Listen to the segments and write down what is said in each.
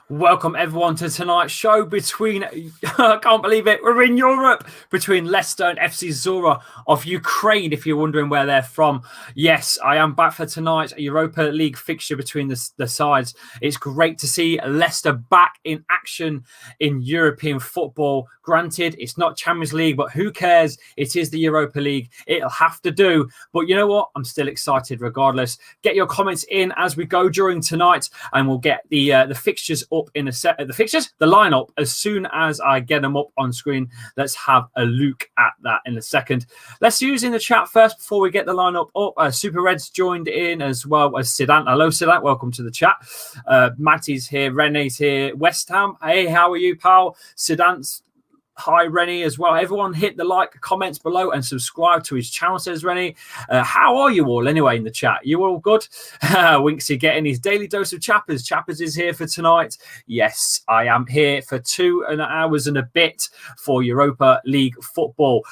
Welcome everyone to tonight's show between, I can't believe it, we're in Europe, between Leicester and FC ZORYA of Ukraine, if you're wondering where they're from. Yes, I am back for tonight's Europa League fixture between the sides. It's great to see Leicester back in action in European football. Granted, it's not Champions League, but who cares? It is the Europa League. It'll have to do. But you know what? I'm still excited regardless. Get your comments in as we go during tonight, and we'll get the fixtures up in a set. The lineup, as soon as I get them up on screen. Let's have a look at that in a second. Let's use in the chat first before we get the lineup up. Super Reds joined in as well as Sidant. Hello, Sidant. Welcome to the chat. Matty's here. Rene's here. West Ham. Hey, how are you, pal? Sidant's. Hi, Rennie, as well. Everyone hit the like, comments below, and subscribe to his channel, says Rennie. How are you all anyway in the chat? You all good? Winksy getting his daily dose of Chappers. Chappers is here for tonight. Yes, I am here for 2 hours and a bit for Europa League football.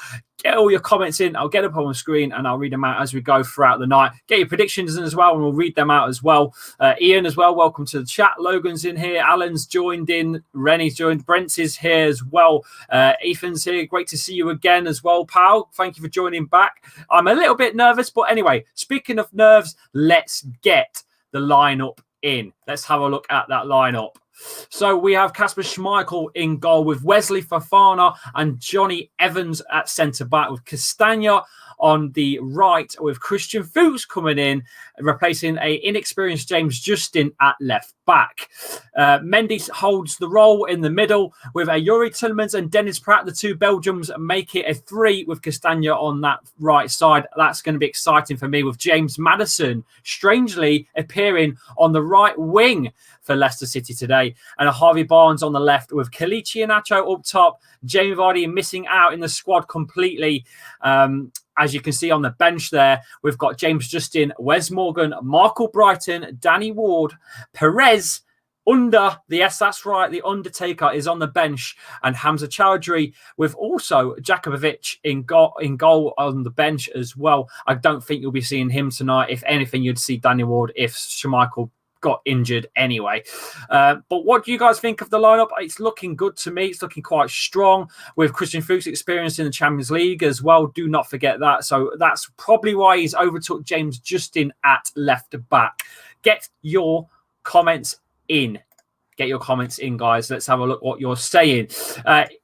Get all your comments in. I'll get up on the screen and I'll read them out as we go throughout the night. Get your predictions in as well, and we'll read them out as well. Ian as well, welcome to the chat. Logan's in here. Alan's joined in. Rennie's joined. Brent's is here as well. Ethan's here. Great to see you again as well, pal. Thank you for joining back. I'm a little bit nervous, but anyway, speaking of nerves, let's get the lineup in. Let's have a look at that lineup. So we have Kasper Schmeichel in goal with Wesley Fofana and Johnny Evans at centre-back, with Castagna on the right, with Christian Fuchs coming in, replacing a inexperienced James Justin at left-back. Mendy holds the role in the middle, with Yuri Tillemans and Dennis Pratt. The two Belgians make it a 3 with Castagna on that right side. That's going to be exciting for me, with James Maddison strangely appearing on the right wing for Leicester City today, and a Harvey Barnes on the left, with Kelechi and Nacho up top. Jamie Vardy missing out in the squad completely. As you can see on the bench there, we've got James Justin, Wes Morgan, Michael Brighton, Danny Ward, Perez, yes, that's right, the Undertaker is on the bench, and Hamza Chowdhury, with also Jakubovic in goal on the bench as well. I don't think you'll be seeing him tonight. If anything, you'd see Danny Ward if Schmeichel got injured anyway. But what do you guys think of the lineup? It's looking good to me. It's looking quite strong, with Christian Fuchs experience in the Champions League as well. Do not forget that. So that's probably why he's overtook James Justin at left back. Get your comments in. Get your comments in, guys. Let's have a look what you're saying.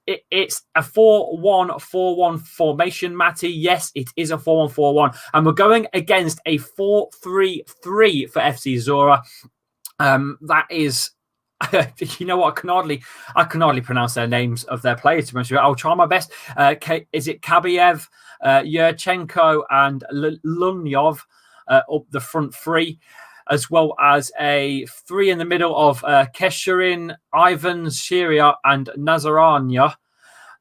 It's a 4-1-4-1 formation, Matty. Yes, it is a 4-1-4-1. And we're going against a 4-3-3 for FC ZORYA. That is, you know what? I can hardly pronounce their names of their players, to be honest with you. I'll try my best. Is it Kabiev, Yurchenko, and Lunyov up the front three, as well as a 3 in the middle of Kesherin, Ivan, Shiria, and Nazaranya.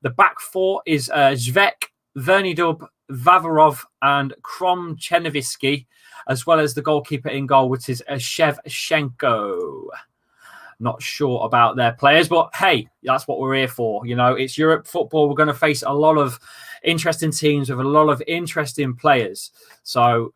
The back 4 is Zvek, Vernidub, Vavarov, and Kromchenovsky, as well as the goalkeeper in goal, which is Shevchenko. Not sure about their players, but hey, that's what we're here for. You know, it's Europe football. We're going to face a lot of interesting teams with a lot of interesting players. So,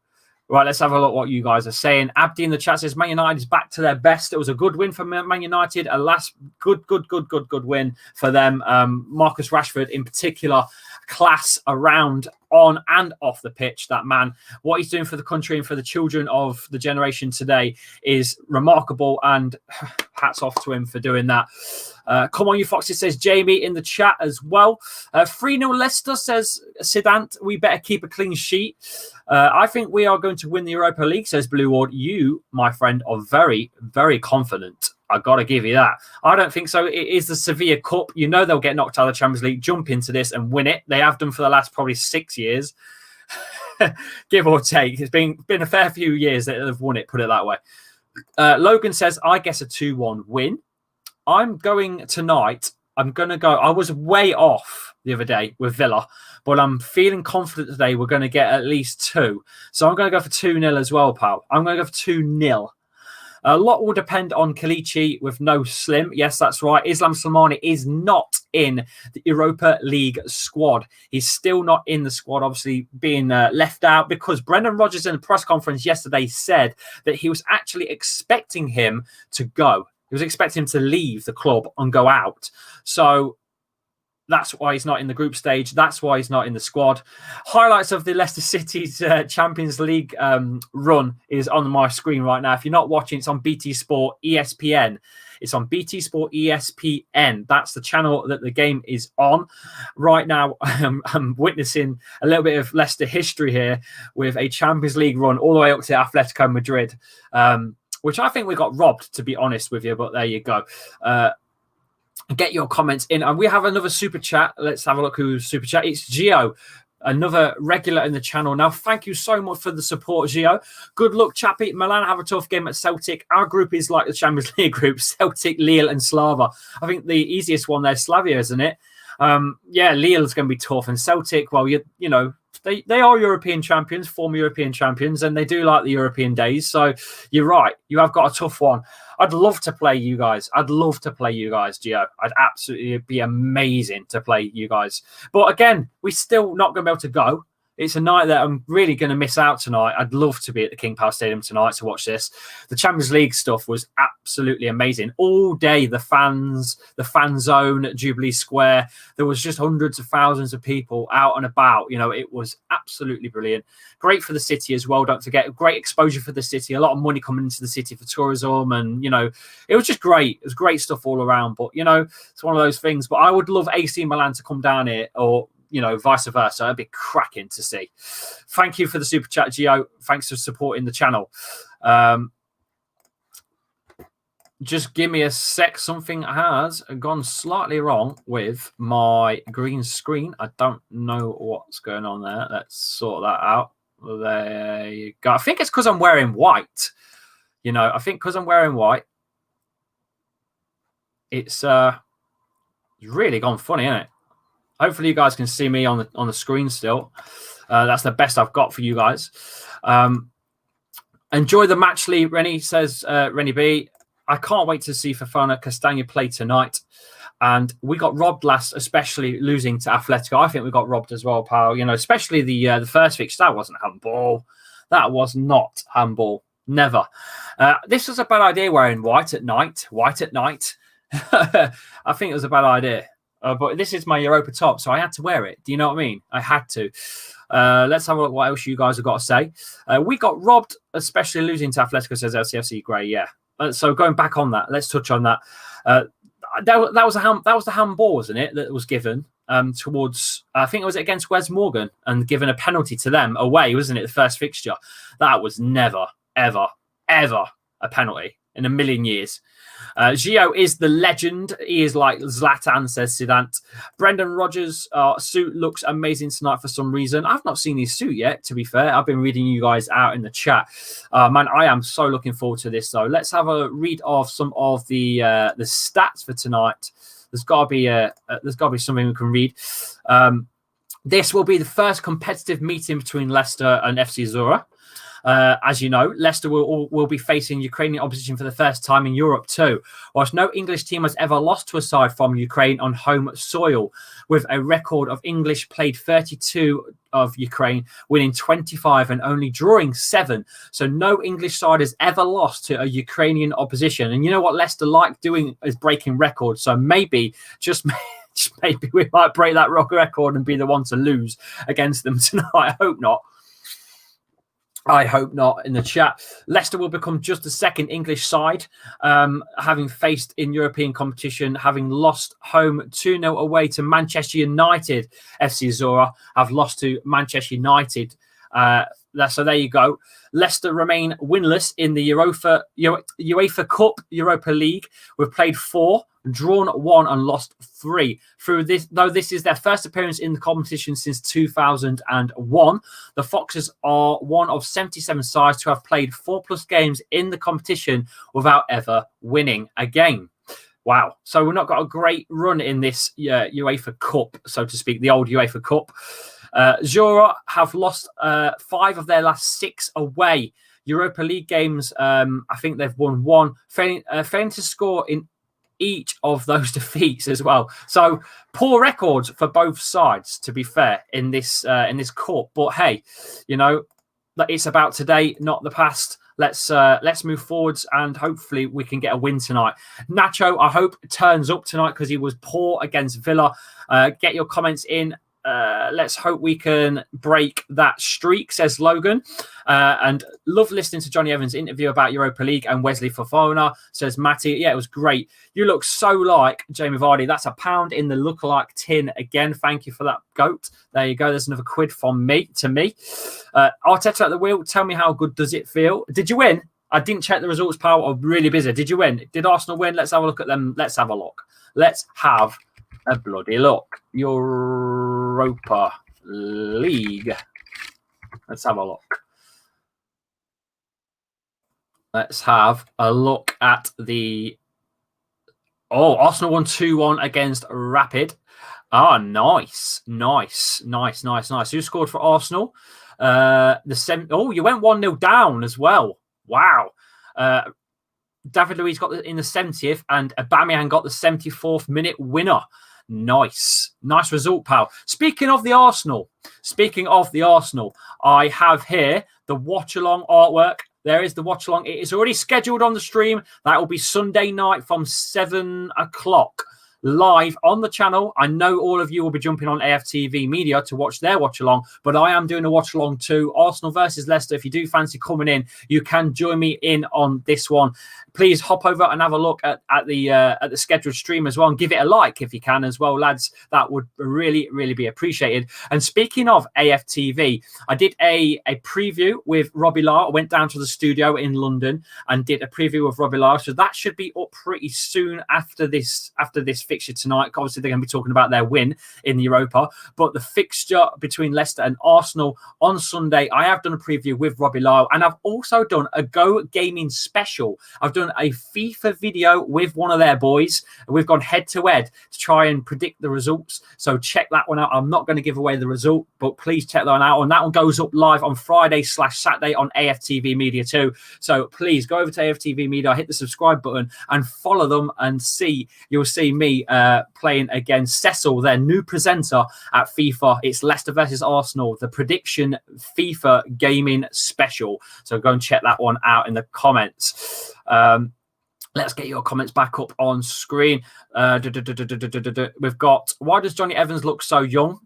right, let's have a look what you guys are saying. Abdi in the chat says Man United is back to their best. It was a good win for Man United. A last good win for them. Marcus Rashford in particular, class around, on and off the pitch. That man, what he's doing for the country and for the children of the generation today is remarkable, and hats off to him for doing that. Come on, you foxes, says Jamie in the chat as well. 3-0 Leicester, says Sidant. We better keep a clean sheet. I think we are going to win the Europa League, says Blue Ward. You, my friend, are very, very confident. I got to give you that. I don't think so. It is the Sevilla Cup. You know they'll get knocked out of the Champions League, jump into this and win it. They have done for the last probably 6 years, give or take. It's been a fair few years that they've won it, put it that way. Logan says, I guess a 2-1 win. I'm going tonight. I'm going to go. I was way off the other day with Villa, but I'm feeling confident today we're going to get at least 2. So I'm going to go for 2-0 as well, pal. I'm going to go for 2-0. A lot will depend on Kelechi with no Slim. Yes, that's right. Islam Slimani is not in the Europa League squad. He's still not in the squad, obviously being left out, because Brendan Rodgers in the press conference yesterday said that he was actually expecting him to go. He was expecting him to leave the club and go out. So that's why he's not in the group stage. That's why he's not in the squad. Highlights of the Leicester City's Champions League run is on my screen right now. If you're not watching, it's on BT Sport ESPN. It's on BT Sport ESPN. That's the channel that the game is on. Right now, I'm witnessing a little bit of Leicester history here with a Champions League run all the way up to Atletico Madrid, which I think we got robbed, to be honest with you. But there you go. Get your comments in. And we have another super chat. Let's have a look who's super chat. It's Gio, another regular in the channel now. Thank you so much for the support, Gio. Good luck, Chappy. Milan have a tough game at Celtic. Our group is like the Champions League group: Celtic, Lille, and Slava. I think the easiest one there is Slavia, isn't it? Yeah, Lille's going to be tough, and Celtic, well, you know, they are European champions, former European champions, and they do like the European days. So you're right. You have got a tough one. I'd love to play you guys. I'd love to play you guys, Gio. I'd absolutely be amazing to play you guys. But again, we're still not going to be able to go. It's a night that I'm really going to miss out tonight. I'd love to be at the King Power Stadium tonight to watch this. The Champions League stuff was absolutely amazing. All day, the fans, the fan zone at Jubilee Square, there was just hundreds of thousands of people out and about. You know, it was absolutely brilliant. Great for the city as well. Don't forget, great exposure for the city. A lot of money coming into the city for tourism. And, you know, it was just great. It was great stuff all around. But, you know, it's one of those things. But I would love AC Milan to come down here, or, you know, vice versa. It'd be cracking to see. Thank you for the super chat, Gio. Thanks for supporting the channel. Just give me a sec. Something has gone slightly wrong with my green screen. I don't know what's going on there. Let's sort that out. There you go. I think it's because I'm wearing white. You know, I think because I'm wearing white, it's really gone funny, isn't it? Hopefully you guys can see me on the screen still. That's the best I've got for you guys. Enjoy the match, Lee. Rennie says, Rennie B. I can't wait to see Fofana Castagna play tonight. And we got robbed last, especially losing to Atletico. I think we got robbed as well, pal. You know, especially the first fixture. That wasn't handball. That was not handball. Never. This was a bad idea, wearing white at night. White at night. I think it was a bad idea. But this is my Europa top, so I had to wear it. Do you know what I mean? I had to. Let's have a look what else you guys have got to say. We got robbed, especially losing to Atletico, says LCFC Grey. Yeah. So going back on that, let's touch on that. That was the handball, wasn't it, that was given towards, I think it was against Wes Morgan, and given a penalty to them away, wasn't it, the first fixture? That was never, ever, ever a penalty in a million years. Gio is the legend. He is like Zlatan, says Sidant. Brendan Rodgers' suit looks amazing tonight for some reason. I've not seen his suit yet, to be fair. I've been reading you guys out in the chat. Man, I am so looking forward to this, though. Let's have a read of some of the stats for tonight. There's got to be something we can read. This will be the first competitive meeting between Leicester and FC ZORYA. As you know, Leicester will be facing Ukrainian opposition for the first time in Europe too, whilst no English team has ever lost to a side from Ukraine on home soil, with a record of English played 32 of Ukraine, winning 25 and only drawing 7. So no English side has ever lost to a Ukrainian opposition. And you know what Leicester like doing is breaking records. So maybe, just maybe we might break that record and be the one to lose against them tonight. I hope not. I hope not. In the chat, Leicester will become just the second English side, having faced in European competition, having lost home 2-0 away to Manchester United. FC ZORYA have lost to Manchester United. So there you go. Leicester remain winless in the UEFA Cup Europa League. We've played 4, drawn 1 and lost 3. Through this, though this is their first appearance in the competition since 2001, the Foxes are one of 77 sides to have played 4+ games in the competition without ever winning a game. Wow. So we've not got a great run in this UEFA Cup, so to speak, the old UEFA Cup. ZORYA have lost 5 of their last 6 away. Europa League games, I think they've won 1, failing to score in each of those defeats as well. So poor records for both sides, to be fair, in this cup. But hey, you know, it's about today, not the past. let's move forwards and hopefully we can get a win tonight. Nacho, I hope turns up tonight because he was poor against Villa. Get your comments in. Let's hope we can break that streak, says Logan. And love listening to Johnny Evans' interview about Europa League and Wesley Fofana, says Matty. Yeah, it was great. You look so like Jamie Vardy. That's £1 in the lookalike tin again. Thank you for that, goat. There you go. There's another quid from me to me. Arteta at the wheel. Tell me how good does it feel? Did you win? I didn't check the results, pal. I'm really busy. Did you win? Did Arsenal win? Let's have a look at them. Let's have a look. Let's have a bloody look. Europa League. Let's have a look. Let's have a look at the... Oh, Arsenal won 2-1 against Rapid. Ah, nice. Nice. Who scored for Arsenal? Oh, you went 1-0 down as well. Wow. David Luiz got in the 70th and Aubameyang got the 74th minute winner. Nice result, pal. Speaking of the Arsenal, I have here the Watchalong artwork. There is the Watchalong. It is already scheduled on the stream. That will be Sunday night from 7 o'clock. Live on the channel. I know all of you will be jumping on AFTV Media to watch their watch along, but I am doing a watch along too. Arsenal versus Leicester. If you do fancy coming in, you can join me in on this one. Please hop over and have a look at the scheduled stream as well, and give it a like if you can as well, lads. That would really be appreciated. And speaking of AFTV, I did a preview with Robbie Lar. I went down to the studio in London and did a preview of Robbie Lar. So that should be up pretty soon after this fixture tonight. Obviously, they're going to be talking about their win in the Europa, but the fixture between Leicester and Arsenal on Sunday, I have done a preview with Robbie Lyle, and I've also done a Go Gaming special. I've done a FIFA video with one of their boys. We've gone head to head to try and predict the results. So check that one out. I'm not going to give away the result, but please check that one out. And that one goes up live on Friday/Saturday on AFTV Media too. So please go over to AFTV Media, hit the subscribe button and follow them, and you'll see me playing against Cecil, their new presenter at FIFA. It's Leicester versus Arsenal, the prediction FIFA gaming special. So go and check that one out in the comments. Let's get your comments back up on screen. We've got, why does Johnny Evans look so young?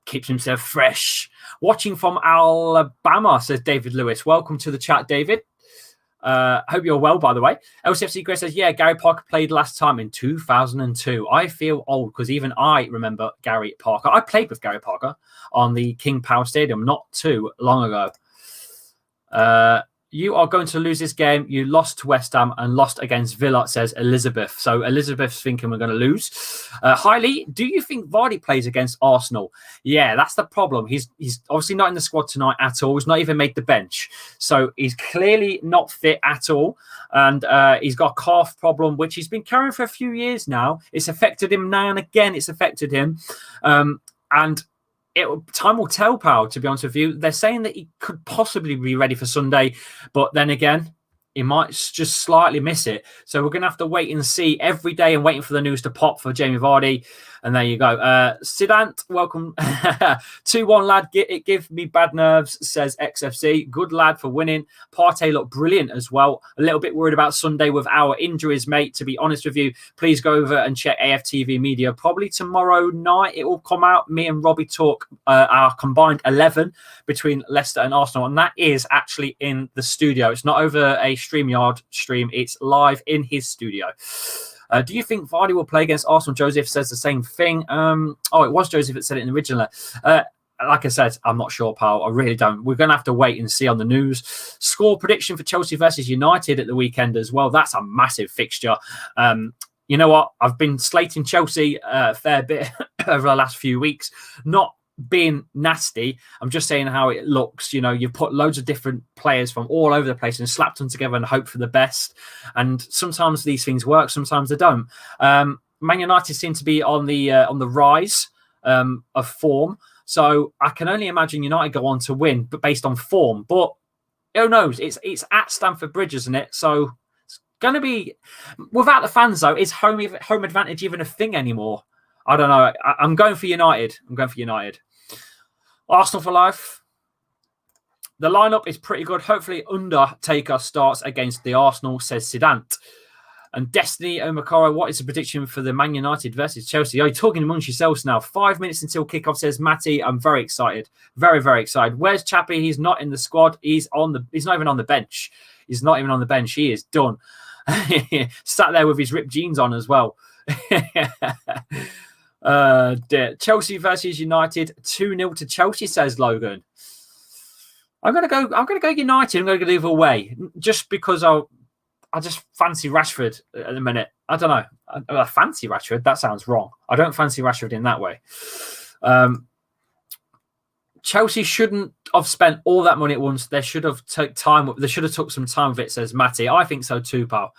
Keeps himself fresh. Watching from Alabama, says David Lewis. Welcome to the chat, David. Hope you're well, by the way. LCFC Grace says, yeah, Gary Parker played last time in 2002. I feel old because even I remember Gary Parker. I played with Gary Parker on the King Power Stadium not too long ago. You are going to lose this game. You lost to West Ham and lost against Villa, says Elizabeth. So Elizabeth's thinking we're going to lose. Hi, Lee. Do you think Vardy plays against Arsenal? Yeah, that's the problem. He's obviously not in the squad tonight at all. He's not even made the bench. So he's clearly not fit at all. And he's got a calf problem, which he's been carrying for a few years now. It's affected him now and again. It's affected him. And time will tell, pal, to be honest with you. They're saying that he could possibly be ready for Sunday, but then again, he might just slightly miss it. So we're going to have to wait and see every day and waiting for the news to pop for Jamie Vardy. And there you go. Sidant, welcome. 2-1, lad. Give me bad nerves, says XFC. Good lad for winning. Partey looked brilliant as well. A little bit worried about Sunday with our injuries, mate, to be honest with you. Please go over and check AFTV Media. Probably tomorrow night it will come out. Me and Robbie talk our combined 11 between Leicester and Arsenal. And that is actually in the studio. It's not over a StreamYard stream. It's live in his studio. Do you think Vardy will play against Arsenal? Joseph says the same thing. It was Joseph that said it originally. Like I said, I'm not sure, pal. I really don't. We're going to have to wait and see on the news. Score prediction for Chelsea versus United at the weekend as well. That's a massive fixture. You know what? I've been slating Chelsea a fair bit over the last few weeks. Not being nasty, I'm just saying how it looks. You know, you've put loads of different players from all over the place and slapped them together and hope for the best. And sometimes these things work, sometimes they don't. Man United seem to be on the rise of form, so I can only imagine United go on to win, but based on form. But who knows? It's at Stamford Bridge, isn't it? So it's going to be without the fans though. Is home advantage even a thing anymore? I don't know. I'm going for United. Arsenal for life. The lineup is pretty good. Hopefully, Undertaker starts against the Arsenal, says Sidant. And Destiny Omakara, what is the prediction for the Man United versus Chelsea? Oh, you're talking amongst yourselves now. 5 minutes until kickoff, says Matty. I'm very excited. Very, very excited. Where's Chappy? He's not in the squad. He's not even on the bench. He's not even on the bench. He is done. Sat there with his ripped jeans on as well. Chelsea versus United, 2-0 to Chelsea, says Logan. I'm gonna go United. I'm gonna go the other way. Just because I just fancy Rashford at the minute. I don't know. I fancy Rashford. That sounds wrong. I don't fancy Rashford in that way. Chelsea shouldn't have spent all that money at once. They should have took time. They should have took some time with it, says Matty. I think so too, pal.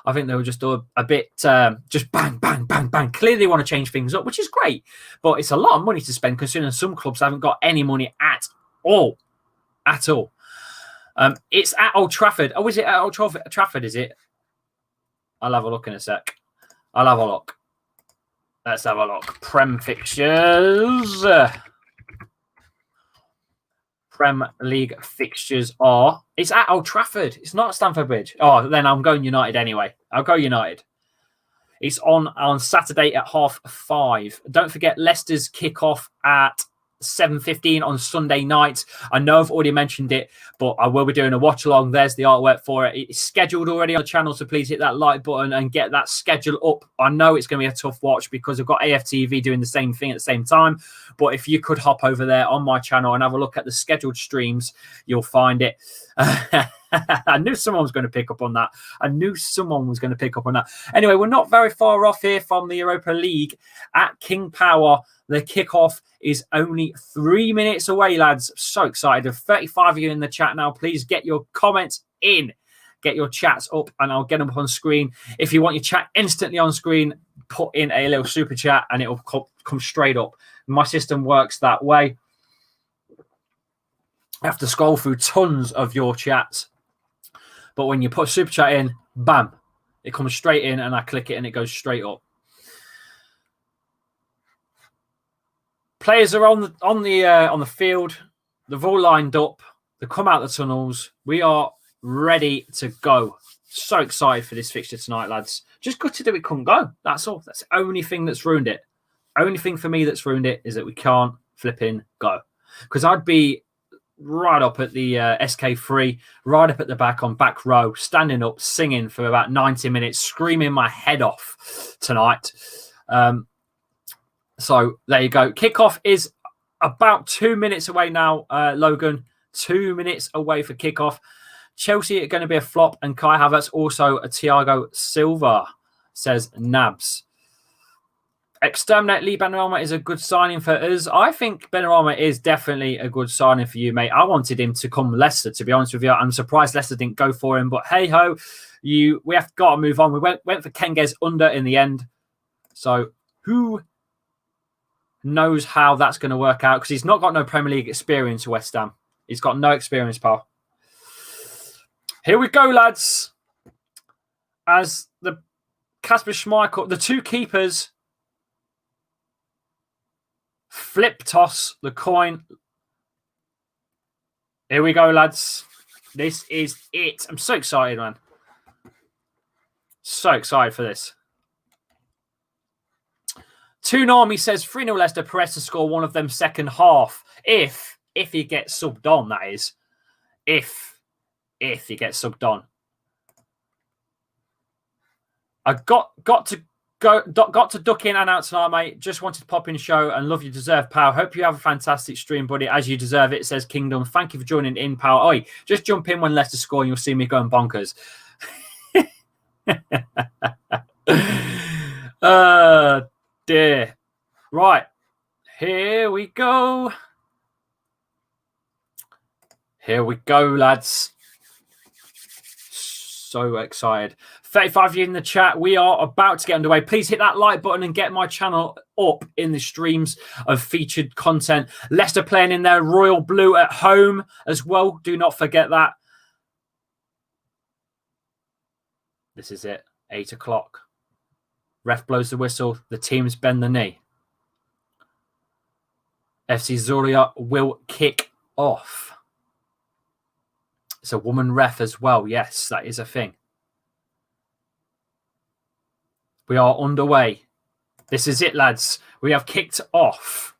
I think they were just a bit just bang, bang, bang, bang. Clearly they want to change things up, which is great. But it's a lot of money to spend considering some clubs haven't got any money at all. At all. It's at Old Trafford. Oh, is it at Old Trafford, is it? I'll have a look in a sec. I'll have a look. Let's have a look. Prem fixtures. Prem League fixtures are... It's at Old Trafford. It's not at Stamford Bridge. Oh, then I'm going United anyway. I'll go United. It's on Saturday at 5:30. Don't forget Leicester's kickoff at 7:15 on Sunday night. I know I've already mentioned it, but I will be doing a watch along. There's the artwork for it. It's scheduled already on the channel, so please hit that like button and get that schedule up. I know it's going to be a tough watch because I've got AFTV doing the same thing at the same time, but if you could hop over there on my channel and have a look at the scheduled streams, you'll find it. I knew someone was going to pick up on that. Anyway, we're not very far off here from the Europa League at King Power. The kickoff is only 3 minutes away, lads. So excited. There's 35 of you in the chat now. Please get your comments in. Get your chats up and I'll get them up on screen. If you want your chat instantly on screen, put in a little super chat and it will come straight up. My system works that way. I have to scroll through tons of your chats. But when you put super chat in, bam, it comes straight in and I click it and it goes straight up. Players are on the field. They've all lined up. They come out the tunnels. We are ready to go. So excited for this fixture tonight, lads. Just good to do it couldn't go. That's all. That's the only thing that's ruined it. Only thing for me that's ruined it is that we can't flipping go. Because I'd be right up at the SK3, right up at the back on back row, standing up, singing for about 90 minutes, screaming my head off tonight. So there you go. Kickoff is about 2 minutes away now, Logan. 2 minutes away for kickoff. Chelsea are going to be a flop, and Kai Havertz also a Thiago Silva, says Nabs. Exterminate Lee Benrahma is a good signing for us. I think Benrahma is definitely a good signing for you, mate. I wanted him to come Leicester, to be honest with you. I'm surprised Leicester didn't go for him, but hey ho, we have got to move on. We went for Kenges under in the end, so who knows how that's going to work out, because he's not got no Premier League experience, West Ham. He's got no experience, pal. Here we go, lads. As the Kasper Schmeichel, the two keepers flip toss the coin. Here we go, lads. This is it. I'm so excited, man. So excited for this. Toonami says 3-0 Leicester. Perez to score one of them second half. If he gets subbed on, that is. If he gets subbed on. I got to duck in and out tonight, mate. Just wanted to pop in the show and love you deserve, pal. Hope you have a fantastic stream, buddy. As you deserve it, says Kingdom. Thank you for joining in, pal. Oi, just jump in when Leicester score and you'll see me going bonkers. Dear. Right. Here we go. Here we go, lads. So excited. 35 of you in the chat. We are about to get underway. Please hit that like button and get my channel up in the streams of featured content. Leicester playing in their royal blue at home as well. Do not forget that. This is it. 8 o'clock. Ref blows the whistle. The teams bend the knee. FC ZORYA will kick off. It's a woman ref as well. Yes, that is a thing. We are underway. This is it, lads. We have kicked off.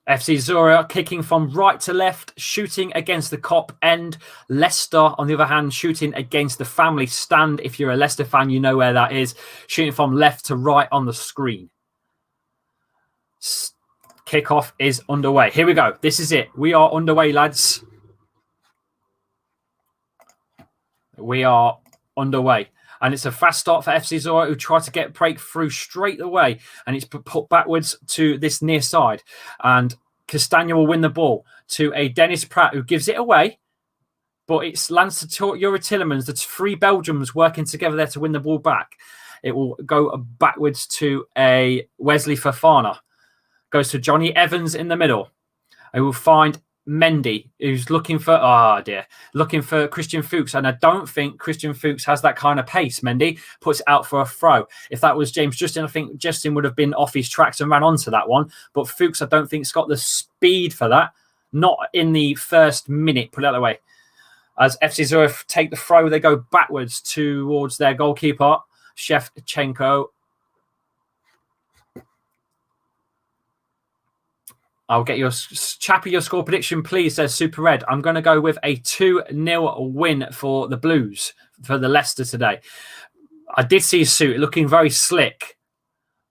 FC ZORYA kicking from right to left, shooting against the Kop end. Leicester, on the other hand, shooting against the family stand. If you're a Leicester fan, you know where that is. Shooting from left to right on the screen. Kickoff is underway. Here we go. This is it. We are underway, lads. We are underway. And it's a fast start for FC ZORYA, who try to get breakthrough straight away. And it's put backwards to this near side. And Castagna will win the ball to a Dennis Pratt, who gives it away. But it lands to Youri Tielemans. The three Belgians working together there to win the ball back. It will go backwards to a Wesley Fofana. Goes to Johnny Evans in the middle. I will find Mendy, who's looking for, looking for Christian Fuchs. And I don't think Christian Fuchs has that kind of pace. Mendy puts it out for a throw. If that was James Justin, I think Justin would have been off his tracks and ran onto that one. But Fuchs, I don't think, has got the speed for that. Not in the first minute, put it that way. As FC ZORYA take the throw, they go backwards towards their goalkeeper, Shevchenko. I'll get your Chappy, your score prediction, please, says Super Red. I'm going to go with a 2-0 win for the Blues, for the Leicester today. I did see his suit looking very slick.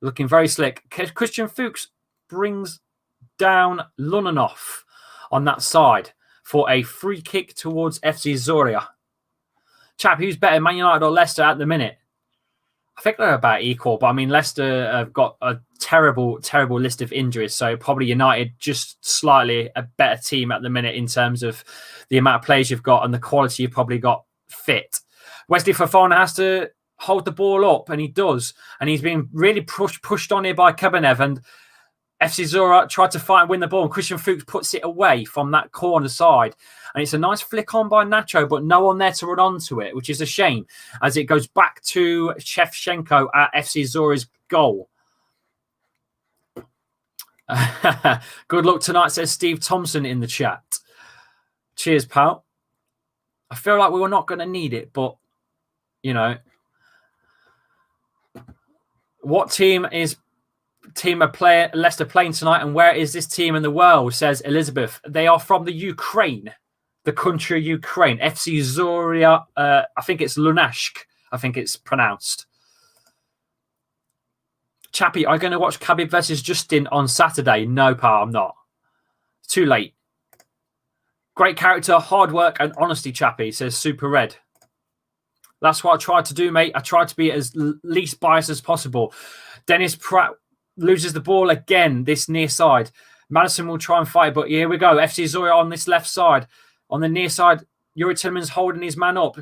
Looking very slick. Christian Fuchs brings down Lunanov on that side for a free kick towards FC ZORYA. Chappy, who's better, Man United or Leicester at the minute? I think they're about equal, but I mean, Leicester have got a terrible, terrible list of injuries. So probably United just slightly a better team at the minute in terms of the amount of players you've got and the quality you've probably got fit. Wesley Fofana has to hold the ball up, and he does. And he's been really pushed on here by Kabanev. And FC ZORYA tried to fight and win the ball, and Christian Fuchs puts it away from that corner side. And it's a nice flick on by Nacho, but no one there to run onto it, which is a shame, as it goes back to Shevchenko at FC ZORYA's goal. Good luck tonight, says Steve Thompson in the chat. Cheers, pal. I feel like we were not going to need it, but, you know. What team are Leicester playing tonight, and where is this team in the world, says Elizabeth. They are from the Ukraine, the country of Ukraine. FC ZORYA, I think it's LUHANSK, I think it's pronounced. Chappy, are you going to watch Khabib versus Justin on Saturday? No, pal, I'm not. It's too late. Great character, hard work, and honesty, Chappy, says Super Red. That's what I tried to do, mate. I tried to be as least biased as possible. Dennis Pratt loses the ball again, this near side. Madison will try and fight, but here we go. FC ZORYA on this left side. On the near side, Youri Tielemans holding his man up.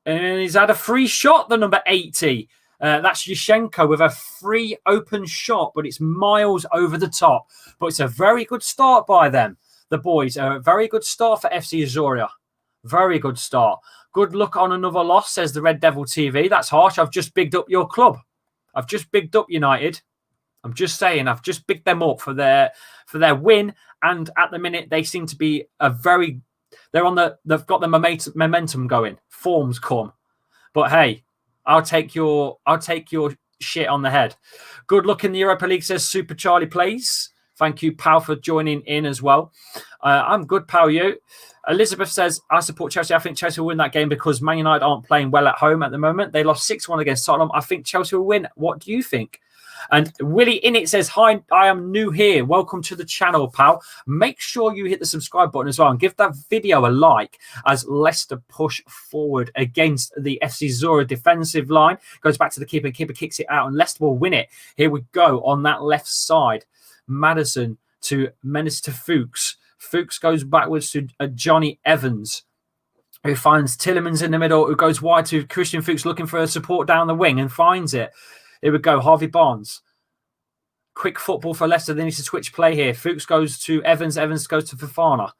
And he's had a free shot, the number 80. That's Yushchenko with a free open shot, but it's miles over the top. But it's a very good start by them, the boys. A very good start for FC ZORYA. Very good start. Good luck on another loss, says the Red Devil TV. That's harsh. I've just bigged up your club. I've just bigged up United. I'm just saying, I've just bigged them up for their win. And at the minute, they seem to be they've got the momentum going. Forms come. But hey, I'll take your shit on the head. Good luck in the Europa League, says Super Charlie Plays. Thank you, pal, for joining in as well. I'm good, pal, you. Elizabeth says, I support Chelsea. I think Chelsea will win that game because Man United aren't playing well at home at the moment. They lost 6-1 against Tottenham. I think Chelsea will win. What do you think? And Willie Innit says, hi, I am new here. Welcome to the channel, pal. Make sure you hit the subscribe button as well and give that video a like as Leicester push forward against the FC ZORYA defensive line. Goes back to the keeper. Keeper kicks it out and Leicester will win it. Here we go on that left side. Madison to Minister Fuchs. Fuchs goes backwards to Johnny Evans, who finds Tielemans in the middle, who goes wide to Christian Fuchs looking for a support down the wing and finds it. Here we go, Harvey Barnes. Quick football for Leicester. They need to switch play here. Fuchs goes to Evans. Evans goes to Fofana.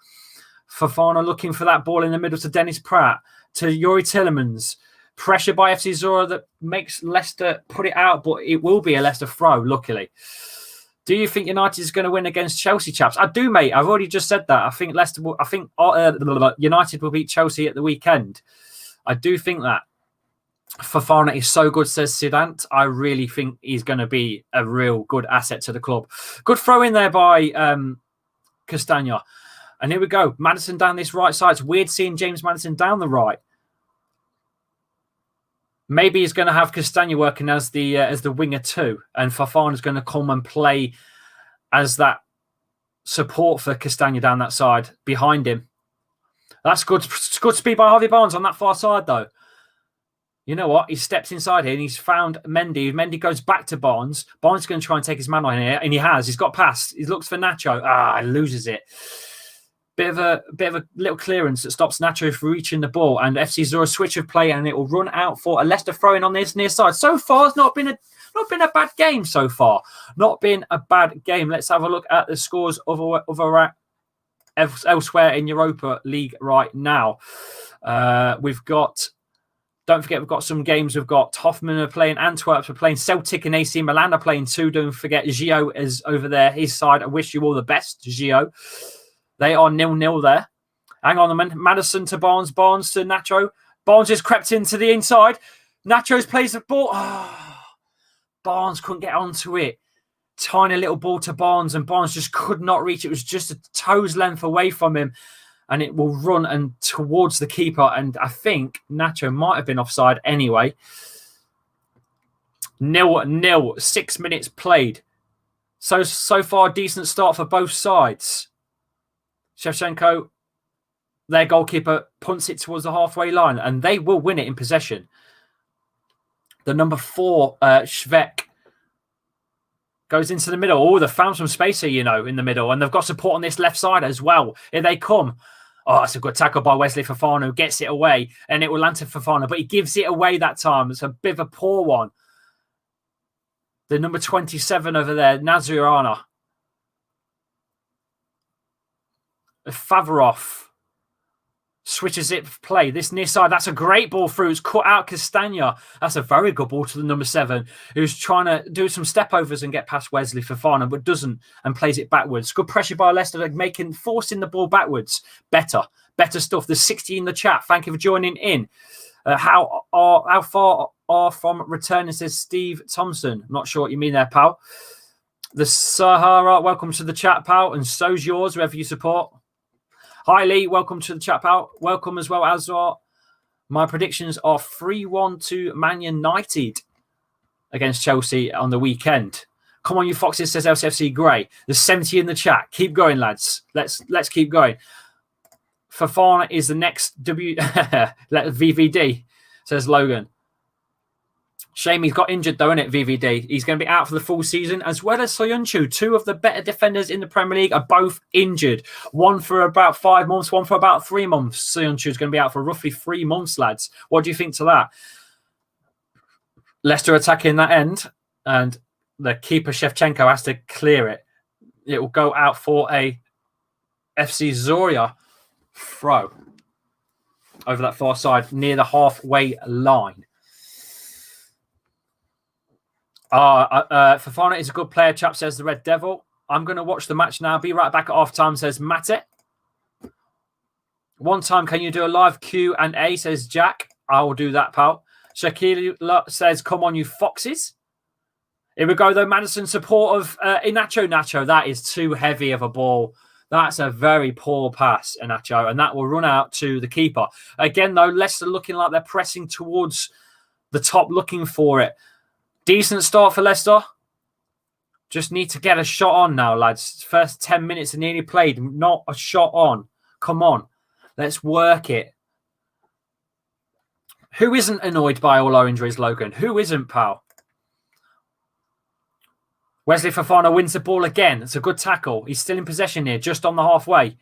Fofana looking for that ball in the middle to Dennis Pratt. To Youri Tielemans. Pressure by FC ZORYA that makes Leicester put it out, but it will be a Leicester throw, luckily. Do you think United is going to win against Chelsea, chaps? I do, mate. I've already just said that. I think United will beat Chelsea at the weekend. I do think that. Fofana is so good, says Sidant. I really think he's going to be a real good asset to the club. Good throw in there by Castagna. And here we go. Maddison down this right side. It's weird seeing James Maddison down the right. Maybe he's going to have Castagna working as the winger too, and Fofana's going to come and play as that support for Castagna down that side behind him. That's good. Good speed by Harvey Barnes on that far side, though. You know what? He steps inside here and he's found Mendy. Mendy goes back to Barnes. Barnes is going to try and take his man on here, and he has. He's got past. He looks for Nacho. He loses it. Bit of a little clearance that stops Nacho from reaching the ball, and FC Zora switch of play, and it will run out for a Leicester throw-in on this near side. So far, it's not been a bad game so far. Not been a bad game. Let's have a look at the scores elsewhere in Europa League right now. We've got. Don't forget, we've got some games. We've got Hoffman are playing, Antwerp are playing, Celtic and AC Milan are playing too. Don't forget, Gio is over there, his side. I wish you all the best, Gio. They are 0-0 there. Hang on a minute. Maddison to Barnes. Barnes to Nacho. Barnes just crept into the inside. Nacho's plays the ball. Barnes couldn't get onto it. Tiny little ball to Barnes, and Barnes just could not reach. It was just a toe's length away from him, and it will run and towards the keeper. And I think Nacho might have been offside anyway. 0-0. 6 minutes played. So far, decent start for both sides. Shevchenko, their goalkeeper, punts it towards the halfway line, and they will win it in possession. The number 4, Schweck, goes into the middle. Oh, they've found some space here, in the middle, and they've got support on this left side as well. Here they come. Oh, it's a good tackle by Wesley Fofana, who gets it away, and it will land to Fofana, but he gives it away that time. It's a bit of a poor one. The number 27 over there, Nazirana. Favarov switches it for play. This near side, that's a great ball through. It's cut out Castagna. That's a very good ball to the number 7, who's trying to do some step overs and get past Wesley Fofana, but doesn't, and plays it backwards. Good pressure by Leicester, forcing the ball backwards. Better stuff. There's 60 in the chat. Thank you for joining in. How far are from returning, says Steve Thompson. Not sure what you mean there, pal. The Sahara, welcome to the chat, pal, and so's yours, whoever you support. Hi, Lee. Welcome to the chat, pal. Welcome as well, Azar. My predictions are 3-1 to Man United against Chelsea on the weekend. Come on, you foxes, says LCFC Grey. There's 70 in the chat. Keep going, lads. Let's keep going. Fofana is the next VVD, says Logan. Shame he's got injured, though, innit, VVD? He's going to be out for the full season, as well as Soyuncu. 2 of the better defenders in the Premier League are both injured. One for about 5 months, one for about 3 months. Soyuncu is going to be out for roughly 3 months, lads. What do you think to that? Leicester attacking that end, and the keeper, Shevchenko, has to clear it. It will go out for a FC ZORYA throw over that far side near the halfway line. Fofana is a good player, chap, says the Red Devil. I'm going to watch the match now. Be right back at half time, says Mate. One time, can you do a live Q&A, says Jack. I will do that, pal. Shakira says, come on, you foxes. Here we go, though. Maddison support of Nacho. That is too heavy of a ball. That's a very poor pass, Nacho, and that will run out to the keeper. Again, though, Leicester looking like they're pressing towards the top, looking for it. Decent start for Leicester. Just need to get a shot on now, lads. First 10 minutes are nearly played. Not a shot on. Come on. Let's work it. Who isn't annoyed by all our injuries, Logan? Who isn't, pal? Wesley Fofana wins the ball again. It's a good tackle. He's still in possession here, just on the halfway.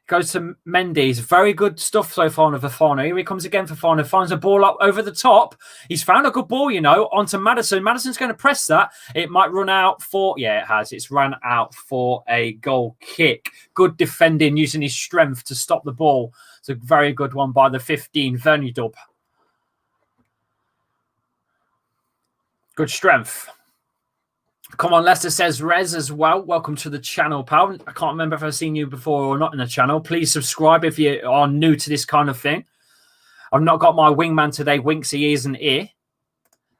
Goes to Mendy. Very good stuff so far on Fofana. Here he comes again, Fofana. Finds a ball up over the top. He's found a good ball, onto Maddison. Maddison's going to press that. It might run out for... Yeah, it has. It's run out for a goal kick. Good defending, using his strength to stop the ball. It's a very good one by the 15, Vernudub. Good strength. Come on, Leicester, says Rez as well. Welcome to the channel, pal. I can't remember if I've seen you before or not in the channel. Please subscribe if you are new to this kind of thing. I've not got my wingman today, Winksy ears and ear.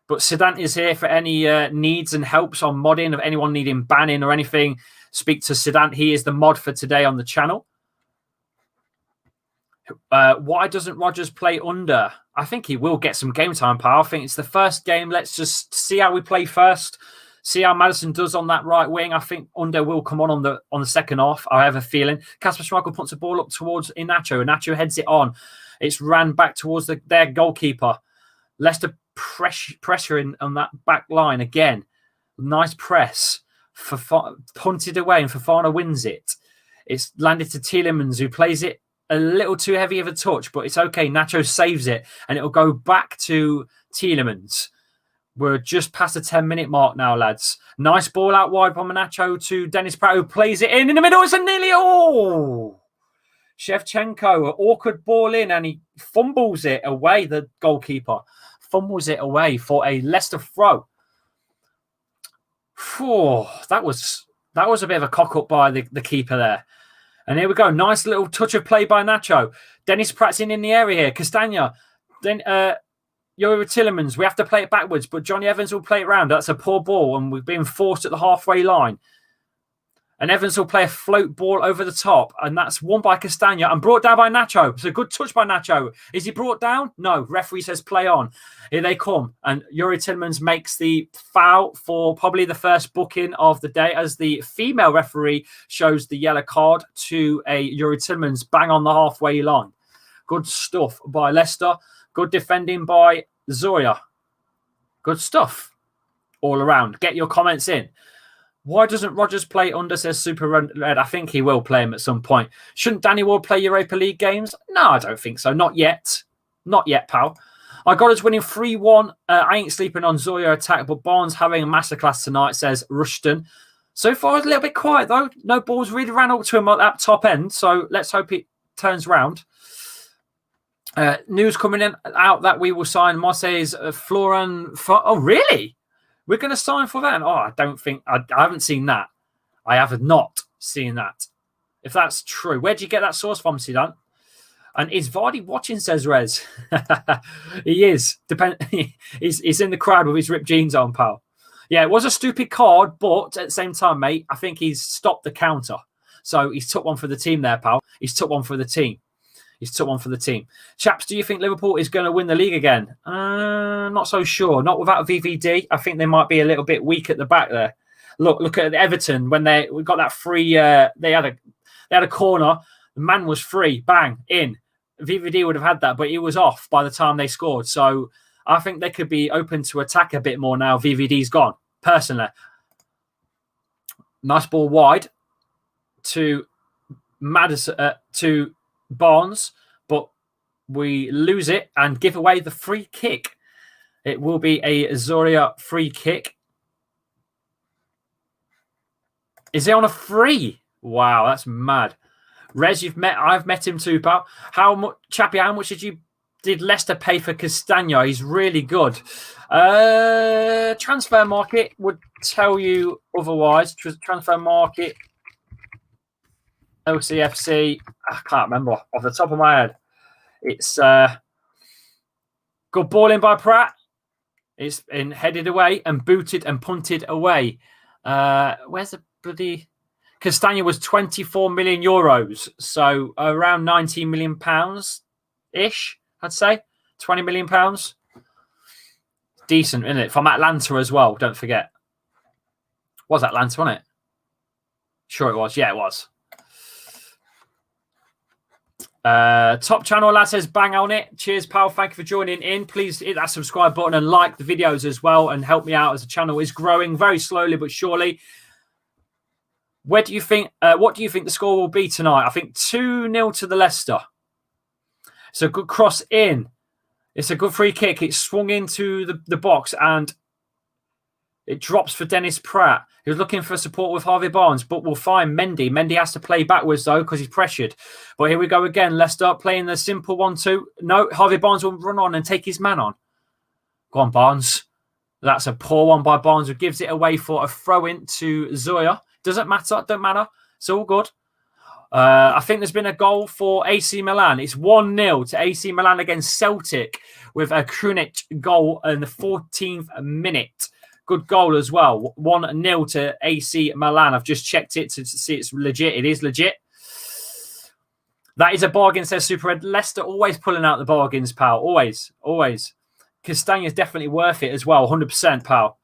But Sedan is here for any needs and helps on modding, of anyone needing banning or anything. Speak to Sedan. He is the mod for today on the channel. Why doesn't Rodgers play under? I think he will get some game time, pal. I think it's the first game. Let's just see how we play first. See how Madison does on that right wing. I think Under will come on the second half. I have a feeling. Kasper Schmeichel puts the ball up towards Nacho. Nacho heads it on. It's ran back towards their goalkeeper. Leicester pressuring on that back line again. Nice press. Punted away and Fofana wins it. It's landed to Tielemans, who plays it a little too heavy of a touch, but it's okay. Nacho saves it and it'll go back to Tielemans. We're just past the 10-minute mark now, lads. Nice ball out wide from Nacho to Dennis Pratt, who plays it in the middle. It's a nearly Shevchenko, an awkward ball in, and he fumbles it away. The goalkeeper fumbles it away for a Leicester throw. That was a bit of a cock up by the keeper there. And here we go. Nice little touch of play by Nacho. Dennis Pratt's in the area here. Castagna. Then Youri Tielemans. We have to play it backwards, but Johnny Evans will play it round. That's a poor ball, and we've been forced at the halfway line. And Evans will play a float ball over the top, and that's won by Castagna and brought down by Nacho. It's a good touch by Nacho. Is he brought down? No. Referee says play on. Here they come, and Youri Tielemans makes the foul for probably the first booking of the day, as the female referee shows the yellow card to a Youri Tielemans bang on the halfway line. Good stuff by Leicester. Good defending by ZORYA. Good stuff all around. Get your comments in. Why doesn't Rodgers play under, says Super Red? I think he will play him at some point. Shouldn't Danny Ward play Europa League games? No, I don't think so. Not yet. Not yet, pal. I got us winning 3-1. I ain't sleeping on ZORYA attack, but Barnes having a masterclass tonight, says Rushton. So far, it's a little bit quiet, though. No balls really ran up to him at that top end, so let's hope it turns round. News coming in out that we will sign Marseille's Florent. Oh, really? We're going to sign for that? Oh, I don't think... I haven't seen that. I have not seen that. If that's true. Where'd you get that source from, Sidan? And is Vardy watching, says Rez? He is. He's in the crowd with his ripped jeans on, pal. Yeah, it was a stupid card, but at the same time, mate, I think he's stopped the counter. So he's took one for the team there, pal. He's took one for the team. Chaps, do you think Liverpool is going to win the league again? Not so sure. Not without VVD. I think they might be a little bit weak at the back there. Look at Everton when we got that free. They had a corner. The man was free. Bang in. VVD would have had that, but he was off by the time they scored. So I think they could be open to attack a bit more now. VVD's gone. Personally, nice ball wide to Madison to Barnes, but we lose it and give away the free kick. It will be a ZORYA free kick. Is he on a free? Wow, that's mad. Rez, I've met him too, pal. How much, Chappy? How much did Leicester pay for Castagna? He's really good. Transfer market would tell you otherwise. Transfer market. LCFC, I can't remember off the top of my head. It's good ball in by Pratt. It's been headed away and booted and punted away. Where's the bloody... Castagna was 24 million euros. So around 19 million pounds-ish, I'd say. 20 million pounds. Decent, isn't it? From Atlanta as well, don't forget. Was Atlanta, wasn't it? Sure it was. Yeah, it was. Top channel lad says bang on it. Cheers, pal. Thank you for joining in. Please hit that subscribe button and like the videos as well and help me out as the channel is growing very slowly but surely. What do you think the score will be tonight? I think 2-0 to the Leicester. It's a good cross in. It's a good free kick. It's swung into the box and it drops for Dennis Pratt. He was looking for support with Harvey Barnes, but we'll find Mendy. Mendy has to play backwards, though, because he's pressured. But here we go again. Leicester playing the simple 1-2. No, Harvey Barnes will run on and take his man on. Go on, Barnes. That's a poor one by Barnes, who gives it away for a throw-in to ZORYA. Doesn't matter. Don't matter. It's all good. I think there's been a goal for AC Milan. It's 1-0 to AC Milan against Celtic with a Krunic goal in the 14th minute. Good goal as well. 1-0 to AC Milan. I've just checked it to see it's legit. It is legit. That is a bargain, says Super Red. Leicester always pulling out the bargains, pal. Always, always. Castagna is definitely worth it as well. 100%, pal.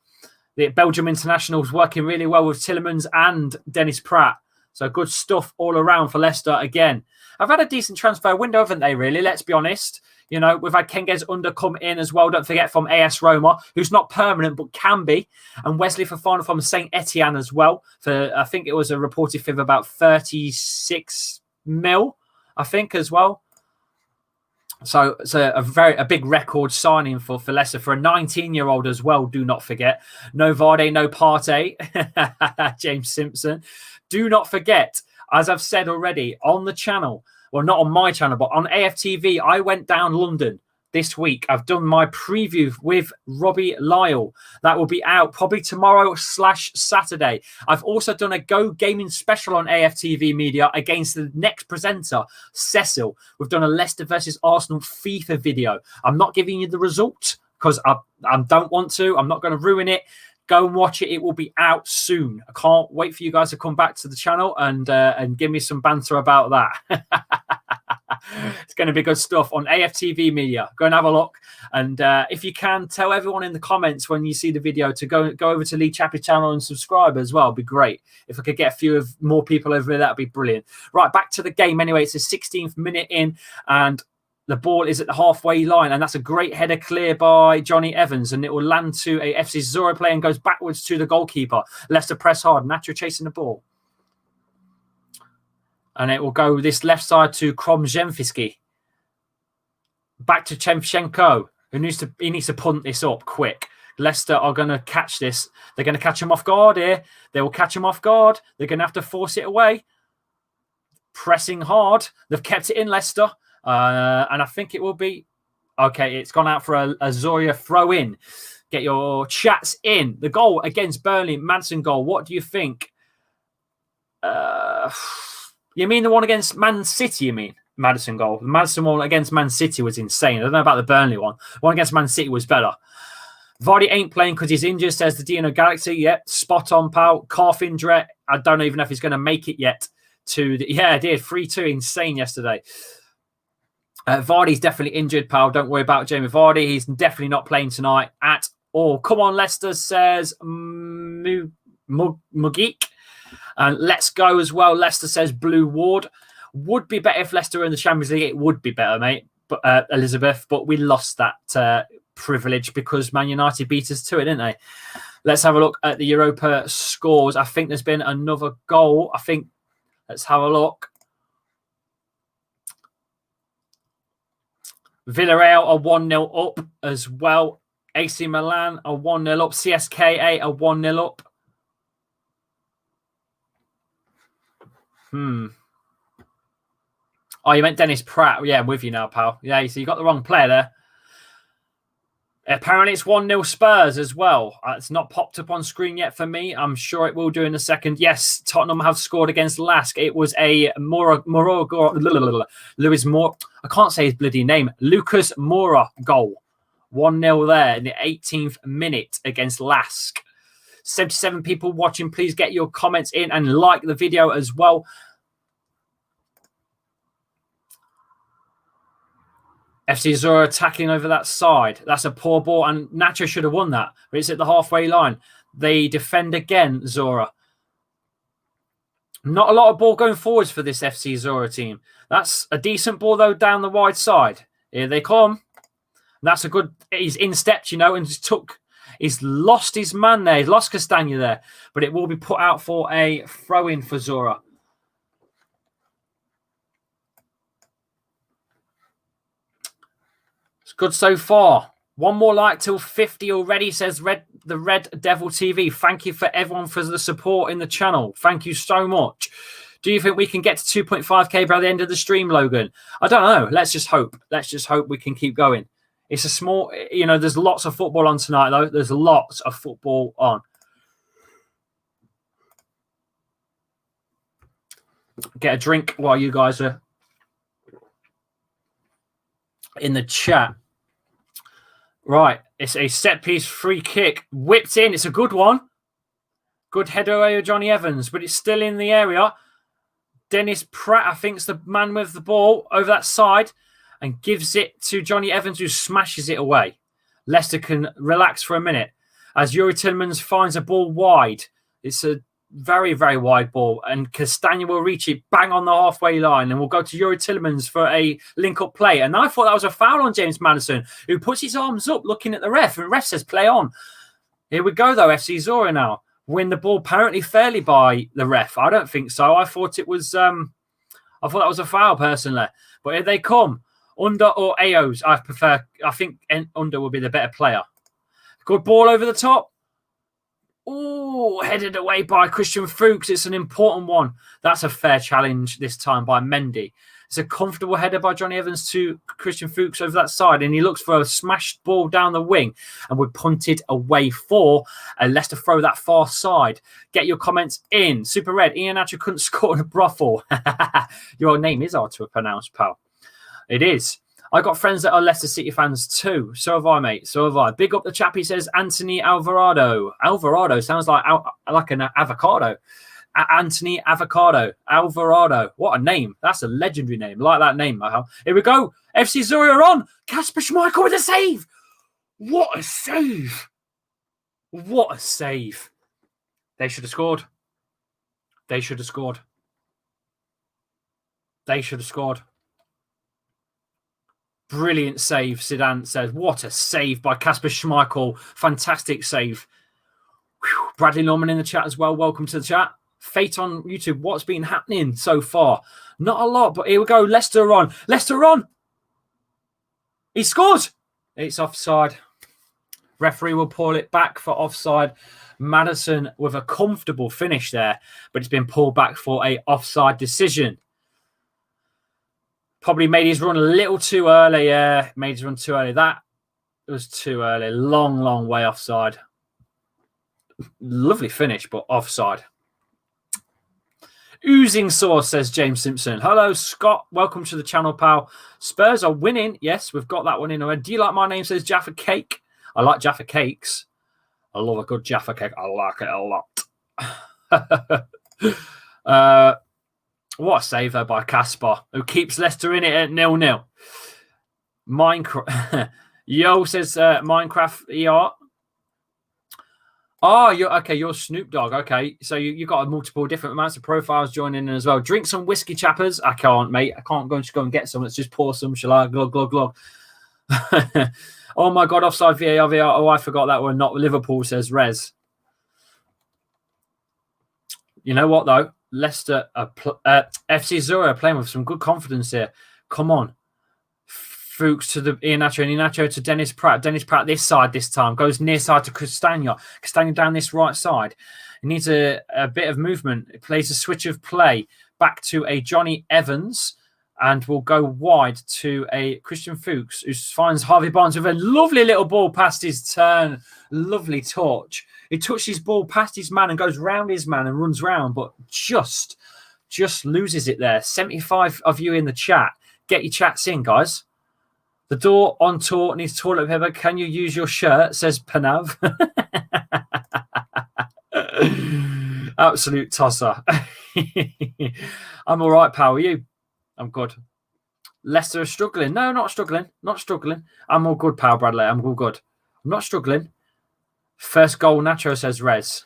The Belgium internationals working really well with Tillemans and Dennis Praet. So good stuff all around for Leicester again. I've had a decent transfer window, haven't they, really? Let's be honest. You know, we've had Kenges Under come in as well. Don't forget, from AS Roma, who's not permanent but can be. And Wesley Fofana from St. Etienne as well. For I think it was a reported fee of about 36 mil, I think, as well. So it's a big record signing for Leicester for a 19-year-old as well. Do not forget. No Vardy, no Partey. James Simpson. Do not forget, as I've said already on the channel, well, not on my channel, but on AFTV, I went down London this week. I've done my preview with Robbie Lyle. That will be out probably tomorrow/Saturday. I've also done a Go Gaming special on AFTV Media against the next presenter, Cecil. We've done a Leicester versus Arsenal FIFA video. I'm not giving you the result because I don't want to. I'm not going to ruin it. Go and watch it. It will be out soon. I can't wait for you guys to come back to the channel and give me some banter about that. It's going to be good stuff on AFTV Media. Go and have a look. And if you can, tell everyone in the comments when you see the video to go over to Lee Chappy channel and subscribe as well. It'd be great. If I could get a few more people over there, that'd be brilliant. Right, back to the game anyway. It's the 16th minute in and the ball is at the halfway line, and that's a great header clear by Johnny Evans, and it will land to a FC ZORYA player and goes backwards to the goalkeeper. Leicester press hard. Nacho chasing the ball. And it will go this left side to Kromzhenfisky. Back to Chemchenko, who needs to punt this up quick. Leicester are going to catch this. They're going to catch him off guard here. They will catch him off guard. They're going to have to force it away. Pressing hard. They've kept it in, Leicester. And I think it will be... Okay, it's gone out for a ZORYA throw-in. Get your chats in. The goal against Burnley, Madison goal. What do you think? You mean the one against Man City, you mean? Madison goal. The Madison one against Man City was insane. I don't know about the Burnley one. The one against Man City was better. Vardy ain't playing because he's injured, says the Dino Galaxy. Yep, spot on, pal. Calf injury. I don't even know if he's going to make it yet. Yeah, it did. 3-2. Insane yesterday. Vardy's definitely injured, pal. Don't worry about Jamie Vardy. He's definitely not playing tonight at all. Come on, Leicester, says Mugik. And let's go as well. Leicester says Blue Ward. Would be better if Leicester were in the Champions League. It would be better, mate. But Elizabeth. But we lost that privilege because Man United beat us to it, didn't they? Let's have a look at the Europa scores. I think there's been another goal. Let's have a look. Villarreal are 1-0 up as well. AC Milan are 1-0 up. CSKA are 1-0 up. Oh, you meant Dennis Praet. Yeah, I'm with you now, pal. Yeah, so you got the wrong player there. Apparently, it's 1-0 Spurs as well. It's not popped up on screen yet for me. I'm sure it will do in a second. Yes, Tottenham have scored against LASK. It was a Lewis Moore. I can't say his bloody name. Lucas Moura goal. 1-0 there in the 18th minute against LASK. 77 people watching. Please get your comments in and like the video as well. FC ZORYA attacking over that side. That's a poor ball, and Nacho should have won that. But it's at the halfway line. They defend again, ZORYA. Not a lot of ball going forwards for this FC ZORYA team. That's a decent ball, though, down the wide side. Here they come. That's a good... He's in-stepped, you know, and he's lost his man there. He's lost Castagna there. But it will be put out for a throw-in for ZORYA. Good so far. One more like till 50 already, says the Red Devil TV. Thank you for everyone for the support in the channel. Thank you so much. Do you think we can get to 2.5k by the end of the stream, Logan? I don't know. Let's just hope. Let's just hope we can keep going. It's a small, there's lots of football on tonight, though. There's lots of football on. Get a drink while you guys are in the chat. Right, it's a set-piece free kick. Whipped in. It's a good one. Good header away with Johnny Evans, but it's still in the area. Dennis Pratt, I think, is the man with the ball over that side and gives it to Johnny Evans, who smashes it away. Leicester can relax for a minute as Youri Tielemans finds a ball wide. It's a very, very wide ball, and Castagna will reach it bang on the halfway line, and we'll go to Youri Tielemans for a link-up play. And I thought that was a foul on James Maddison, who puts his arms up looking at the ref, and the ref says play on. Here we go, though. FC ZORYA now win the ball apparently fairly by the ref. I don't think so. I thought it was I thought that was a foul personally. But here they come. Under or Aos, I think Under will be the better player. Good ball over the top. Oh, headed away by Christian Fuchs. It's an important one. That's a fair challenge this time by Mendy. It's a comfortable header by Johnny Evans to Christian Fuchs over that side, and he looks for a smashed ball down the wing, and we're punted away for Leicester throw that far side. Get your comments in. Super Red, Ian Nacho couldn't score in a brothel. Your name is hard to pronounce, pal. It is. I got friends that are Leicester City fans too. So have I, mate. So have I. Big up the Chappy, says Anthony Alvarado. Alvarado sounds like an avocado. Anthony Avocado. Alvarado. What a name. That's a legendary name. I like that name. Here we go. FC ZORYA on. Kasper Schmeichel with a save. What a save. What a save. They should have scored. They should have scored. They should have scored. Brilliant save, Zidane says. What a save by Kasper Schmeichel. Fantastic save. Whew. Bradley Norman in the chat as well. Welcome to the chat. Fate on YouTube. What's been happening so far? Not a lot, but here we go. Leicester on. Leicester on. He scored. It's offside. Referee will pull it back for offside. Maddison with a comfortable finish there, but it's been pulled back for a offside decision. Probably made his run a little too early. Yeah, made his run too early. That was too early. Long, long way offside. Lovely finish, but offside. Oozing sauce, says James Simpson. Hello, Scott. Welcome to the channel, pal. Spurs are winning. Yes, we've got that one in already. Do you like my name, says Jaffa Cake? I like Jaffa Cakes. I love a good Jaffa Cake. I like it a lot. What a save, though, by Kasper, who keeps Leicester in it at 0-0. Minecraft. Yo, says Minecraft ER. Oh, you're Snoop Dogg. Okay, so you got multiple different amounts of profiles joining in as well. Drink some whiskey, chappers. I can't, mate. I can't just go and get some. Let's just pour some. Shall I? Glug, glug, glug. Oh, my God. Offside VAR, VR. Oh, I forgot that one. Not Liverpool, says Rez. You know what, though? Leicester, FC ZORYA are playing with some good confidence here. Come on. Fuchs to the Ian Nacho, and Nacho to Dennis Pratt. Dennis Pratt this side this time. Goes near side to Castagna. Castagna down this right side. He needs a bit of movement. It plays a switch of play back to a Johnny Evans and will go wide to a Christian Fuchs, who finds Harvey Barnes with a lovely little ball past his turn. Lovely touch. He touched his ball past his man and goes round his man and runs round, but just loses it there. 75 of you in the chat. Get your chats in, guys. The door on tour needs toilet paper. Can you use your shirt? Says Panav. Absolute tosser. I'm all right, pal. Are you? I'm good. Leicester are struggling. No, not struggling. Not struggling. I'm all good, pal, Bradley. I'm all good. I'm not struggling. First goal, Nacho, says Rez.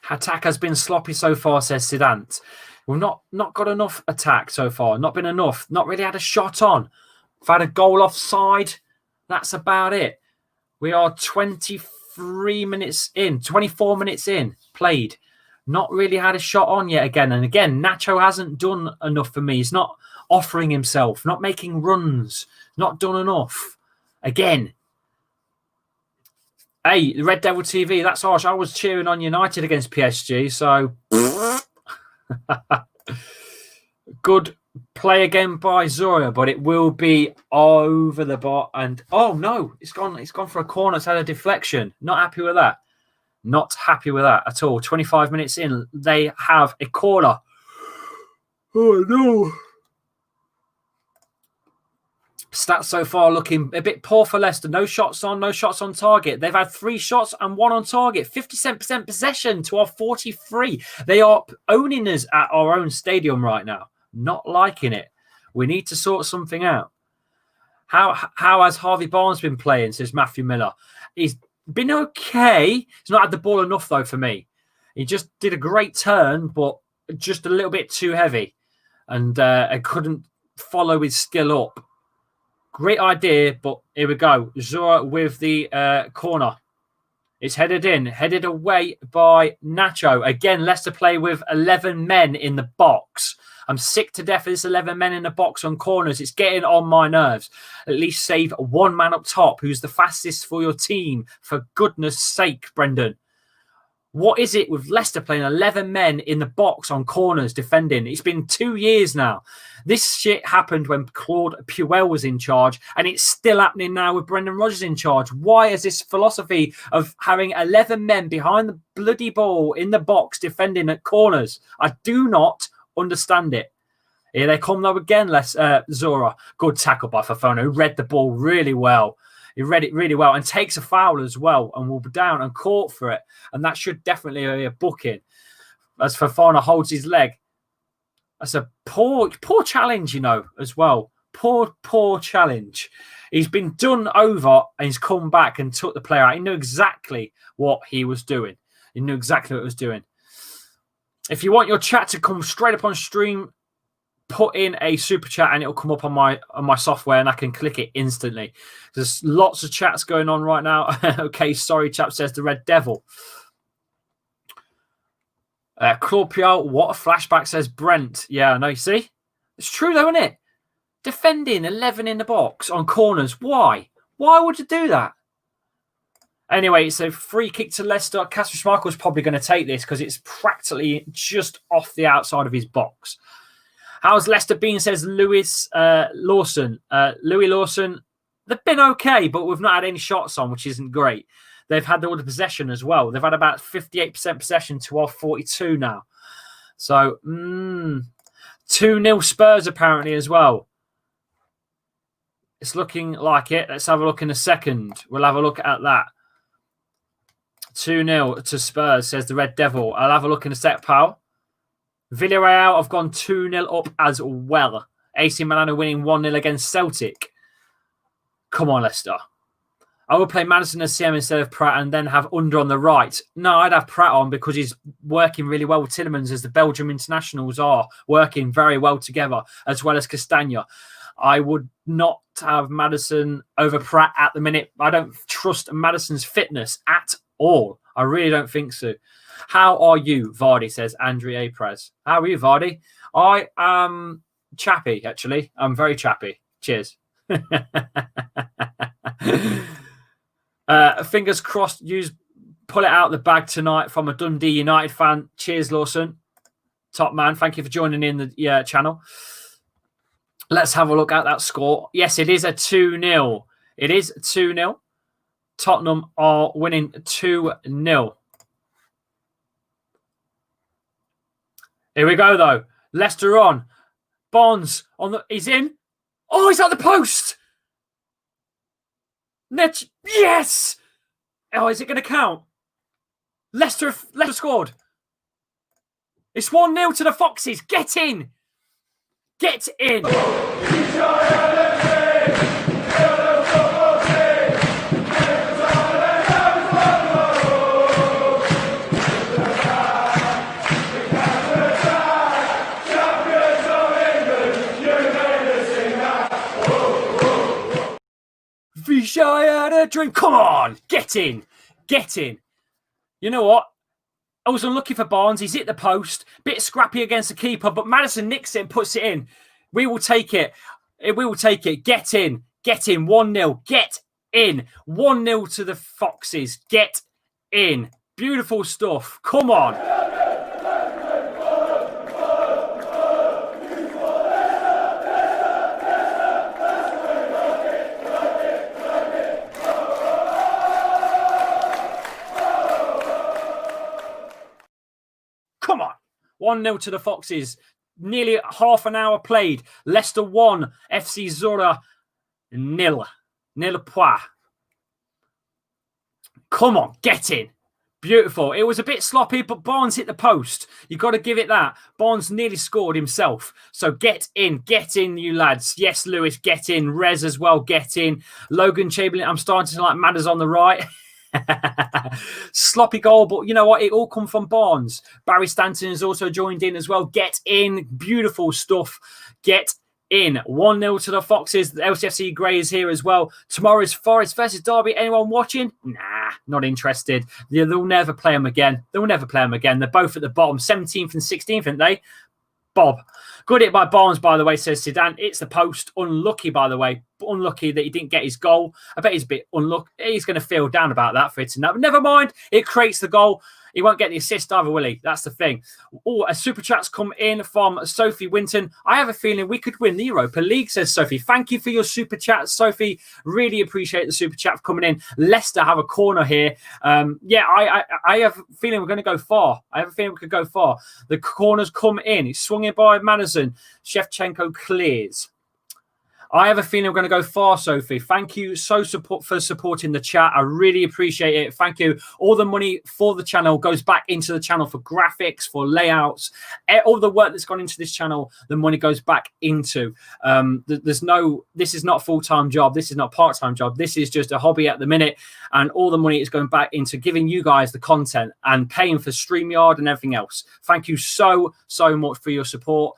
Attack has been sloppy so far, says Zidane. We've not got enough attack so far. Not been enough. Not really had a shot on. We've had a goal offside. That's about it. We are 23 minutes in. 24 minutes in. Played. Not really had a shot on yet again. And again, Nacho hasn't done enough for me. He's not offering himself. Not making runs. Not done enough. Again. Hey, the Red Devil TV, that's harsh. I was cheering on United against PSG, so... Good Play again by ZORYA, but it will be over the bar. And oh no, it's gone for a corner. It's had a deflection. Not happy with that. Not happy with that at all. 25 minutes in, they have a corner. Oh no. Stats so far looking a bit poor for Leicester. No shots on target. They've had 3 shots and 1 on target. 57% possession to our 43. They are owning us at our own stadium right now. Not liking it. We need to sort something out. How has Harvey Barnes been playing, says Matthew Miller? He's been okay. He's not had the ball enough, though, for me. He just did a great turn, but just a little bit too heavy. And I couldn't follow his skill up. Great idea, but here we go. ZORYA with the corner. It's headed in, headed away by Nacho. Again, Leicester play with 11 men in the box. I'm sick to death of this 11 men in the box on corners. It's getting on my nerves. At least save one man up top who's the fastest for your team. For goodness sake, Brendan. What is it with Leicester playing 11 men in the box on corners defending? It's been 2 years now. This shit happened when Claude Puel was in charge, and it's still happening now with Brendan Rodgers in charge. Why is this philosophy of having 11 men behind the bloody ball in the box defending at corners? I do not understand it. Here they come though again, ZORYA. Good tackle by Fofana, who read the ball really well. He read it really well and takes a foul as well and will be down and caught for it. And that should definitely be a booking as Fofana holds his leg. That's a poor challenge, you know, as well. Poor challenge. He's been done over and he's come back and took the player out. He knew exactly what he was doing. He knew exactly what he was doing. If you want your chat to come straight up on stream, put in a super chat and it'll come up on my software and I can click it instantly. There's lots of chats going on right now. Okay, sorry, chap, says the Red Devil. Claude Puel, what a flashback, says Brent. Yeah, no, you see? It's true though, isn't it? Defending 11 in the box on corners. Why? Why would you do that? Anyway, it's a free kick to Leicester. Kasper Schmeichel's probably going to take this because it's practically just off the outside of his box. How's Leicester been, says Lewis Lawson. Louis Lawson, they've been okay, but we've not had any shots on, which isn't great. They've had all the possession as well. They've had about 58% possession to our 42 now. So, 2-0 Spurs apparently as well. It's looking like it. Let's have a look in a second. We'll have a look at that. 2-0 to Spurs, says the Red Devil. I'll have a look in a sec, pal. Villarreal have gone 2-0 up as well. AC Milan are winning 1-0 against Celtic. Come on, Leicester. I would play Maddison as CM instead of Pratt and then have Under on the right. No, I'd have Pratt on because he's working really well with Tielemans, as the Belgium internationals are working very well together, as well as Castagna. I would not have Maddison over Pratt at the minute. I don't trust Maddison's fitness at all. I really don't think so. How are you, Vardy, says Andrea Prez. How are you, Vardy? I am chappy, actually. I'm very chappy. Cheers. Fingers crossed, pull it out the bag tonight from a Dundee United fan. Cheers, Lawson. Top man. Thank you for joining in the channel. Let's have a look at that score. Yes, it is a 2-0. It is 2-0. Tottenham are winning 2-0. Here we go, though. Leicester on. Bonds on the. He's in. Oh, he's at the post. Yes. Oh, is it going to count? Leicester scored. It's 1-0 to the Foxes. Get in. Get in. I had a dream. Come on, get in. Get in. You know what? I was unlucky for Barnes. He's hit the post. Bit scrappy against the keeper, but Maddison nicks it and puts it in. We will take it. We will take it. Get in. Get in. 1-0. Get in. 1-0 to the Foxes. Get in. Beautiful stuff. Come on. Come on. 1-0 to the Foxes. Nearly half an hour played. Leicester 1, FC ZORYA 0. Nil point. Come on, get in. Beautiful. It was a bit sloppy, but Barnes hit the post. You've got to give it that. Barnes nearly scored himself. So get in, you lads. Yes, Lewis, get in. Rez as well, get in. Logan Chamberlain, I'm starting to like Matters on the right. Sloppy goal, but you know what? It all come from Barnes. Barry Stanton has also joined in as well. Get in. Beautiful stuff. Get in. 1-0 to the Foxes. The LCFC Grey is here as well. Tomorrow's Forest versus Derby. Anyone watching? Nah, not interested. They'll never play them again. They'll never play them again. They're both at the bottom. 17th and 16th, aren't they? Bob. Good hit by Barnes, by the way, says Zidane. It's the post. Unlucky, by the way. Unlucky that he didn't get his goal. I bet he's a bit unlucky. He's going to feel down about that for hitting that. But never mind. It creates the goal. He won't get the assist either, will he? That's the thing. Oh, a super chat's come in from Sophie Winton. I have a feeling we could win the Europa League, says Sophie. Thank you for your super chat, Sophie. Really appreciate the super chat for coming in. Leicester have a corner here. Yeah, I have a feeling we're going to go far. I have a feeling we could go far. The corner's come in. It's swung in by Madison. Shevchenko clears. I have a feeling we're going to go far, Sophie. Thank you for supporting the chat. I really appreciate it. Thank you. All the money for the channel goes back into the channel for graphics, for layouts. All the work that's gone into this channel, the money goes back into. This is not a full-time job. This is not a part-time job. This is just a hobby at the minute. And all the money is going back into giving you guys the content and paying for StreamYard and everything else. Thank you so much for your support.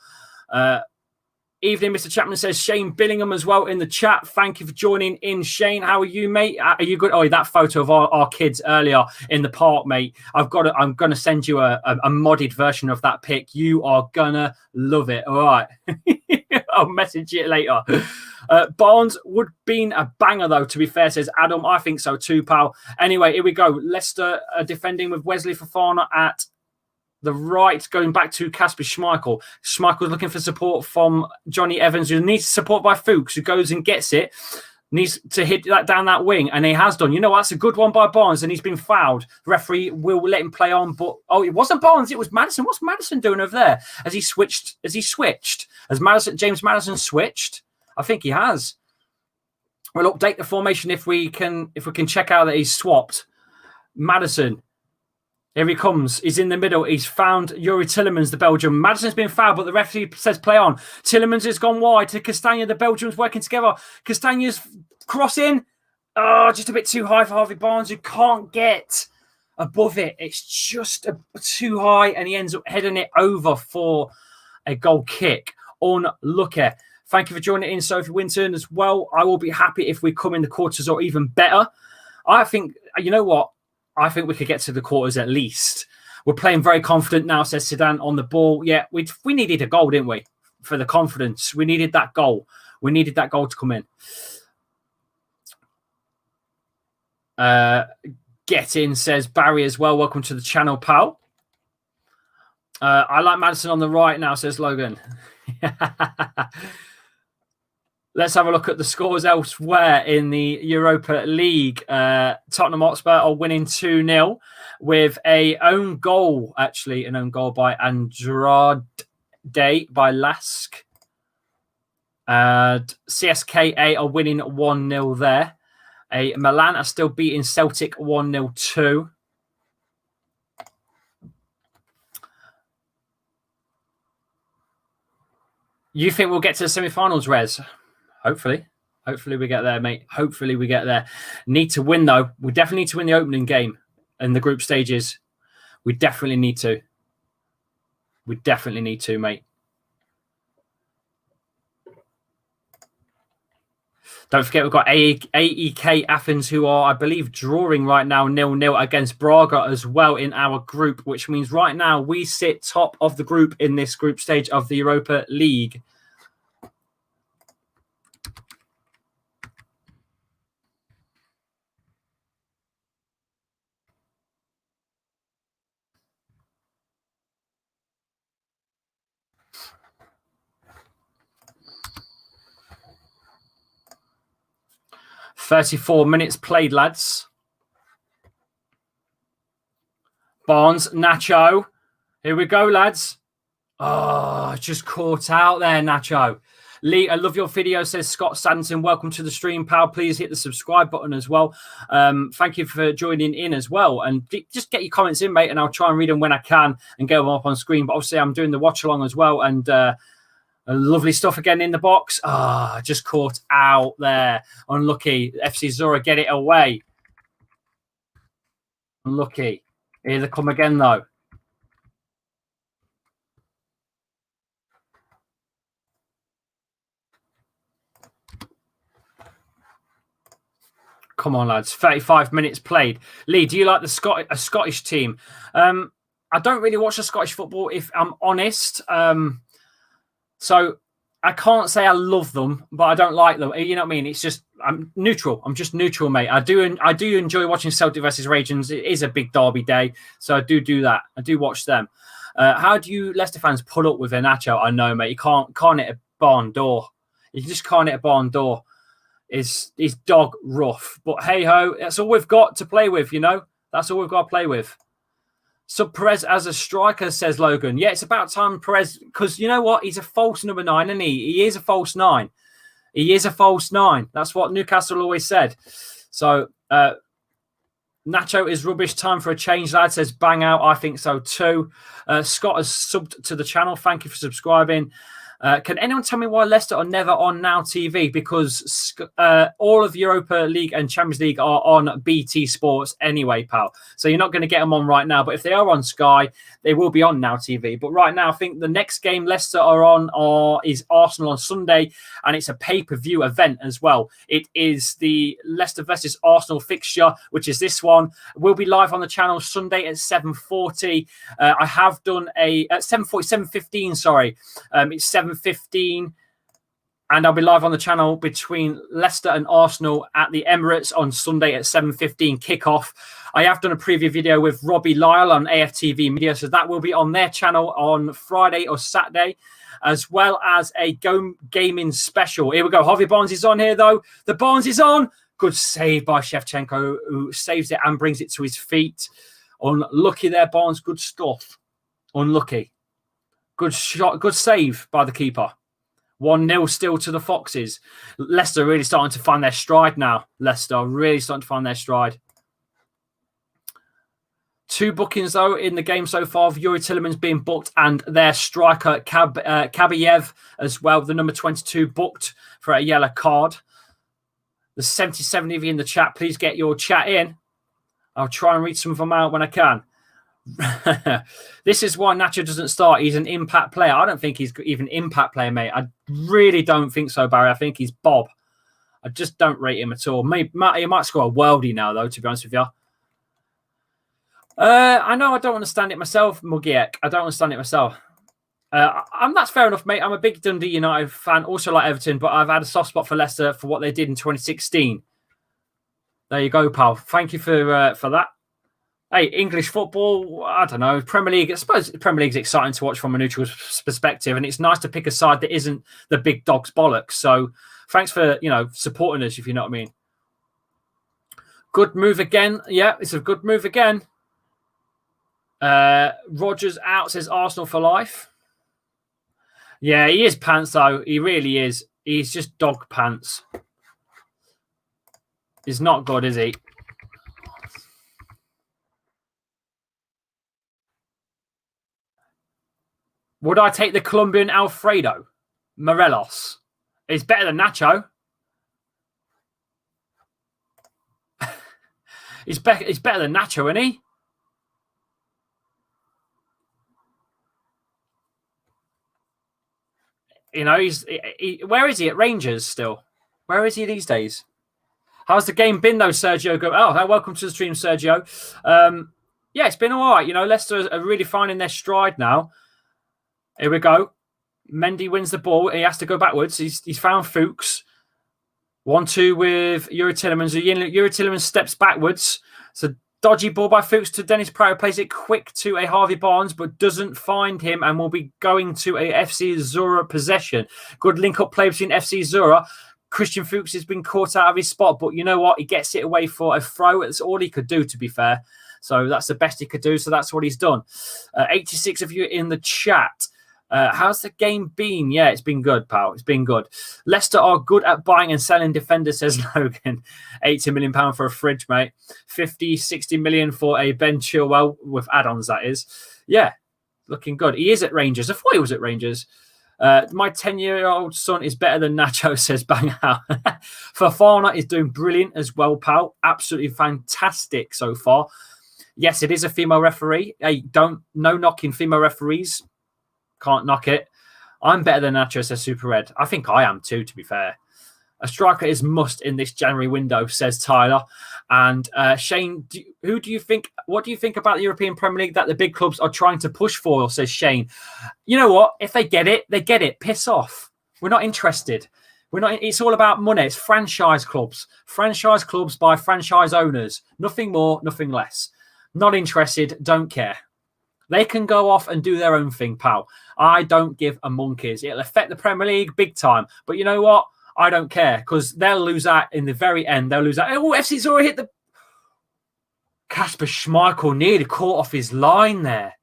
Evening, Mr. Chapman says Shane Billingham as well in the chat. Thank you for joining in, Shane. How are you, mate? Are you good? Oh, that photo of our kids earlier in the park, mate. I'm gonna send you a modded version of that pic. You are gonna love it. All right. I'll message you later. Barnes would have been a banger, though, to be fair, says Adam. I think so too, pal. Anyway, here we go. Leicester defending with Wesley Fofana at the right, going back to Kasper Schmeichel. Schmeichel's looking for support from Johnny Evans, who needs support by Fuchs, who goes and gets it. Needs to hit that down that wing, and he has done. You know, that's a good one by Barnes, and he's been fouled. The referee will let him play on, but it wasn't Barnes, it was Madison. What's Madison doing over there? Has he switched? Has James Madison switched? I think he has. We'll update the formation if we can check out that he's swapped. Madison. Here he comes. He's in the middle. He's found Yuri Tillemans, the Belgian. Madison's been fouled, but the referee says play on. Tillemans has gone wide to Castagna. The Belgians working together. Castagna's crossing. Oh, just a bit too high for Harvey Barnes, who can't get above it. It's just too high, and he ends up heading it over for a goal kick. Unlucky. Thank you for joining in, Sophie Winton, as well. I will be happy if we come in the quarters or even better. I think, you know what? I think we could get to the quarters at least. We're playing very confident now, says Zidane on the ball. Yeah, we needed a goal, didn't we? For the confidence. We needed that goal. We needed that goal to come in. Get in, says Barry as well. Welcome to the channel, pal. I like Madison on the right now, says Logan. Let's have a look at the scores elsewhere in the Europa League. Tottenham Hotspur are winning 2-0 with an own goal by Andrade by LUHANSK. CSKA are winning 1-0 there. Milan are still beating Celtic 1-0 too. You think we'll get to the semi-finals, Rez? Hopefully we get there, mate. Hopefully we get there. Need to win, though. We definitely need to win the opening game in the group stages. We definitely need to. We definitely need to, mate. Don't forget, we've got AEK Athens, who are, I believe, drawing right now 0-0 against Braga as well in our group, which means right now we sit top of the group in this group stage of the Europa League. "34 minutes played, lads." Barnes, Nacho. Here we go, lads. Oh, just caught out there, Nacho. Lee, I love your video, says Scott Sanderson. Welcome to the stream, pal. Please hit the subscribe button as well. Thank you for joining in as well. And just get your comments in, mate, and I'll try and read them when I can and get them up on screen. But obviously, I'm doing the watch along as well. And lovely stuff again in the box. Ah, just caught out there. Unlucky. FC ZORYA get it away. Unlucky. Here they come again, though. Come on, lads. 35 minutes played. Lee, do you like the Scottish team? I don't really watch the Scottish football, if I'm honest. So I can't say I love them, but I don't like them. You know what I mean? It's just I'm neutral. I'm just neutral, mate. I do enjoy watching Celtic versus Rangers. It is a big derby day, so I do that. I do watch them. How do you Leicester fans put up with Nacho? I know, mate. You can't hit a barn door. You just can't hit a barn door. Is dog rough, but hey ho, that's all we've got to play with, you know. That's all we've got to play with. So Perez as a striker, says Logan. Yeah, it's about time Perez, because you know what? He's a false number 9, isn't he? He is a false 9. He is a false 9. That's what Newcastle always said. So Nacho is rubbish. Time for a change, lad, says Bang Out. I think so too. Scott has subbed to the channel. Thank you for subscribing. Can anyone tell me why Leicester are never on Now TV? Because all of Europa League and Champions League are on BT Sports anyway, pal. So you're not going to get them on right now. But if they are on Sky, they will be on Now TV. But right now, I think the next game Leicester are on is Arsenal on Sunday, and it's a pay-per-view event as well. It is the Leicester versus Arsenal fixture, which is this one. We'll be live on the channel Sunday at 7:40. I have done at 7:15, sorry. It's 7:15, and I'll be live on the channel between Leicester and Arsenal at the Emirates on Sunday at 7:15 kickoff. I have done a preview video with Robbie Lyle on AFTV Media, so that will be on their channel on Friday or Saturday, as well as a gaming special. Here we go. Harvey Barnes is on here, though. The Barnes is on. Good save by Shevchenko, who saves it and brings it to his feet. Unlucky there, Barnes. Good stuff. Unlucky. Good shot, good save by the keeper. 1-0 still to the Foxes. Leicester really starting to find their stride now. Leicester really starting to find their stride. 2 bookings, though, in the game so far. Yuri Tillemans being booked, and their striker, Kabayev, as well. The number 22 booked for a yellow card. The 77 of you in the chat, please get your chat in. I'll try and read some of them out when I can. This is why Nacho doesn't start. He's an impact player. I don't think he's even impact player, mate. I really don't think so, Barry. I think he's Bob. I just don't rate him at all. Maybe he might score a worldie now, though, to be honest with you. I know I don't understand it myself, Mugiek. I don't understand it myself. That's fair enough, mate. I'm a big Dundee United fan, also like Everton, but I've had a soft spot for Leicester for what they did in 2016. There you go, pal. Thank you for that. Hey, English football, I don't know. Premier League, I suppose Premier League's exciting to watch from a neutral perspective, and it's nice to pick a side that isn't the big dog's bollocks. So thanks for, supporting us, if you know what I mean. Good move again. Yeah, it's a good move again. Rogers out, says Arsenal for life. Yeah, he is pants, though. He really is. He's just dog pants. He's not good, is he? Would I take the Colombian Alfredo? Morelos. He's better than Nacho. He's better than Nacho, isn't he? Where is he at Rangers still? Where is he these days? How's the game been, though, Sergio? Welcome to the stream, Sergio. Yeah, it's been all right. Leicester are really finding their stride now. Here we go. Mendy wins the ball. He has to go backwards. He's found Fuchs. 1-2 with Yuri Tillemans. Yuri Tillemans steps backwards. So dodgy ball by Fuchs to Dennis Pratt. Plays it quick to a Harvey Barnes, but doesn't find him and will be going to a FC ZORYA possession. Good link-up play between FC ZORYA. Christian Fuchs has been caught out of his spot, but you know what? He gets it away for a throw. It's all he could do, to be fair. So that's the best he could do. So that's what he's done. 86 of you in the chat. How's the game been? Yeah, it's been good, pal. It's been good. Leicester are good at buying and selling defenders, says Logan. £80 million for a fridge, mate. 50, 60 million for a Ben Chilwell with add-ons, that is. Yeah, looking good. He is at Rangers. I thought he was at Rangers. My 10-year-old son is better than Nacho, says Bang Out. Fofana is doing brilliant as well, pal. Absolutely fantastic so far. Yes, it is a female referee. Hey, no knocking female referees. Can't knock it. I'm better than Nacho, says Super Red. I think I am too, to be fair. A striker is must in this January window, says Tyler. And Shane, what do you think about the European Premier League that the big clubs are trying to push for, says Shane. You know what? If they get it, they get it. Piss off. We're not interested. It's all about money. It's franchise clubs. Franchise clubs by franchise owners. Nothing more, nothing less. Not interested, don't care. They can go off and do their own thing, pal. I don't give a monkeys. It'll affect the Premier League big time. But you know what? I don't care because they'll lose out in the very end. They'll lose out. Oh, FC ZORYA hit the... Kasper Schmeichel nearly caught off his line there.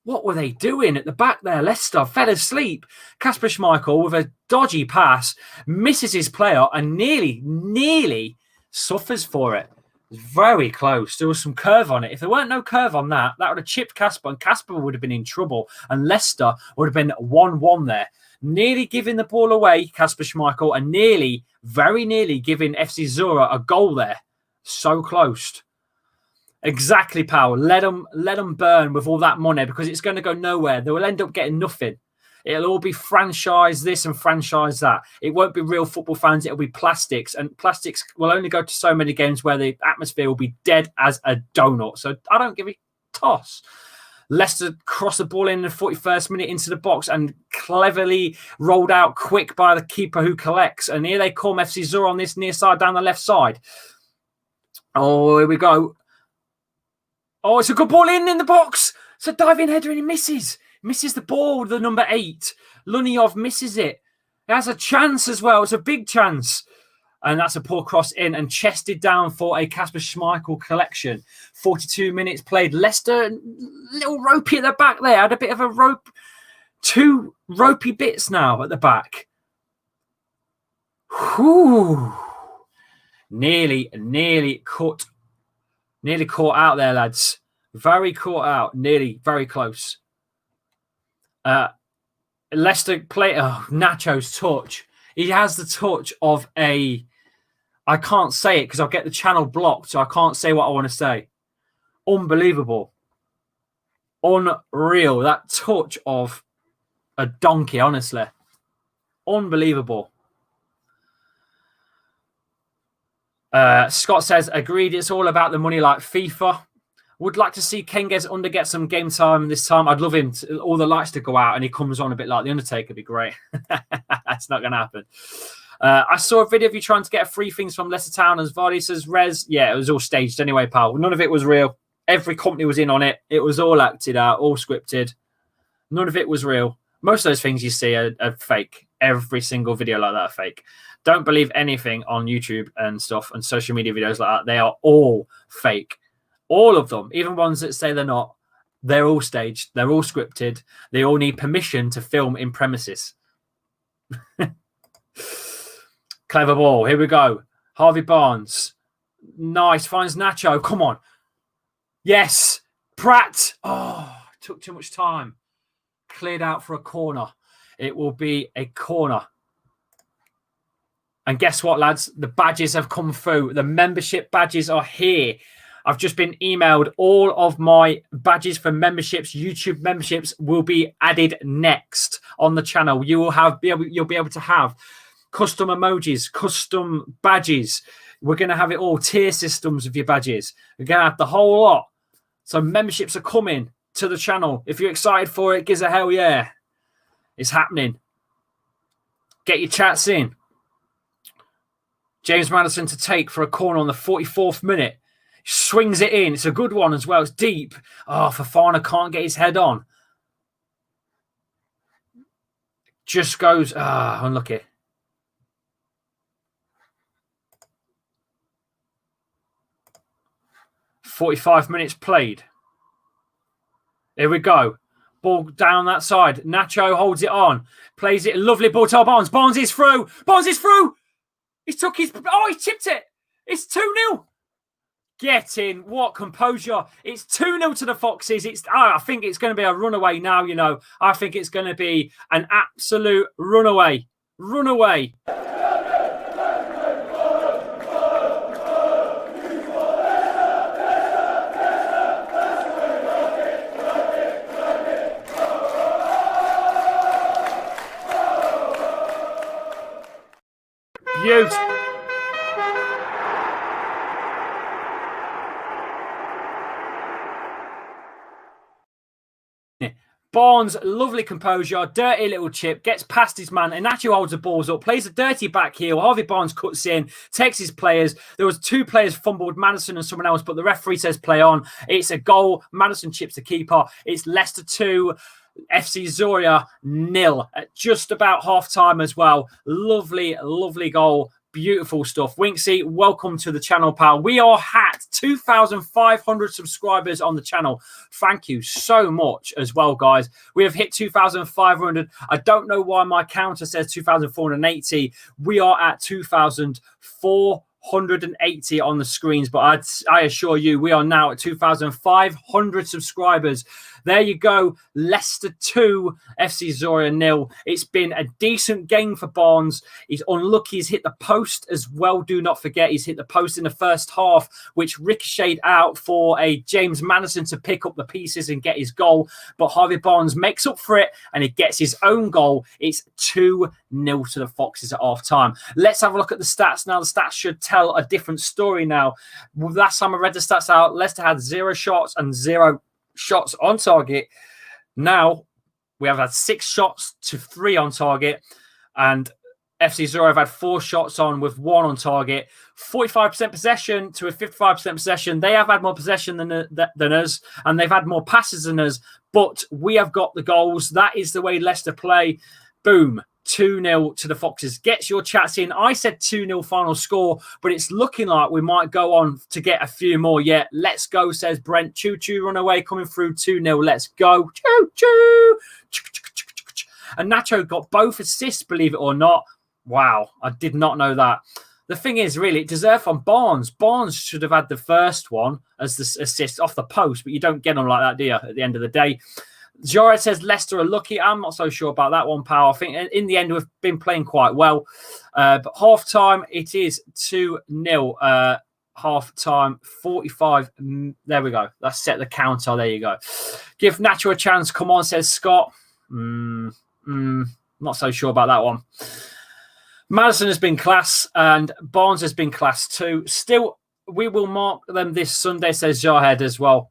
What were they doing at the back there? Leicester fell asleep. Kasper Schmeichel with a dodgy pass misses his player and nearly suffers for it. Very close. There was some curve on it. If there weren't no curve on that, that would have chipped Kasper, and Kasper would have been in trouble, and Leicester would have been 1-1 there. Nearly giving the ball away, Kasper Schmeichel, and very nearly giving FC ZORYA a goal there. So close. Exactly, pal. Let them burn with all that money because it's going to go nowhere. They will end up getting nothing. It'll all be franchise this and franchise that. It won't be real football fans. It'll be plastics. And plastics will only go to so many games where the atmosphere will be dead as a donut. So I don't give a toss. Leicester crossed the ball in the 41st minute into the box and cleverly rolled out quick by the keeper who collects. And here they come, FC ZORYA on this near side down the left side. Oh, here we go. Oh, it's a good ball in the box. It's a diving header and he misses. Misses the ball, the number 8. Lunyov misses it. He has a chance as well. It's a big chance. And that's a poor cross in and chested down for a Kasper Schmeichel collection. 42 minutes played. Leicester, little ropey at the back there. Had a bit of a rope. 2 ropey bits now at the back. Whew. Nearly caught out there, lads. Very caught out. Nearly, very close. Leicester play. Oh, Nacho's touch. He has the touch of a... I can't say it because I'll get the channel blocked, so I can't say what I want to say. Unbelievable. Unreal. That touch of a donkey, honestly. Unbelievable. Scott says, agreed, it's all about the money like FIFA. Would like to see Kenges get some game time this time. I'd love him all the lights to go out and he comes on a bit like The Undertaker. Would be great. That's not going to happen. I saw a video of you trying to get free things from Leicester Town as Vardy says, Rez. Yeah, it was all staged anyway, pal. None of it was real. Every company was in on it. It was all acted out, all scripted. None of it was real. Most of those things you see are fake. Every single video like that are fake. Don't believe anything on YouTube and stuff and social media videos like that. They are all fake. All of them, even ones that say they're not, they're all staged. They're all scripted. They all need permission to film in premises. Clever ball. Here we go. Harvey Barnes. Nice. Finds Nacho. Come on. Yes. Pratt. Oh, took too much time. Cleared out for a corner. It will be a corner. And guess what, lads? The badges have come through. The membership badges are here. I've just been emailed. All of my badges for memberships, YouTube memberships, will be added next on the channel. You'll be able to have custom emojis, custom badges. We're going to have it all. Tier systems of your badges. We're going to have the whole lot. So memberships are coming to the channel. If you're excited for it, give us a hell yeah. It's happening. Get your chats in. James Madison to take for a corner on the 44th minute. Swings it in. It's a good one as well. It's deep. Oh, Fofana can't get his head on. Just goes, unlucky. 45 minutes played. Here we go. Ball down that side. Nacho holds it on. Plays it. Lovely ball to Barnes. Barnes is through. Barnes is through. He took his... Oh, he chipped it. It's 2-0. Get in. What composure. It's 2-0 to the Foxes. I think it's going to be a runaway now, you know. I think it's going to be an absolute runaway. Runaway. Beautiful. Barnes, lovely composure, dirty little chip, gets past his man, and Nacho holds the balls up, plays a dirty back heel. Harvey Barnes cuts in, takes his players. There was 2 players fumbled, Madison and someone else, but the referee says play on. It's a goal. Madison chips the keeper. It's Leicester 2, FC ZORYA 0 at just about half time as well. Lovely, lovely goal. Beautiful stuff. Winksy, welcome to the channel, pal. We are at 2,500 subscribers on the channel. Thank you so much as well, guys. We have hit 2,500. I don't know why my counter says 2,480. We are at 2,480 on the screens, but I assure you, we are now at 2,500 subscribers. There you go. Leicester 2, FC ZORYA 0. It's been a decent game for Barnes. He's unlucky. He's hit the post as well. Do not forget, he's hit the post in the first half, which ricocheted out for a James Madison to pick up the pieces and get his goal. But Harvey Barnes makes up for it, and he gets his own goal. It's 2-0 to the Foxes at half time. Let's have a look at the stats now. The stats should tell a different story now. Last time I read the stats out, Leicester had 0 shots and 0 shots on target. Now we have had 6 shots to 3 on target, and FC ZORYA have had 4 shots on with 1 on target. 45% possession to a 55% possession. They have had more possession than us, and they've had more passes than us, but we have got the goals. That is the way Leicester play. Boom. 2-0 to the Foxes. Gets your chats in. I said 2-0 final score, but it's looking like we might go on to get a few more yet. Let's go, says Brent. Choo-choo, runaway coming through 2-0. Let's go. Choo-choo. And Nacho got both assists, believe it or not. Wow, I did not know that. The thing is, really, it deserved from Barnes. Barnes should have had the first one as the assist off the post, but you don't get them like that, do you, at the end of the day? Jared says Leicester are lucky. I'm not so sure about that one, pal. I think in the end we've been playing quite well. But half time, it is 2-0. Half time, 45. There we go. Let's set the counter. There you go. Give Nacho a chance. Come on, says Scott. Not so sure about that one. Madison has been class, and Barnes has been class too. Still, we will mark them this Sunday, says Jarhead as well.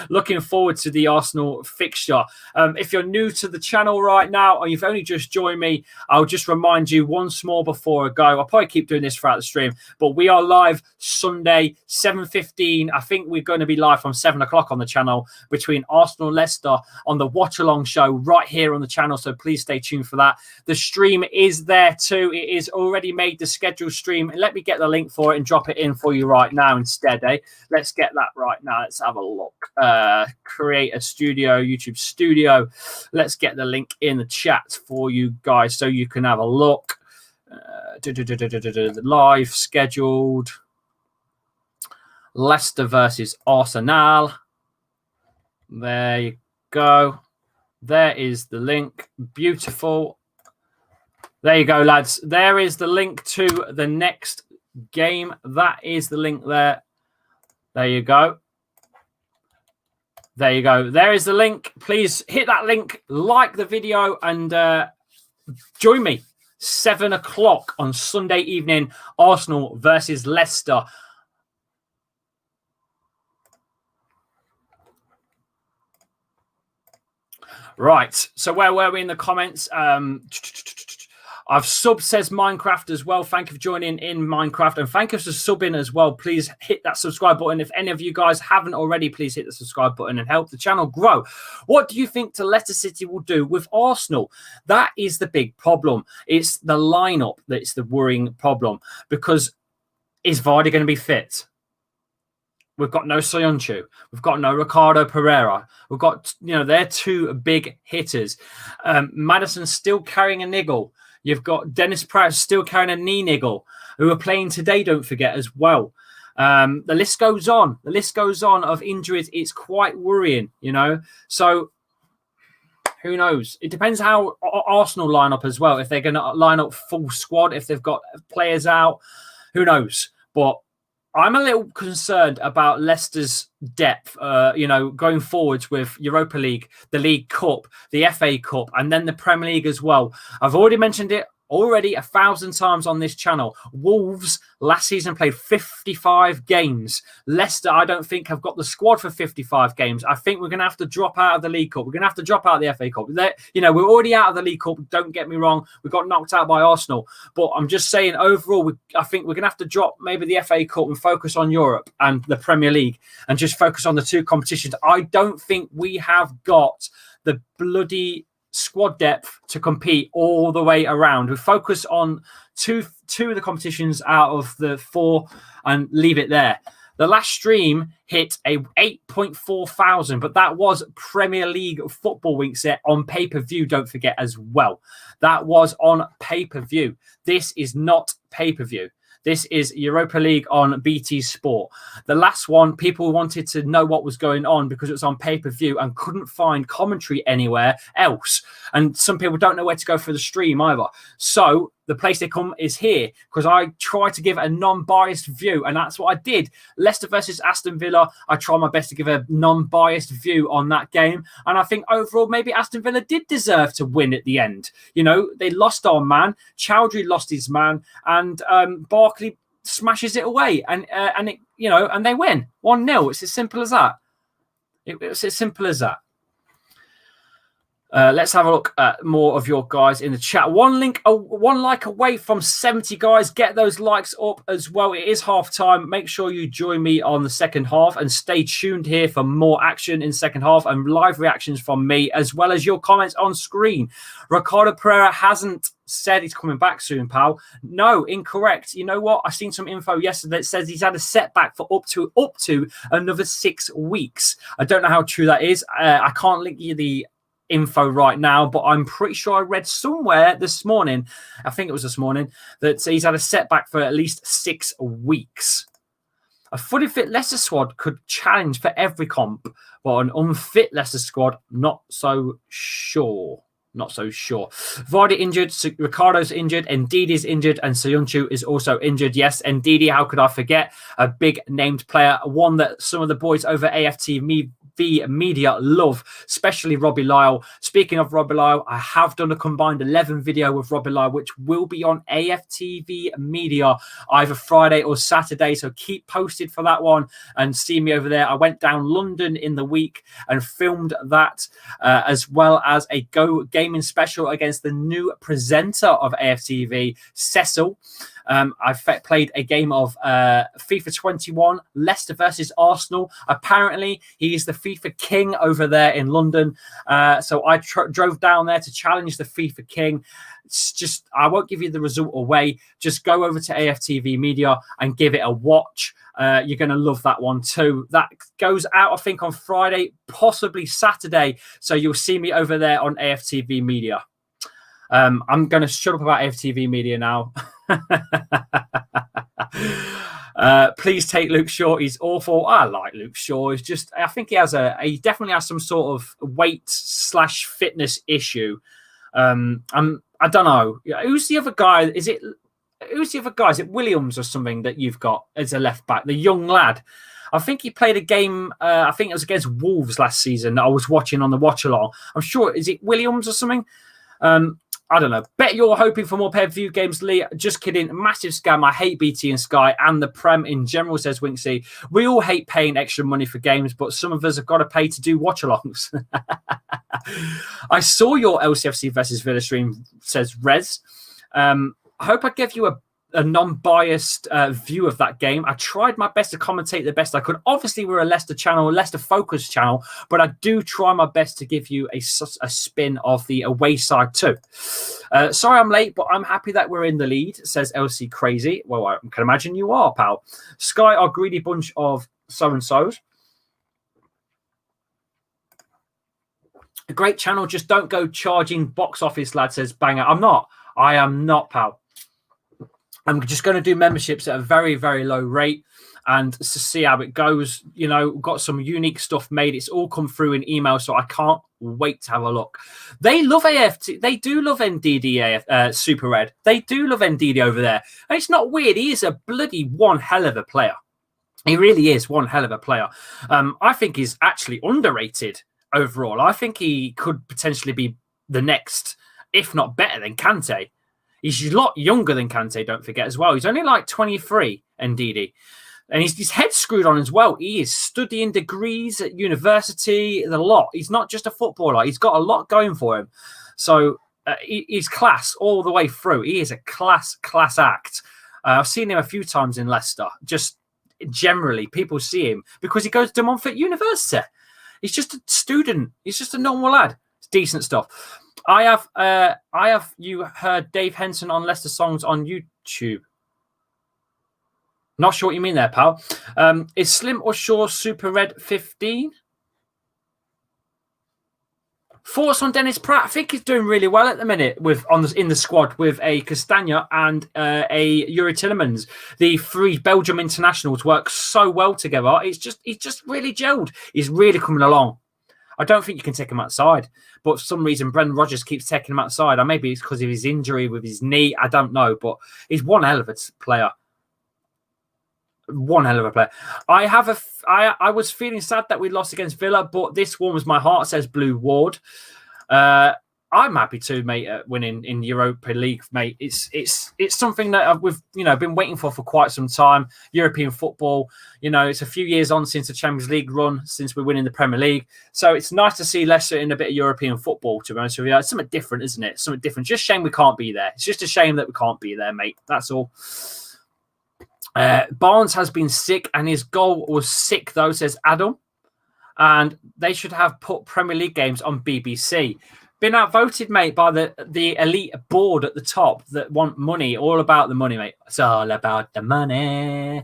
Looking forward to the Arsenal fixture. If you're new to the channel right now, or you've only just joined me, I'll just remind you once more before I go. I'll probably keep doing this throughout the stream, but we are live Sunday, 7:15. I think we're going to be live from 7 o'clock on the channel between Arsenal and Leicester on the Watchalong show right here on the channel. So please stay tuned for that. The stream is there too. It is already made, the scheduled stream. Let me get the link for it and drop it in for you right now instead. Let's get that right now. Let's have a look. Create a studio, YouTube studio. Let's get the link in the chat for you guys so you can have a look. Live scheduled. Leicester versus Arsenal. There you go. There is the link. Beautiful. There you go, lads. There is the link to the next game. That is the link there. There you go. There you go. There is the link. Please hit that link, like the video, and join me 7 o'clock on Sunday evening. Arsenal versus Leicester. Right. So where were we in the comments? I've subbed, says Minecraft as well. Thank you for joining in Minecraft, and thank you for subbing as well. Please hit that subscribe button. If any of you guys haven't already, please hit the subscribe button and help the channel grow. What do you think Leicester City will do with Arsenal? That is the big problem. It's the lineup that's the worrying problem, because is Vardy going to be fit? We've got no Soyuncu. We've got no Ricardo Pereira. We've got, they're two big hitters. Madison's still carrying a niggle. You've got Dennis Pratt still carrying a knee niggle, who are playing today, don't forget, as well. The list goes on. The list goes on of injuries. It's quite worrying, So who knows? It depends how Arsenal line up as well. If they're going to line up full squad, if they've got players out, who knows? But I'm a little concerned about Leicester's depth, going forwards with Europa League, the League Cup, the FA Cup, and then the Premier League as well. I've already mentioned it 1,000 times on this channel. Wolves last season played 55 games. Leicester, I don't think, have got the squad for 55 games. I think we're going to have to drop out of the League Cup. We're going to have to drop out of the FA Cup. We're already out of the League Cup. Don't get me wrong. We got knocked out by Arsenal. But I'm just saying, overall, I think we're going to have to drop maybe the FA Cup and focus on Europe and the Premier League and just focus on the two competitions. I don't think we have got the bloody squad depth to compete all the way around. We focus on two of the competitions out of the 4 and leave it there. The last stream hit a 8.4 thousand, but that was Premier League Football Week set on pay-per-view, don't forget as well. That was on pay-per-view. This is not pay-per-view. This is Europa League on BT Sport. The last one, people wanted to know what was going on because it was on pay-per-view and couldn't find commentary anywhere else. And some people don't know where to go for the stream either. So the place they come is here because I try to give a non-biased view, and that's what I did. Leicester versus Aston Villa, I tried my best to give a non-biased view on that game, and I think overall maybe Aston Villa did deserve to win at the end. They lost our man, Chowdhury lost his man, and Barkley smashes it away, and they win 1-0. It's as simple as that. It's as simple as that. Let's have a look at more of your guys in the chat. One like away from 70 guys. Get those likes up as well. It is half time. Make sure you join me on the second half and stay tuned here for more action in second half and live reactions from me as well as your comments on screen. Ricardo Pereira hasn't said he's coming back soon, pal. No, incorrect. You know what? I've seen some info yesterday that says he's had a setback for up to another 6 weeks. I don't know how true that is. I can't link you the info right now, but I'm pretty sure I read somewhere this morning, I think it was this morning, that he's had a setback for at least 6 weeks. A fully fit Leicester squad could challenge for every comp, but an unfit Leicester squad, not so sure. Vardy injured, Ricardo's injured, Ndidi's injured, and Soyuncu is also injured. Yes, Ndidi, how could I forget? A big named player, one that some of the boys over AFTV media love, especially Robbie Lyle. Speaking of Robbie Lyle, I have done a combined 11 video with Robbie Lyle, which will be on AFTV media either Friday or Saturday. So keep posted for that one and see me over there. I went down London in the week and filmed that, as well as a Go Gaming special against the new presenter of AFTV, Cecil. I played a game of FIFA 21, Leicester versus Arsenal. Apparently, he is the FIFA king over there in London. So I drove down there to challenge the FIFA king. It's just, I won't give you the result away. Just go over to AFTV Media and give it a watch. You're going to love that one too. That goes out, I think, on Friday, possibly Saturday. So you'll see me over there on AFTV Media. I'm going to shut up about AFTV Media now. Please take Luke Shaw. He's awful. I like Luke Shaw. He's just, I think he definitely has some sort of weight/fitness issue. I don't know. Who's the other guy? Who's the other guy? Is it Williams or something that you've got as a left back? The young lad. I think he played a game, I think it was against Wolves last season that I was watching on the watch-along. I'm sure, is it Williams or something? I don't know. Bet you're hoping for more pay-per-view games, Lee. Just kidding. Massive scam. I hate BT and Sky and the Prem in general, says Winksy. We all hate paying extra money for games, but some of us have got to pay to do watch-alongs. I saw your LCFC versus Villa stream, says Rez. I hope I gave you a non-biased view of that game. I tried my best to commentate the best I could. Obviously, we're a Leicester channel, a Leicester-focused channel, but I do try my best to give you a spin of the away side too. Sorry I'm late, but I'm happy that we're in the lead, says LC Crazy. Well, I can imagine you are, pal. Sky are greedy bunch of so-and-sos. A great channel, just don't go charging box office, lad, says Banger. I am not, pal. I'm just going to do memberships at a very, very low rate and to see how it goes. You know, got some unique stuff made. It's all come through in email, so I can't wait to have a look. They love AFT. They do love NDD Super Red. They do love NDD over there. And it's not weird. He is a bloody one hell of a player. He really is one hell of a player. I think he's actually underrated overall. I think he could potentially be the next, if not better than Kante. He's a lot younger than Kante, don't forget, as well. He's only like 23, Ndidi. And his head's screwed on as well. He is studying degrees at university, a lot. He's not just a footballer. He's got a lot going for him. So he's class all the way through. He is a class act. I've seen him a few times in Leicester. Just generally, people see him because he goes to Montfort University. He's just a student. He's just a normal lad. It's decent stuff. I have you heard Dave Henson on Leicester songs on YouTube? Not sure what you mean there, pal. Is Slim or Shaw Super Red 15? Thoughts on Dennis Pratt? I think he's doing really well at the minute in the squad with a Castagna and a Yuri Tillemans. The three Belgium internationals work so well together. He's just really gelled. He's really coming along. I don't think you can take him outside, but for some reason Brendan Rodgers keeps taking him outside. Or maybe it's because of his injury with his knee. I don't know, but he's one hell of a player. One hell of a player. I was feeling sad that we lost against Villa, but this warms my heart, says Blue Ward. I'm happy too, mate, winning in Europa League, mate. It's something that we've been waiting for quite some time. European football, it's a few years on since the Champions League run, since we're winning the Premier League. So it's nice to see Leicester in a bit of European football, to be honest with you. It's something different, isn't it? Something different. Just a shame we can't be there. It's just a shame that we can't be there, mate. That's all. Barnes has been sick, and his goal was sick, though, says Adam. And they should have put Premier League games on BBC. Been outvoted, mate, by the elite board at the top that want money. All about the money, mate. It's all about the money.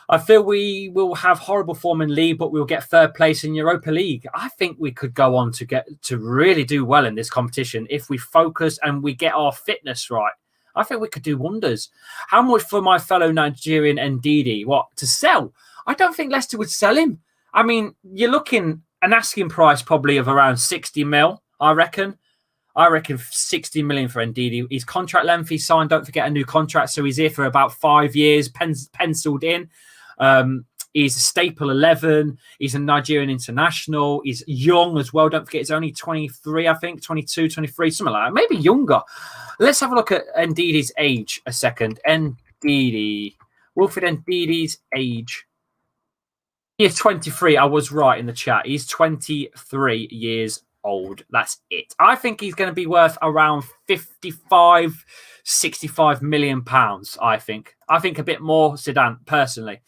I feel we will have horrible form in league, but we'll get third place in Europa League. I think we could go on to really do well in this competition if we focus and we get our fitness right. I think we could do wonders. How much for my fellow Nigerian Ndidi? What, to sell? I don't think Leicester would sell him. I mean, you're looking an asking price probably of around 60 mil, I reckon. I reckon 60 million for Ndidi. His contract length he signed, don't forget, a new contract, so he's here for about 5 years, penciled in. He's a staple 11. He's a Nigerian international. He's young as well. Don't forget, he's only 23, I think, 22, 23, something like that. Maybe younger. Let's have a look at Ndidi's age a second. Ndidi. Wilfred Ndidi's age. He is 23. I was right in the chat. He's 23 years old. That's it. I think he's going to be worth around 55, 65 million pounds, I think. I think a bit more, Zidane, personally.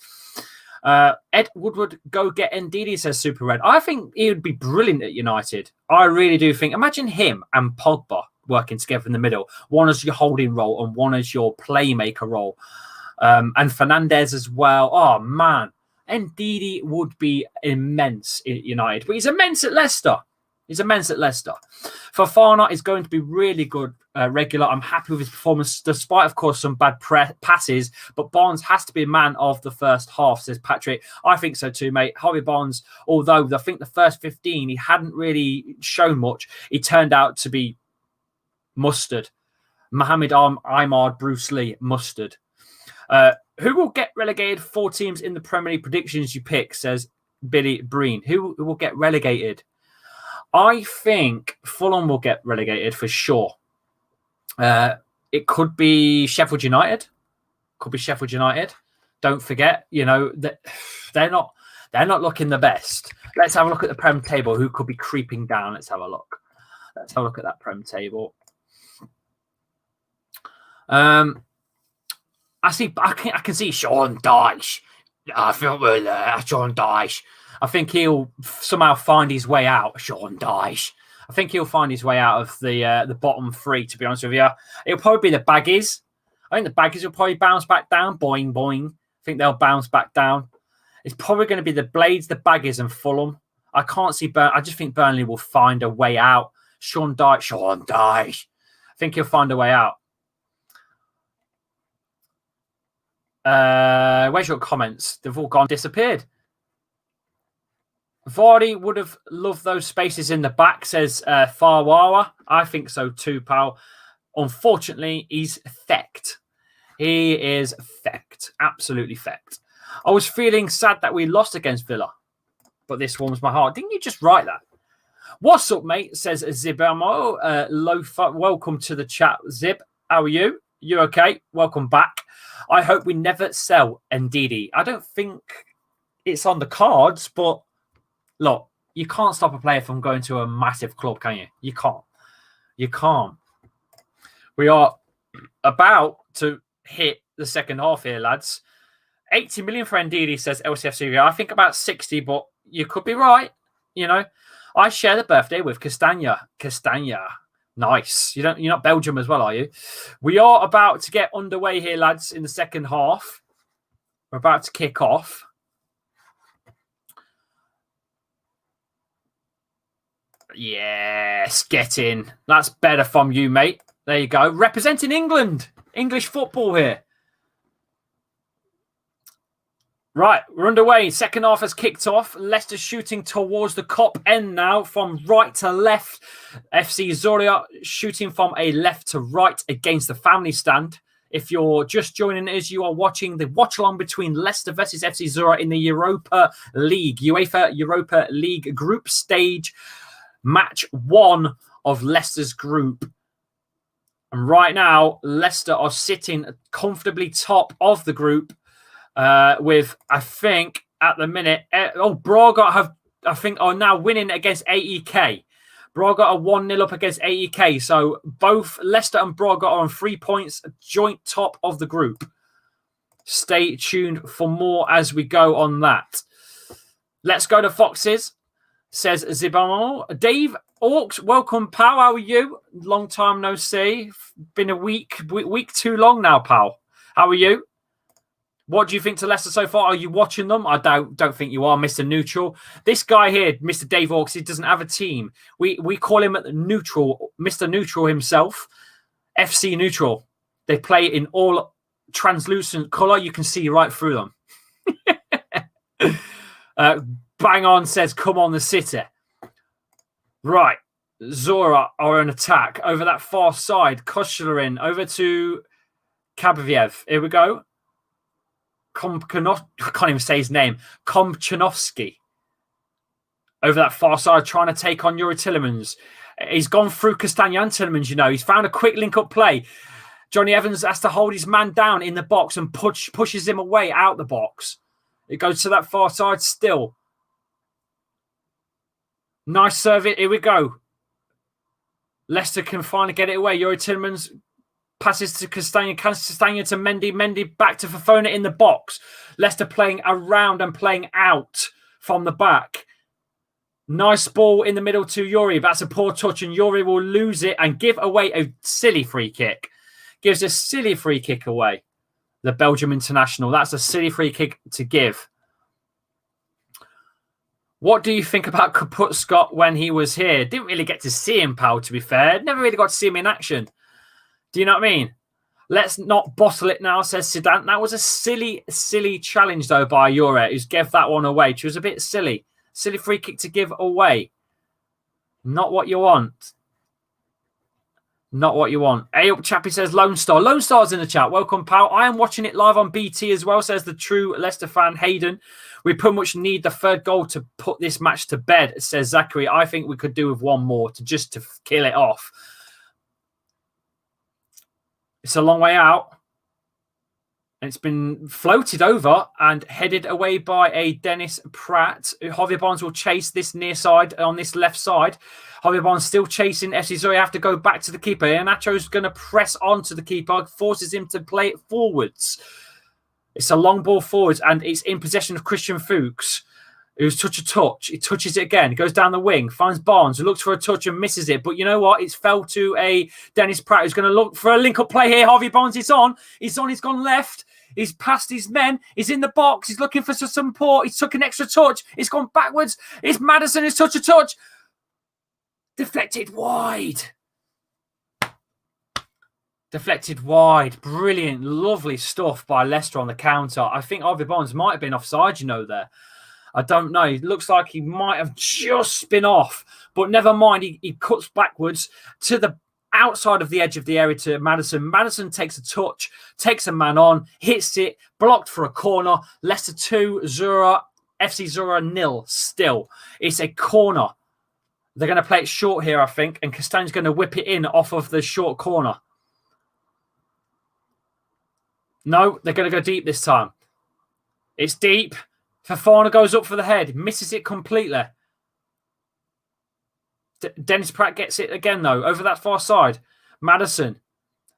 Ed Woodward, go get Ndidi, says Super Red. I think he would be brilliant at United. I really do think. Imagine him and Pogba working together in the middle. One as your holding role and one as your playmaker role. And Fernandes as well. Oh, man. Ndidi would be immense at United. But he's immense at Leicester. Fofana is going to be really good, regular. I'm happy with his performance, despite, of course, some bad passes. But Barnes has to be a man of the first half, says Patrick. I think so too, mate. Harvey Barnes, although I think the first 15, he hadn't really shown much. He turned out to be mustard. Mohamed Imad, Bruce Lee, mustard. Who will get relegated? 4 teams in the Premier League predictions you pick, says Billy Breen. Who will get relegated? I think Fulham will get relegated for sure. It could be Sheffield United. Don't forget, that they're not looking the best. Let's have a look at the Prem table. Who could be creeping down? Let's have a look. Let's have a look at that Prem table. I can see Sean Dyche. I feel Sean Dyche. I think he'll somehow find his way out. Sean Dyche. I think he'll find his way out of the bottom 3. To be honest with you, it'll probably be the Baggies. I think the Baggies will probably bounce back down. Boing boing. I think they'll bounce back down. It's probably going to be the Blades, the Baggies, and Fulham. I can't see I just think Burnley will find a way out. Sean Dyche. I think he'll find a way out. Where's your comments? They've all disappeared. Vardy would have loved those spaces in the back, says Farwawa. I think so too, pal. Unfortunately, he's fecked. He is fecked. Absolutely fecked. I was feeling sad that we lost against Villa, but this warms my heart. Didn't you just write that? What's up, mate? Says Zibamo. Lofa. Welcome to the chat, Zib. How are you? You okay? Welcome back. I hope we never sell Ndidi. I don't think it's on the cards, but look, you can't stop a player from going to a massive club, can you? You can't. You can't. We are about to hit the second half here, lads. 80 million for Ndidi, says LCFC. I think about 60, but you could be right. You know, I share the birthday with Castagna. Nice. You're not Belgium as well, are you? We are about to get underway here, lads, in the second half. We're about to kick off. Yes, get in. That's better from you, mate. There you go. Representing England. English football here. Right, we're underway. Second half has kicked off. Leicester shooting towards the Kop end now from right to left. FC ZORYA shooting from a left to right against the family stand. If you're just joining us, you are watching the watch-along between Leicester versus FC ZORYA in the Europa League. UEFA Europa League group stage. Match 1 of Leicester's group. And right now, Leicester are sitting comfortably top of the group. With, I think, at the minute, Braga are now winning against AEK. Braga are 1-0 up against AEK. So both Leicester and Braga are on 3 points, joint top of the group. Stay tuned for more as we go on that. Let's go to Foxes, says Zibamo. Dave Orks, welcome, pal. How are you? Long time no see. Been a week too long now, pal. How are you? What do you think to Leicester so far? Are you watching them? I don't think you are, Mr. Neutral. This guy here, Mr. Dave Orks, he doesn't have a team. We call him Neutral, Mr. Neutral himself, FC Neutral. They play in all translucent colour. You can see right through them. Bang on says, come on, the City. Right. Zora are an attack over that far side. Koshlerin over to Kabaviev. Here we go. I can't even say his name. Komchanovsky over that far side, trying to take on Yuri Tillemans. He's gone through Castagna and Tillemans, you know. He's found a quick link-up play. Johnny Evans has to hold his man down in the box and pushes him away out the box. It goes to that far side still. Nice serve. Here we go. Leicester can finally get it away. Yuri Tillemans passes to Castagna. Castagna to Mendy. Mendy back to Fofana in the box. Leicester playing around and playing out from the back. Nice ball in the middle to Yuri. That's a poor touch, and Yuri will lose it and give away a silly free kick. Gives a silly free kick away. The Belgium international. That's a silly free kick to give. What do you think about Kaput Scott when he was here? Didn't really get to see him, pal, to be fair. Never really got to see him in action. Do you know what I mean? Let's not bottle it now, says Sedan. That was a silly, silly challenge, though, by Yuri, who's gave that one away, which was a bit silly. Silly free kick to give away. Not what you want. Not what you want. Hey up, Chappy says Lone Star. Lone Star's in the chat. Welcome, pal. I am watching it live on BT as well, says the true Leicester fan, Hayden. We pretty much need the third goal to put this match to bed, says Zachary. I think we could do with one more to kill it off. It's a long way out. It's been floated over and headed away by a Dennis Pratt. Javier Barnes will chase this near side on this left side. Javier Barnes still chasing FC ZORYA. Have to go back to the keeper. And Nacho's going to press on to the keeper. Forces him to play it forwards. It's a long ball forwards and it's in possession of Christian Fuchs, who's touch. He touches it again. Goes down the wing. Finds Barnes, who looks for a touch and misses it. But you know what? It's fell to a Dennis Pratt, who's going to look for a link-up play here. Harvey Barnes is on. He's on. He's gone left. He's past his men. He's in the box. He's looking for some support. He's took an extra touch. He's gone backwards. It's Maddison. He's touched a touch. Deflected wide. Deflected wide. Brilliant. Lovely stuff by Leicester on the counter. I think Harvey Barnes might have been offside, there. I don't know. It looks like he might have just been off. But never mind. He cuts backwards to the outside of the edge of the area to Maddison. Maddison takes a touch, takes a man on, hits it, blocked for a corner. Leicester 2, ZORYA, FC ZORYA 0 still. It's a corner. They're going to play it short here, I think. And Castan's going to whip it in off of the short corner. No, they're going to go deep this time. It's deep. Fofana goes up for the head. Misses it completely. Dennis Pratt gets it again, though, over that far side. Maddison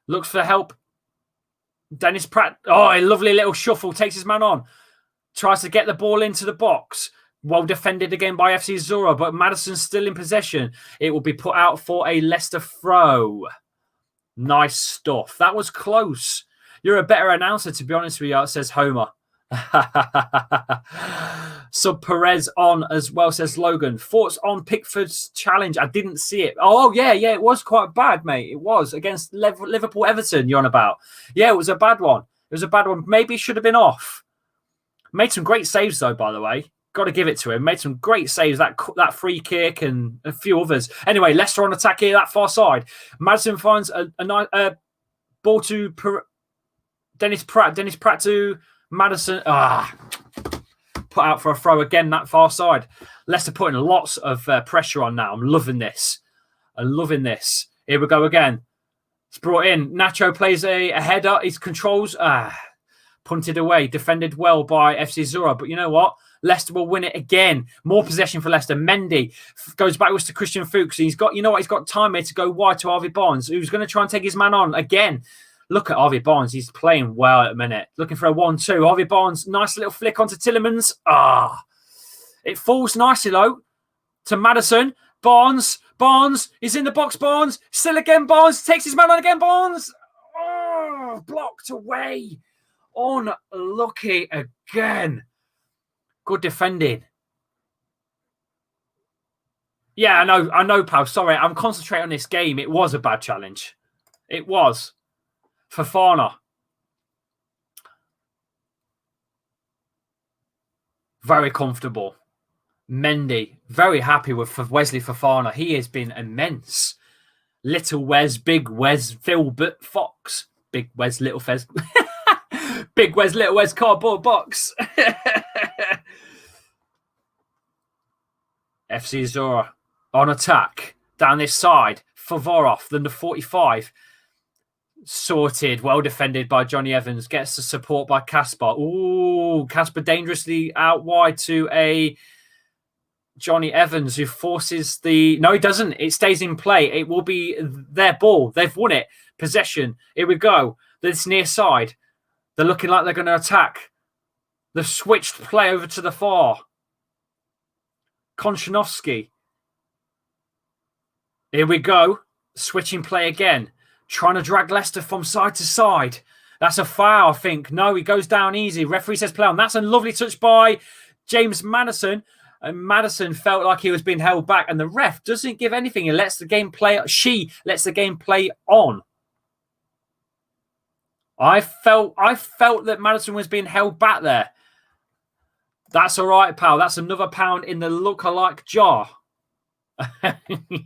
looks for help. Dennis Pratt. Oh, a lovely little shuffle. Takes his man on. Tries to get the ball into the box. Well defended again by FC ZORYA, but Maddison's still in possession. It will be put out for a Leicester throw. Nice stuff. That was close. You're a better announcer, to be honest with you, says Homer. Sub Perez on as well, says Logan. Thoughts on Pickford's challenge? I didn't see it. Oh, yeah, it was quite bad, mate. It was against Liverpool Everton you're on about. Yeah, it was a bad one. It was a bad one. Maybe it should have been off. Made some great saves, though, by the way. Got to give it to him. Made some great saves, that free kick and a few others. Anyway, Leicester on attack here, that far side. Maddison finds a nice ball to Dennis Pratt. Dennis Pratt to Maddison. Put out for a throw again, that far side. Leicester putting lots of pressure on now. I'm loving this. Here we go again. It's brought in. Nacho plays a header. He controls. Punted away. Defended well by FC ZORYA. But you know what? Leicester will win it again. More possession for Leicester. Mendy goes backwards to Christian Fuchs. He's got, he's got time here to go wide to Harvey Barnes, who's going to try and take his man on again. Look at Harvey Barnes. He's playing well at the minute. Looking for a 1-2. Harvey Barnes, nice little flick onto Tielemans. It falls nicely, though, to Maddison. Barnes is in the box. Barnes, still again. Barnes takes his man on again. Barnes, blocked away. Unlucky again. Good defending. Yeah, I know, pal. Sorry, I'm concentrating on this game. It was a bad challenge. It was. Fofana. Very comfortable. Mendy. Very happy with Wesley Fofana. He has been immense. Little Wes, Big Wes, Philbert Fox. Big Wes, Little Fez. Big Wes, Little Wes, cardboard box. FC ZORYA on attack. Down this side. Favorov, the 45. Sorted, well defended by Johnny Evans. Gets the support by Kasper. Ooh, Kasper dangerously out wide to a Johnny Evans who forces the... No, he doesn't. It stays in play. It will be their ball. They've won it. Possession. Here we go. This near side. They're looking like they're going to attack. They've switched play over to the far. Konchanovsky. Here we go. Switching play again. Trying to drag Leicester from side to side. That's a foul, I think. No, he goes down easy. Referee says play on. That's a lovely touch by James Maddison. And Maddison felt like he was being held back. And the ref doesn't give anything. He lets the game play. She lets the game play on. I felt that Maddison was being held back there. That's all right, pal. That's another pound in the look-alike jar.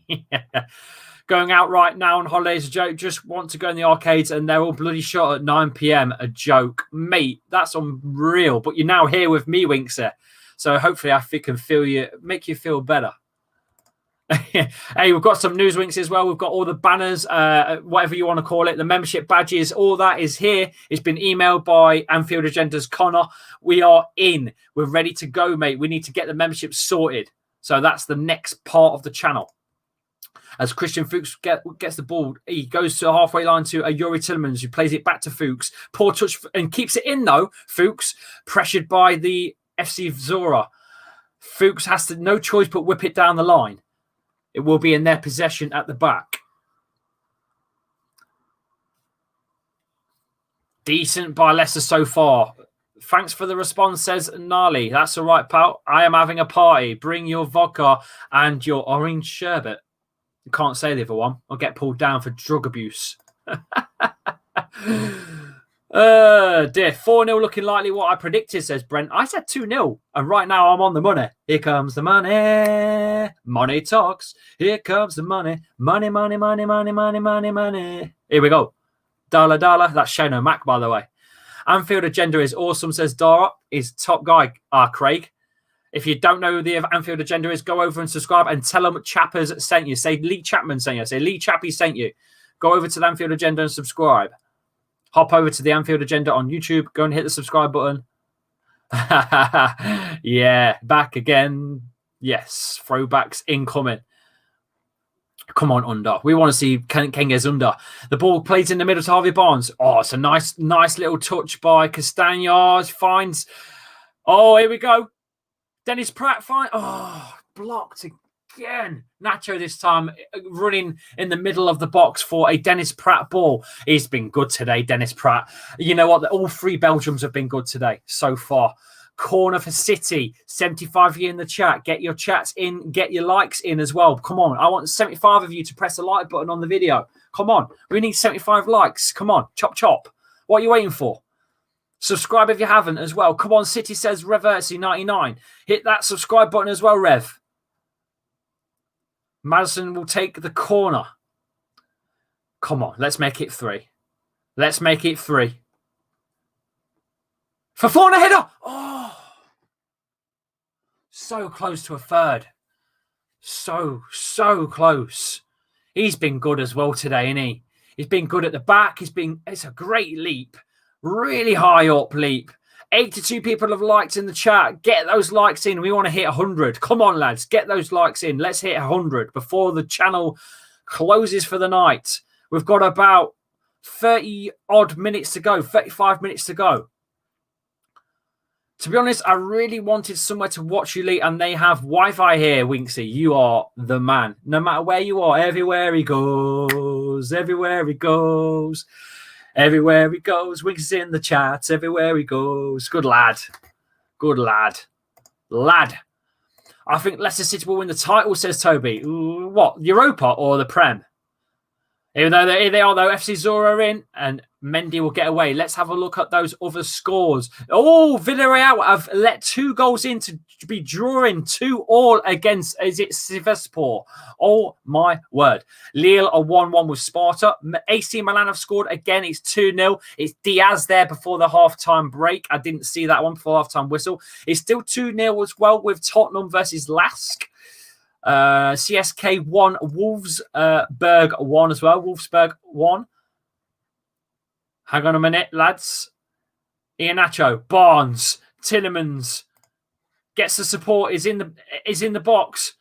Yeah. Going out right now on holiday is a joke. Just want to go in the arcades and they're all bloody shot at 9 p.m. A joke. Mate, that's unreal. But you're now here with me, Winkser. So hopefully I can make you feel better. Hey, we've got some news winks as well. We've got all the banners, whatever you want to call it, the membership badges, all that is here. It's been emailed by Anfield Agenda's Connor. We are in. We're ready to go, mate. We need to get the membership sorted. So that's the next part of the channel. As Christian Fuchs gets the ball, he goes to the halfway line to a Youri Tielemans, who plays it back to Fuchs. Poor touch and keeps it in, though. Fuchs, pressured by the FC ZORYA. Fuchs has no choice but whip it down the line. It will be in their possession at the back. Decent by Leicester so far. Thanks for the response, says Gnarly. That's all right, pal. I am having a party. Bring your vodka and your orange sherbet. Can't say the other one. I'll get pulled down for drug abuse. Dear. 4-0 looking likely what I predicted, says Brent. I said 2-0. And right now I'm on the money. Here comes the money. Money talks. Here comes the money. Money, money, money, money, money, money, money. Here we go. Dollar, dollar. That's Shane O'Mac, by the way. Anfield agenda is awesome, says Dara. Is top guy, Craig. If you don't know who the Anfield agenda is, go over and subscribe and tell them Chappers sent you. Say Lee Chapman sent you. Say Lee Chappy sent you. Go over to the Anfield agenda and subscribe. Hop over to the Anfield agenda on YouTube. Go and hit the subscribe button. Yeah, back again. Yes, throwbacks incoming. Come on, under. We want to see Kenge's under. The ball plays in the middle to Harvey Barnes. Oh, it's a nice little touch by Castañas. Finds. Oh, here we go. Dennis Pratt finds. Oh, blocked again. Nacho this time running in the middle of the box for a Dennis Pratt ball. He's been good today, Dennis Pratt. You know what? All three Belgiums have been good today so far. Corner for City, 75 of you in the chat. Get your chats in, get your likes in as well. Come on, I want 75 of you to press the like button on the video. Come on, we need 75 likes. Come on, chop chop. What are you waiting for? Subscribe if you haven't as well. Come on, City says Reversi 99. Hit that subscribe button as well, Rev. Madison will take the corner. Come on, let's make it 3. Let's make it 3. Fofana header. Oh, so close to a third. So close. He's been good as well today, isn't he? He's been good at the back. It's a great leap. Really high up leap. 82 people have liked in the chat. Get those likes in. We want to hit 100. Come on, lads. Get those likes in. Let's hit 100 before the channel closes for the night. We've got about 30 odd minutes to go. 35 minutes to go. To be honest, I really wanted somewhere to watch you, Lee, and they have Wi-Fi here, Winksy. You are the man. No matter where you are, everywhere he goes, everywhere he goes, everywhere he goes. Winksy's in the chat, everywhere he goes. Good lad. Good lad. Lad. I think Leicester City will win the title, says Toby. Ooh, what, Europa or the Prem? Even though they are, though, FC ZORYA are in and Mendy will get away. Let's have a look at those other scores. Oh, Villarreal have let 2 goals in to be drawing 2-2 against, is it Sivasspor? Oh, my word. Lille are 1-1 with Sparta. AC Milan have scored again. It's 2-0. It's Diaz there before the halftime break. I didn't see that one before halftime whistle. It's still 2-0 as well with Tottenham versus LASK. CSK 1, Wolfsburg 1 as well. Wolfsburg 1. Hang on a minute, lads. Nacho, Barnes, Tillemans gets the support. Is in the box.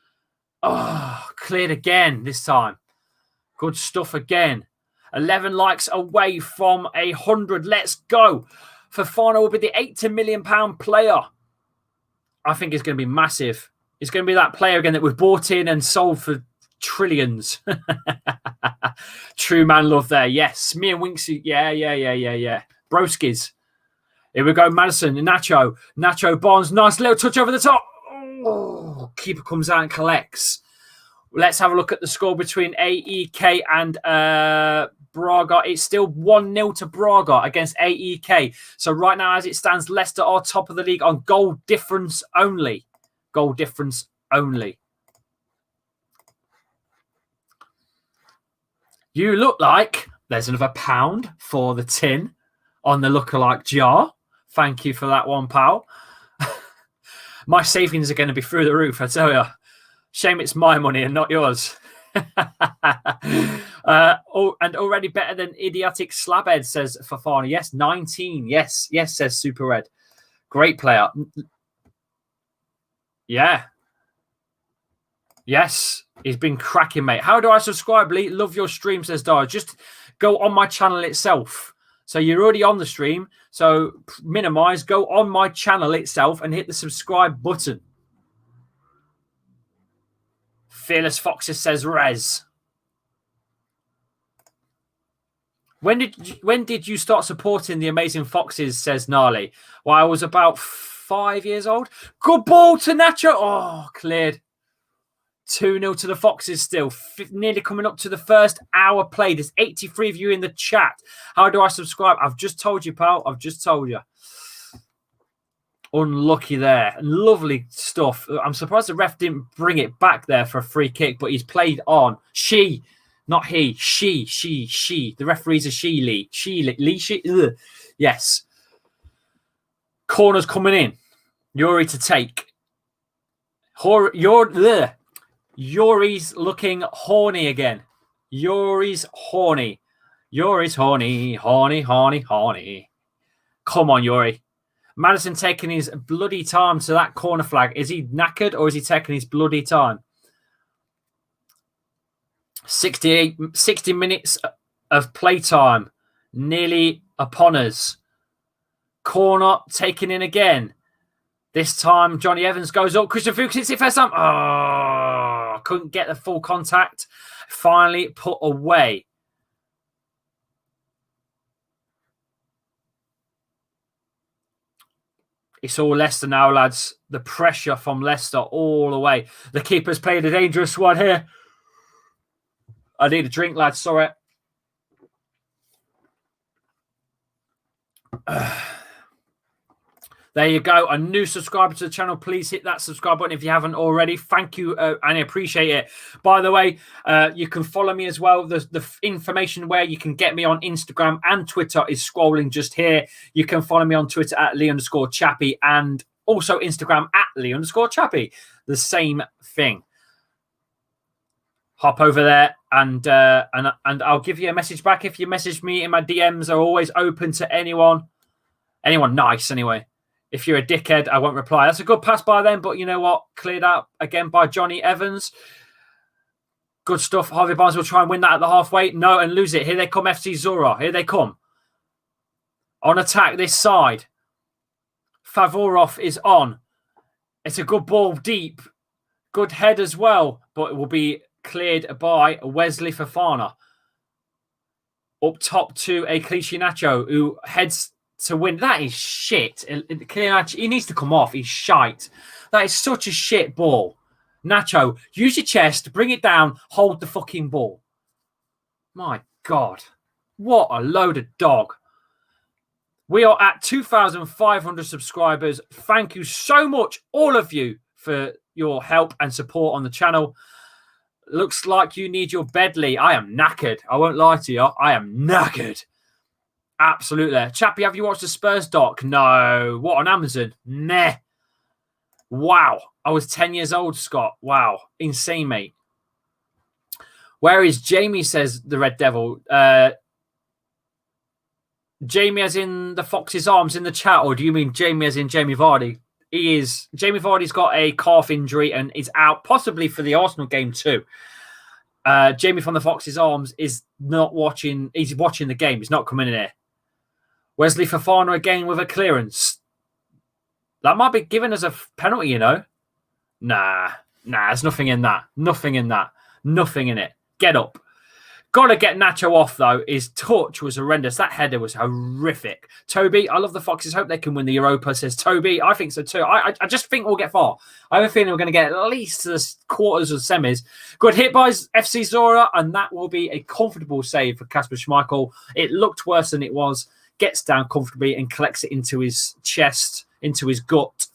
Oh, cleared again this time. Good stuff again. 11 likes away from 100. Let's go. Fofana will be the £80 million player. I think it's going to be massive. It's going to be that player again that we've bought in and sold for trillions. True man love there. Yes. Me and Winksy. Yeah. Broskis. Here we go. Madison, Nacho, Barnes. Nice little touch over the top. Oh, keeper comes out and collects. Let's have a look at the score between AEK and Braga. It's still 1-0 to Braga against AEK. So right now, as it stands, Leicester are top of the league on goal difference only. Goal difference only. You look like there's another £1 for the tin on the lookalike jar. Thank you for that one, pal. My savings are going to be through the roof, I tell you. Shame it's my money and not yours. And already better than idiotic slabhead, says Fofana. Yes, 19. Yes, says Super Red. Great player. Yeah. Yes. He's been cracking, mate. How do I subscribe, Lee? Love your stream, says Dara. Just go on my channel itself. So you're already on the stream. So minimize. Go on my channel itself and hit the subscribe button. Fearless Foxes says Rez. When did you start supporting the Amazing Foxes, says Gnarly? Well, I was about 5 years old. Good ball to Nacho. Oh, cleared. 2-0 to the Foxes still. Nearly coming up to the first hour played. There's 83 of you in the chat. How do I subscribe? I've just told you, pal. I've just told you. Unlucky there. Lovely stuff. I'm surprised the ref didn't bring it back there for a free kick, but he's played on. Not he. She. The referee's a she, Lee. She. Ugh. Yes. Corner's coming in. Yuri to take. Yuri's looking horny again. Yuri's horny. Yuri's horny. Horny. Come on, Yuri. Madison taking his bloody time to that corner flag. Is he knackered or is he taking his bloody time? 60 minutes of playtime. Nearly upon us. Corner taken in again. This time, Johnny Evans goes up. Christian Fuchs hits it first time. Oh, couldn't get the full contact. Finally put away. It's all Leicester now, lads. The pressure from Leicester all the way. The keeper's played a dangerous one here. I need a drink, lads. Sorry. There you go. A new subscriber to the channel. Please hit that subscribe button if you haven't already. Thank you, and I appreciate it. By the way, you can follow me as well. The information where you can get me on Instagram and Twitter is scrolling just here. You can follow me on Twitter at Lee_Chappy and also Instagram at Lee_Chappy. The same thing. Hop over there and I'll give you a message back. If you message me in my DMs, are always open to anyone nice anyway. If you're a dickhead, I won't reply. That's a good pass by them, but you know what? Cleared out again by Johnny Evans. Good stuff. Harvey Barnes will try and win that at the halfway. No, and lose it. Here they come, FC ZORYA. Here they come. On attack this side. Favorov is on. It's a good ball deep. Good head as well, but it will be cleared by Wesley Fofana. Up top to a Clichy Nacho, who heads to win. That is shit. He needs to come off. He's shite. That is such a shit ball. Nacho, use your chest, bring it down, hold the fucking ball. My God. What a load of dog. We are at 2,500 subscribers. Thank you so much, all of you, for your help and support on the channel. Looks like you need your bedley. I am knackered. I won't lie to you. I am knackered. Absolutely. Chappy, have you watched the Spurs doc? No. What, on Amazon? Nah. Wow. I was 10 years old, Scott. Wow. Insane, mate. Where is Jamie, says the Red Devil. Jamie as in the Fox's arms in the chat, or do you mean Jamie as in Jamie Vardy? Jamie Vardy's got a calf injury and is out possibly for the Arsenal game too. Jamie from the Fox's arms is not watching. He's watching the game. He's not coming in here. Wesley Fofana again with a clearance. That might be given as a penalty, you know. Nah, there's nothing in that. Nothing in it. Get up. Got to get Nacho off, though. His touch was horrendous. That header was horrific. Toby, I love the Foxes. Hope they can win the Europa, says Toby. I think so, too. I just think we'll get far. I have a feeling we're going to get at least to the quarters of semis. Good hit by FC ZORYA, and that will be a comfortable save for Kasper Schmeichel. It looked worse than it was. Gets down comfortably and collects it into his chest, into his gut.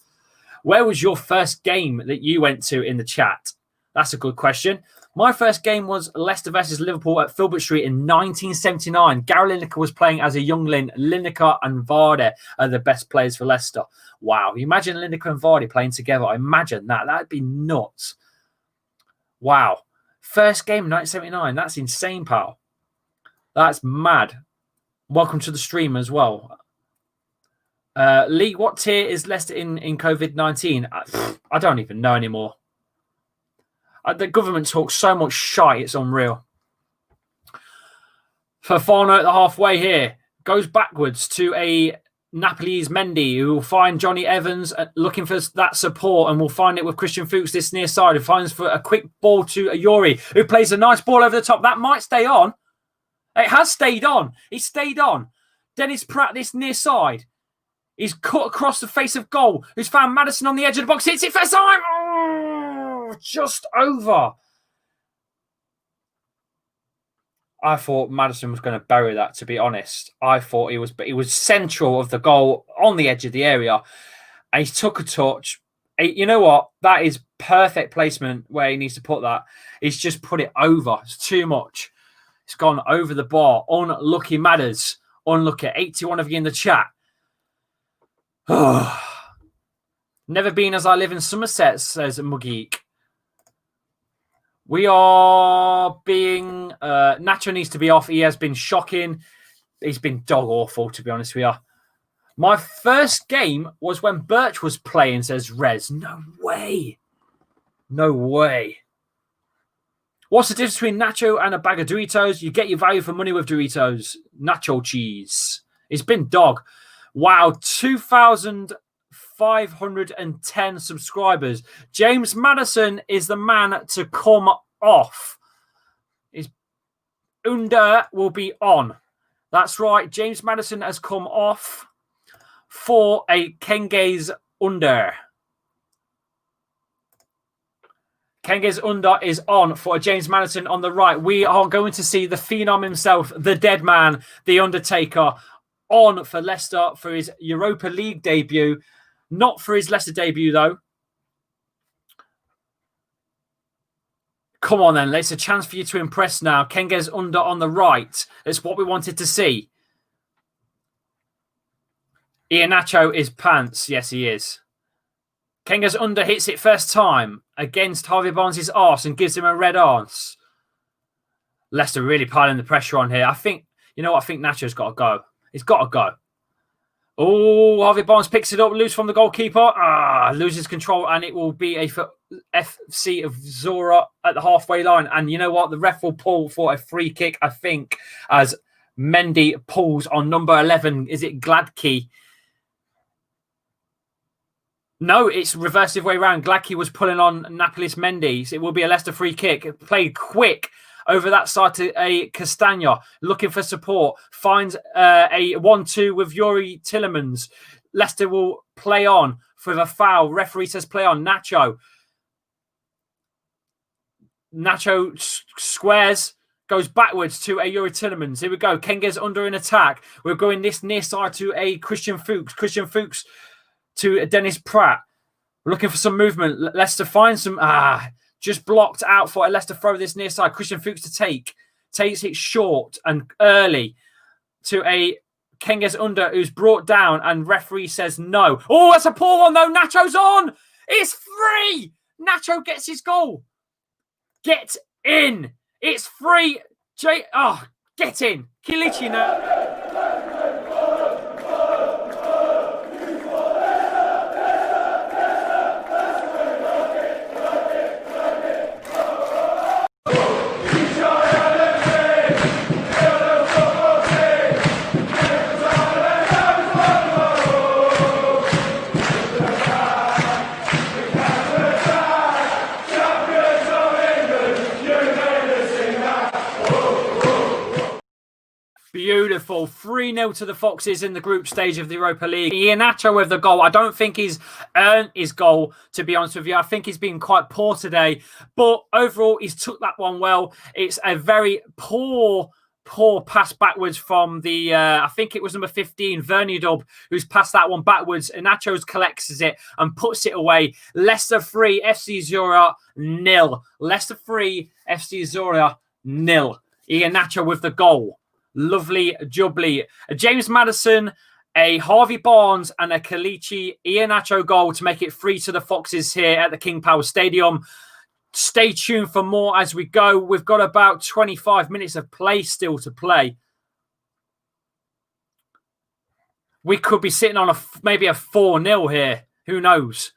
Where was your first game that you went to in the chat? That's a good question. My first game was Leicester versus Liverpool at Filbert Street in 1979. Gary Lineker was playing as a youngling. Lineker and Vardy are the best players for Leicester. Wow. You imagine Lineker and Vardy playing together. I imagine that. That'd be nuts. Wow. First game, 1979. That's insane, pal. That's mad. Welcome to the stream as well. Lee, what tier is Leicester in COVID-19? I don't even know anymore. The government talks so much shite, it's unreal. Fofana at the halfway here. Goes backwards to a Napoli's Mendy, who will find Johnny Evans looking for that support, and will find it with Christian Fuchs this near side, who finds for a quick ball to a Yuri, who plays a nice ball over the top. That might stay on. It has stayed on. He stayed on. Dennis Pratt, this near side. He's cut across the face of goal. Who's found Maddison on the edge of the box. Hits it first time. Oh, just over. I thought Maddison was going to bury that, to be honest. I thought he was central of the goal on the edge of the area. And he took a touch. You know what? That is perfect placement where he needs to put that. He's just put it over. It's too much. It's gone over the bar. Unlucky Madders. Unlucky. 81 of you in the chat. Never been as I live in Somerset, says Mugeek. We are being... Nacho needs to be off. He has been shocking. He's been dog awful, to be honest with you. My first game was when Birch was playing, says Rez. No way. No way. What's the difference between Nacho and a bag of Doritos? You get your value for money with Doritos. Nacho cheese. It's been dog. Wow, 2,510 subscribers. James Maddison is the man to come off. His under will be on. That's right. James Maddison has come off for a Kenge's under. Kenge's under is on for a James Maddison on the right. We are going to see the Phenom himself, the dead man, the Undertaker, on for Leicester for his Europa League debut. Not for his Leicester debut, though. Come on, then. It's a chance for you to impress now. Kenge's under on the right. It's what we wanted to see. Nacho is pants. Yes, he is. Kenge's under hits it first time against Harvey Barnes' arse and gives him a red arse. Leicester really piling the pressure on here. I think, you know what? I think Nacho's got to go. He's got to go. Oh, Harvey Barnes picks it up, loose from the goalkeeper. Loses control, and it will be a FC of ZORYA at the halfway line. And you know what? The ref will pull for a free kick, I think, as Mendy pulls on number 11. Is it Gladkey? No, it's reversive way round. Gladkey was pulling on Napolis Mendy. So it will be a Leicester free kick. Played quick over that side to a Castagna. Looking for support. Finds a 1-2 with Youri Tillemans. Leicester will play on for the foul. Referee says play on. Nacho squares. Goes backwards to a Youri Tillemans. Here we go. Kenge's under in attack. We're going this near side to a Christian Fuchs. Christian Fuchs to Dennis Pratt. We're looking for some movement. Leicester finds some... just blocked out for a Leicester throw this near side. Christian Fuchs to take. Takes it short and early to a Kenge's under who's brought down and referee says no. Oh, that's a poor one though. Nacho's on. It's free. Nacho gets his goal. Get in. It's free. Get in. Kilichi now. Beautiful. 3-0 to the Foxes in the group stage of the Europa League. Nacho with the goal. I don't think he's earned his goal, to be honest with you. I think he's been quite poor today. But overall, he's took that one well. It's a very poor pass backwards from the, I think it was number 15, Vernudub, who's passed that one backwards. And Nacho collects it and puts it away. Leicester 3, FC ZORYA 0. Leicester 3, FC ZORYA 0. Nacho with the goal. Lovely jubbly. A James Maddison, a Harvey Barnes, and a Kalichi Iheanacho goal to make it 3 to the Foxes here at the King Power Stadium. Stay tuned for more as we go. We've got about 25 minutes of play still to play. We could be sitting on maybe a 4-0 here. Who knows?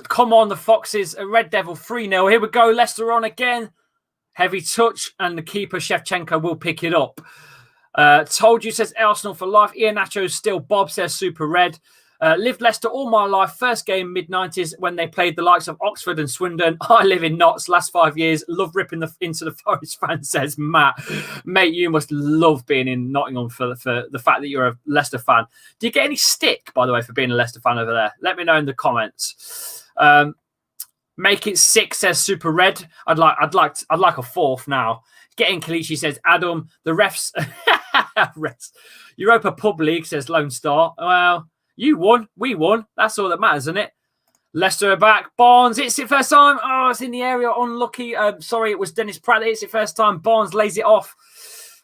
Come on, the Foxes. A Red Devil 3-0. Here we go. Leicester on again. Heavy touch, and the keeper, Shevchenko, will pick it up. Told you, says Arsenal for life. Iheanacho still Bob, says Super Red. Lived Leicester all my life. First game mid-90s when they played the likes of Oxford and Swindon. I live in Notts. Last 5 years. Love ripping into the Forest fan, says Matt. Mate, you must love being in Nottingham for the fact that you're a Leicester fan. Do you get any stick, by the way, for being a Leicester fan over there? Let me know in the comments. Make it 6, says Super Red. I'd like a 4th now. Getting Kalishi, says Adam. The refs. Europa Pub League, says Lone Star. Well, you won. We won. That's all that matters, isn't it? Leicester are back. Barnes hits it first time. Oh, it's in the area. Unlucky. Sorry, it was Dennis Pratt that hits it first time. Barnes lays it off.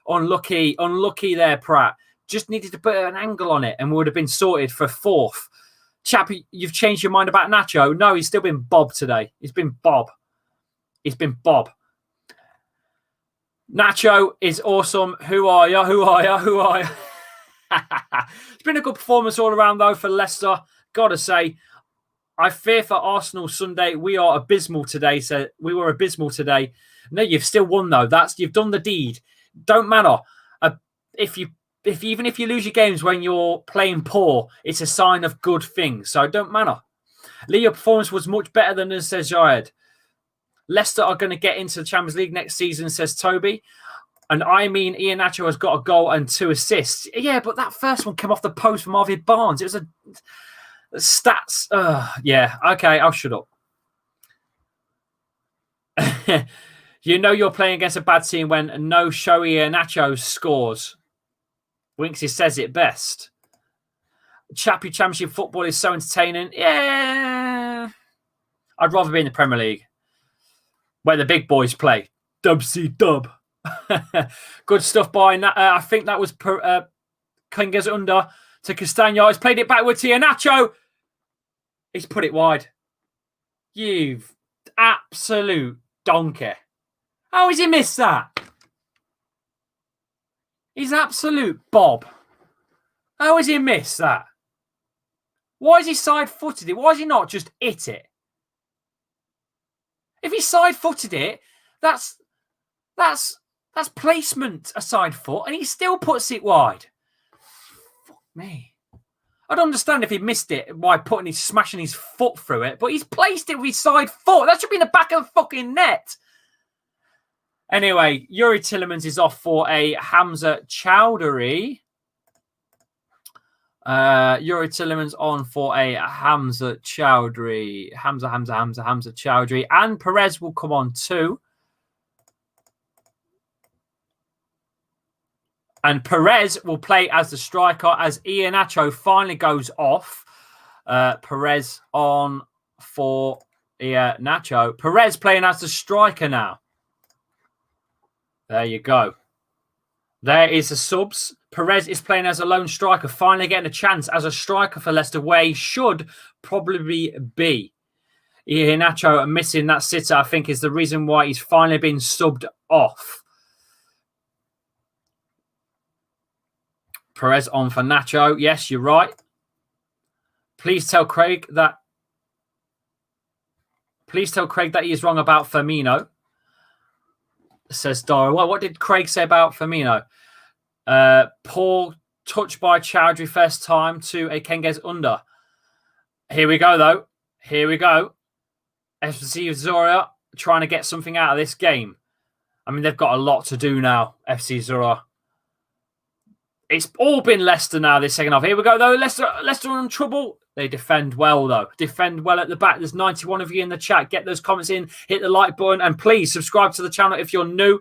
Unlucky. Unlucky there, Pratt. Just needed to put an angle on it and we would have been sorted for 4th. Chappy, you've changed your mind about Nacho? No, he's still been Bob today. He's been Bob. He's been Bob. Nacho is awesome. Who are you? Who are you? Who are you? It's been a good performance all around, though, for Leicester. Gotta say, I fear for Arsenal Sunday. We are abysmal today. So we were abysmal today. No, you've still won, though. You've done the deed. Don't matter. Even if you lose your games when you're playing poor, it's a sign of good things. So don't matter. Lee, your performance was much better than us, says Jared. Leicester are going to get into the Champions League next season, says Toby. And I mean, Ian Nacho has got a goal and 2 assists. Yeah, but that first one came off the post from Arvid Barnes. It was a stats. Yeah, okay, I'll shut up. You know you're playing against a bad team when no showy Nacho scores. Winksy says it best. Chappy Championship football is so entertaining. Yeah. I'd rather be in the Premier League where the big boys play. Dub C dub. Good stuff by, I think that was Klinger's under to Castagno. He's played it backwards here. Nacho. He's put it wide. You've absolute donkey. How has he missed that? He's absolute Bob. How has he missed that? Why is he side-footed it? Why has he not just hit it? If he side-footed it, that's placement a side foot, and he still puts it wide. Fuck me. I'd understand if he missed it by smashing his foot through it, but he's placed it with his side foot. That should be in the back of the fucking net. Anyway, Yuri Tillemans is off for a Hamza Chowdhury. Yuri Tillemans on for a Hamza Chowdhury. Hamza Chowdhury. And Perez will come on too. And Perez will play as the striker as Ian Nacho finally goes off. Perez on for Nacho. Perez playing as the striker now. There you go. There is the subs. Perez is playing as a lone striker, finally getting a chance as a striker for Leicester, where he should probably be. Nacho missing that sitter, I think, is the reason why he's finally been subbed off. Perez on for Nacho. Yes, you're right. Please tell Craig that he is wrong about Firmino. Says Dara. Well, what did Craig say about Firmino? Poor touch by Chowdhury first time to a Kenges under. Here we go, though. Here we go. FC ZORYA trying to get something out of this game. I mean, they've got a lot to do now, FC ZORYA. It's all been Leicester now this second half. Here we go, though. Leicester are in trouble. They defend well, though. Defend well at the back. There's 91 of you in the chat. Get those comments in. Hit the like button. And please subscribe to the channel if you're new.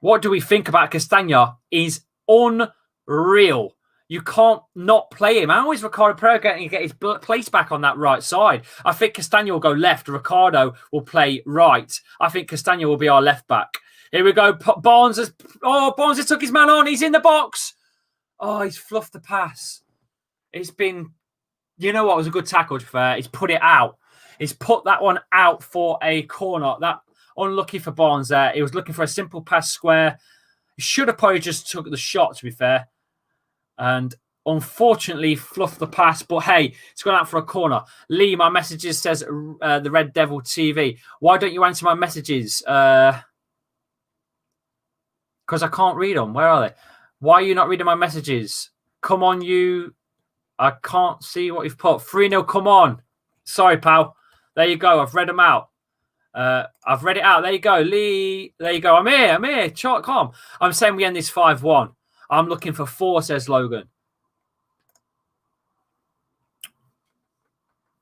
What do we think about Castagna? He's unreal. You can't not play him. How is Ricardo Pereira going to get his place back on that right side? I think Castagna will go left. Ricardo will play right. I think Castagna will be our left back. Here we go. Barnes has took his man on. He's in the box. Oh, he's fluffed the pass. It's been, you know what, it was a good tackle, to be fair. He's put it out. He's put that one out for a corner. That unlucky for Barnes there. He was looking for a simple pass square. He should have probably just took the shot, to be fair. And unfortunately, fluffed the pass. But hey, it's gone out for a corner. Lee, my messages says the Red Devil TV. Why don't you answer my messages? Because I can't read them. Where are they? Why are you not reading my messages? Come on, you I can't see what you've put. 3-0, come on. Sorry, pal. There you go. I've read them out. I've read it out. There you go. Lee. There you go. I'm here. Calm. I'm saying we end this 5-1. I'm looking for 4, says Logan.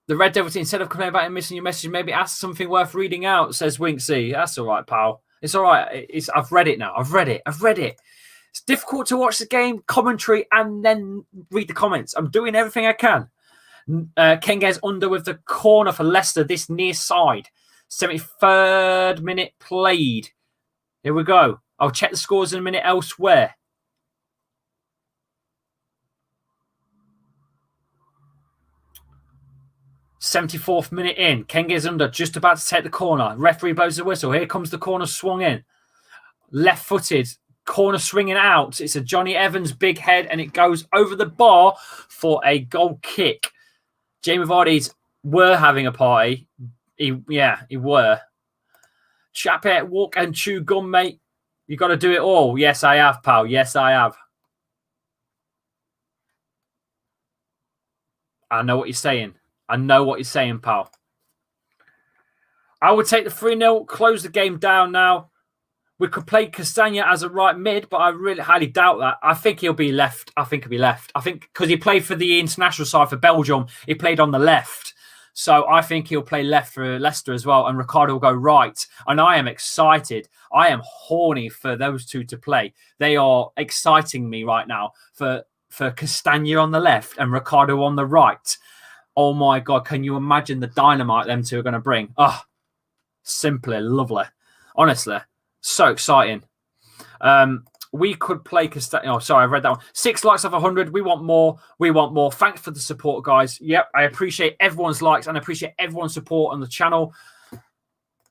The Red Devil team, instead of complaining about him missing your message, maybe ask something worth reading out, says Winksy. That's all right, pal. It's all right. I've read it now. I've read it. It's difficult to watch the game, commentary, and then read the comments. I'm doing everything I can. Kenge's under with the corner for Leicester, this near side. 73rd minute played. Here we go. I'll check the scores in a minute elsewhere. '74th minute in. Kenge's under, just about to take the corner. Referee blows the whistle. Here comes the corner swung in. Left-footed. Corner swinging out. It's a Johnny Evans big head, and it goes over the bar for a goal kick. Jamie Vardy's were having a party. He were. Chappy, walk and chew gum, mate. You got to do it all. Yes, I have, pal. Yes, I have. I know what you're saying. Pal. I would take the 3-0, close the game down now. We could play Castagna as a right mid, but I really highly doubt that. I think he'll be left. I think because he played for the international side for Belgium, he played on the left. So I think he'll play left for Leicester as well, and Ricardo will go right. And I am excited. I am horny for those two to play. They are exciting me right now for Castagna on the left and Ricardo on the right. Oh my God, can you imagine the dynamite them two are going to bring? Oh, simply lovely. Honestly, so exciting. We could play Castagna. Oh, sorry, I read that one. 6 likes of 100. We want more. Thanks for the support, guys. Yep, I appreciate everyone's likes and I appreciate everyone's support on the channel.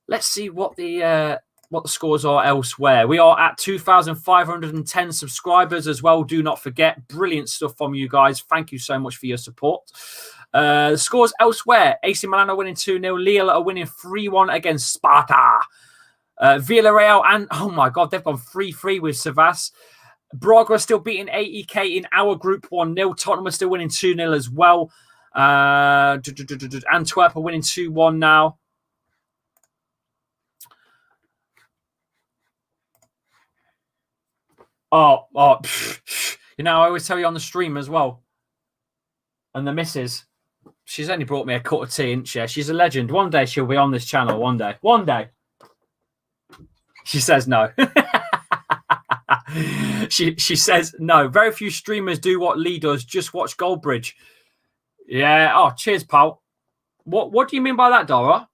Let's see what the scores are elsewhere. We are at 2,510 subscribers as well. Do not forget. Brilliant stuff from you guys. Thank you so much for your support. The scores elsewhere. AC Milan are winning 2-0. Lille are winning 3-1 against Sparta. Villarreal and, oh my God, they've gone 3-3 with Savas. Braga are still beating AEK in our group 1-0. Tottenham are still winning 2-0 as well. Antwerp are winning 2-1 now. You know, I always tell you on the stream as well. And the missus, she's only brought me a cup of tea, isn't she? She's a legend. One day she'll be on this channel. One day. She says no. she says no. Very few streamers do what Lee does. Just watch Goldbridge. Yeah. Oh, cheers, pal. What do you mean by that, Dora?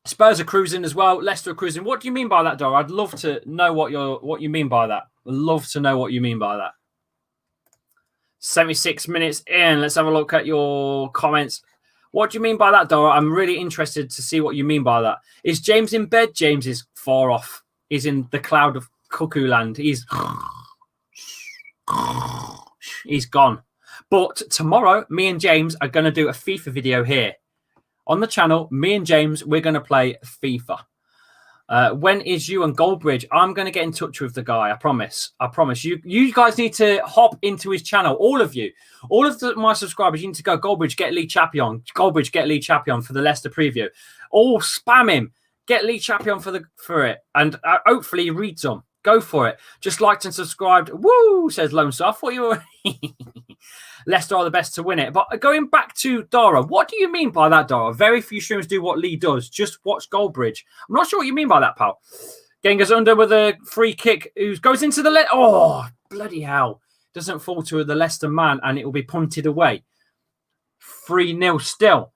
Spurs are cruising as well. Leicester are cruising. What do you mean by that, Dora? I'd love to know what you mean by that. I'd love to know what you mean by that. 76 minutes in. Let's have a look at your comments. What do you mean by that, Dora? I'm really interested to see what you mean by that. Is James in bed? James is far off. He's in the cloud of cuckoo land. He's gone. But tomorrow, me and James are going to do a FIFA video here. On the channel, me and James, we're going to play FIFA. When is you and Goldbridge? I'm going to get in touch with the guy. I promise. You guys need to hop into his channel. All of you. All of my subscribers, you need to go, Goldbridge, get Lee Chappy on. Goldbridge, get Lee Chappy on for the Leicester preview. All spam him. Get Lee Chappy on for it. And hopefully he reads them. Go for it. Just liked and subscribed. Woo, says Lone Star. I thought you were... Leicester are the best to win it. But going back to Dora, what do you mean by that, Dora? Very few streamers do what Lee does. Just watch Goldbridge. I'm not sure what you mean by that, pal. Genga's under with a free kick. Who goes into the... Oh, bloody hell. Doesn't fall to the Leicester man, and it will be punted away. 3-0 still.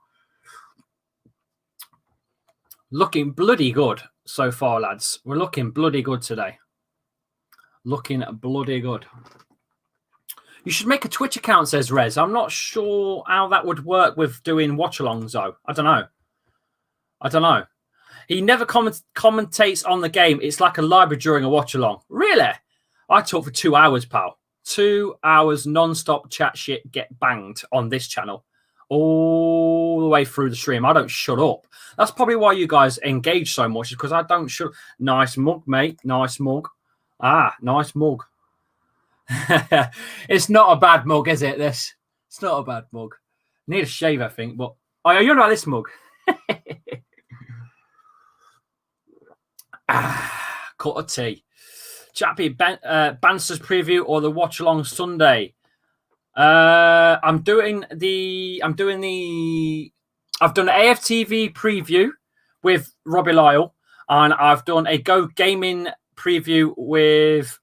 Looking bloody good so far, lads. We're looking bloody good today. Looking bloody good. You should make a Twitch account, says Rez. I'm not sure how that would work with doing watch-alongs, though. I don't know. He never commentates on the game. It's like a library during a watch-along. Really? I talk for 2 hours, pal. 2 hours non-stop chat shit, get banged on this channel. All the way through the stream. I don't shut up. That's probably why you guys engage so much, is because I don't shut. Nice mug, mate. Nice mug. Ah, nice mug. It's not a bad mug, is it? This. It's not a bad mug. Need a shave, I think. But you know this mug. Cut of tea. Chappy, Banster's preview or the Watchalong Sunday? I've done an AFTV preview with Robbie Lyle, and I've done a Go Gaming preview with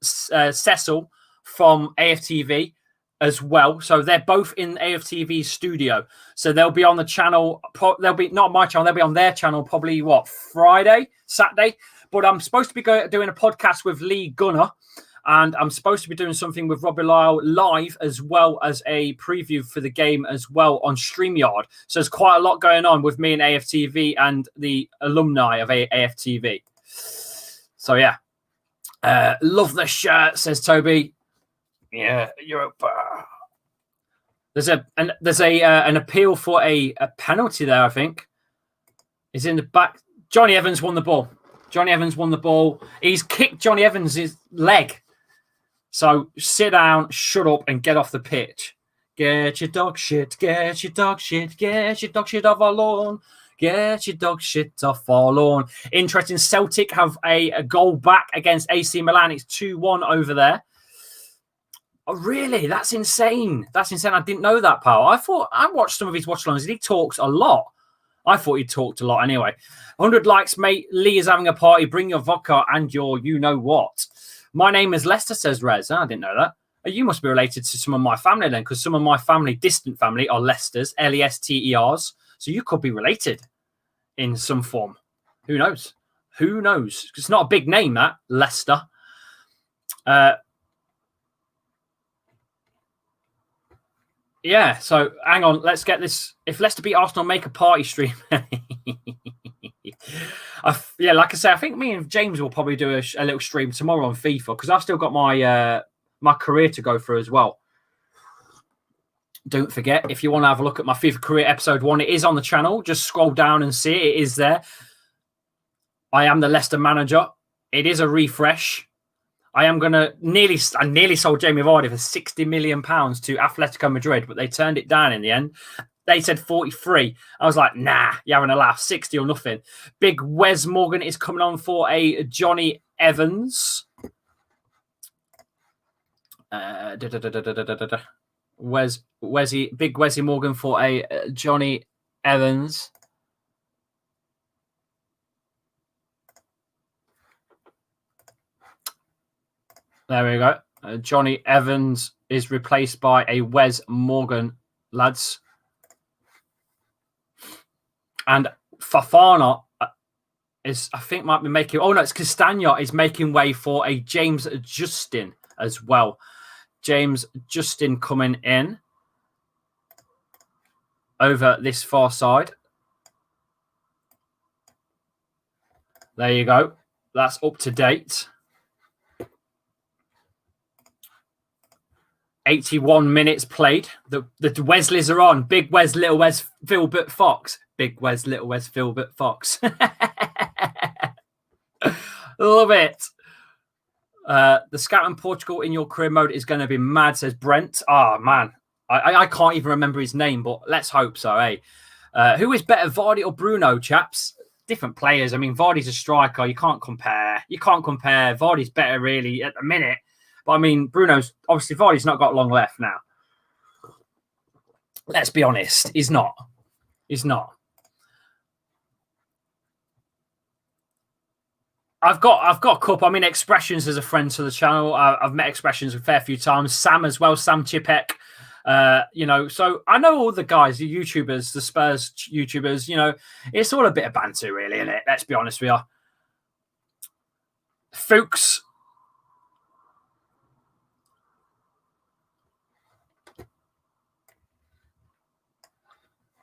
Cecil from AFTV as well. So they're both in AFTV's studio. So they'll be on the channel. They'll be not my channel. They'll be on their channel probably Saturday. But I'm supposed to be doing a podcast with Lee Gunner. And I'm supposed to be doing something with Robbie Lyle live, as well as a preview for the game as well on StreamYard. So there's quite a lot going on with me and AFTV and the alumni of AFTV. So yeah, love the shirt, says Toby. Yeah, Europa. There's an appeal for a penalty there, I think. Is in the back. Johnny Evans won the ball. He's kicked Johnny Evans' leg. So sit down, shut up, and get off the pitch. Get your dog shit off our lawn. Get your dog shit off our lawn. Interesting, Celtic have a goal back against AC Milan. It's 2-1 over there. Oh, really? That's insane. I didn't know that, pal. I watched some of his watch-alongs. He talks a lot. I thought he talked a lot anyway. 100 likes, mate. Lee is having a party. Bring your vodka and your you-know-what. My name is Leicester, says Rez. I didn't know that. You must be related to some of my family then, because some of my family, distant family, are Leicesters, Lesters. So you could be related in some form. Who knows? It's not a big name, that, Leicester. Yeah, so hang on. Let's get this. If Leicester beat Arsenal, make a party stream. Yeah, like I say, I think me and James will probably do a little stream tomorrow on FIFA, because I've still got my my career to go through as well. Don't forget, if you want to have a look at my FIFA career episode 1, it is on the channel. Just scroll down and see it. It is there. I am the Leicester manager. It is a refresh. I nearly sold Jamie Vardy for £60 million to Atletico Madrid, but they turned it down in the end. They said 43. I was like, nah, you're having a laugh. 60 or nothing. Big Wes Morgan is coming on for a Johnny Evans. Big Wesley Morgan for a Johnny Evans. There we go. Johnny Evans is replaced by a Wes Morgan, lads. And Fafana is, I think, might be making... Oh, no, it's Castagna is making way for a James Justin as well. James Justin coming in over this far side. There you go. That's up to date. 81 minutes played. The Wesleys are on. Big Wes, little Wes, Filbert Fox. Big Wes, little Wes, Filbert Fox. Love it. The scout in Portugal in your career mode is going to be mad, says Brent. Oh, man. I can't even remember his name, but let's hope so, eh? Who is better, Vardy or Bruno, chaps? Different players. I mean, Vardy's a striker. You can't compare. Vardy's better, really, at the minute. But, I mean, Bruno's... Obviously, Vardy's not got long left now. Let's be honest. He's not. I've got a couple. I mean, Expressions is a friend to the channel. I've met Expressions a fair few times. Sam as well, Sam Chipek. So I know all the guys, the YouTubers, the Spurs YouTubers. It's all a bit of banter, really, isn't it? Let's be honest, we are. Fuchs.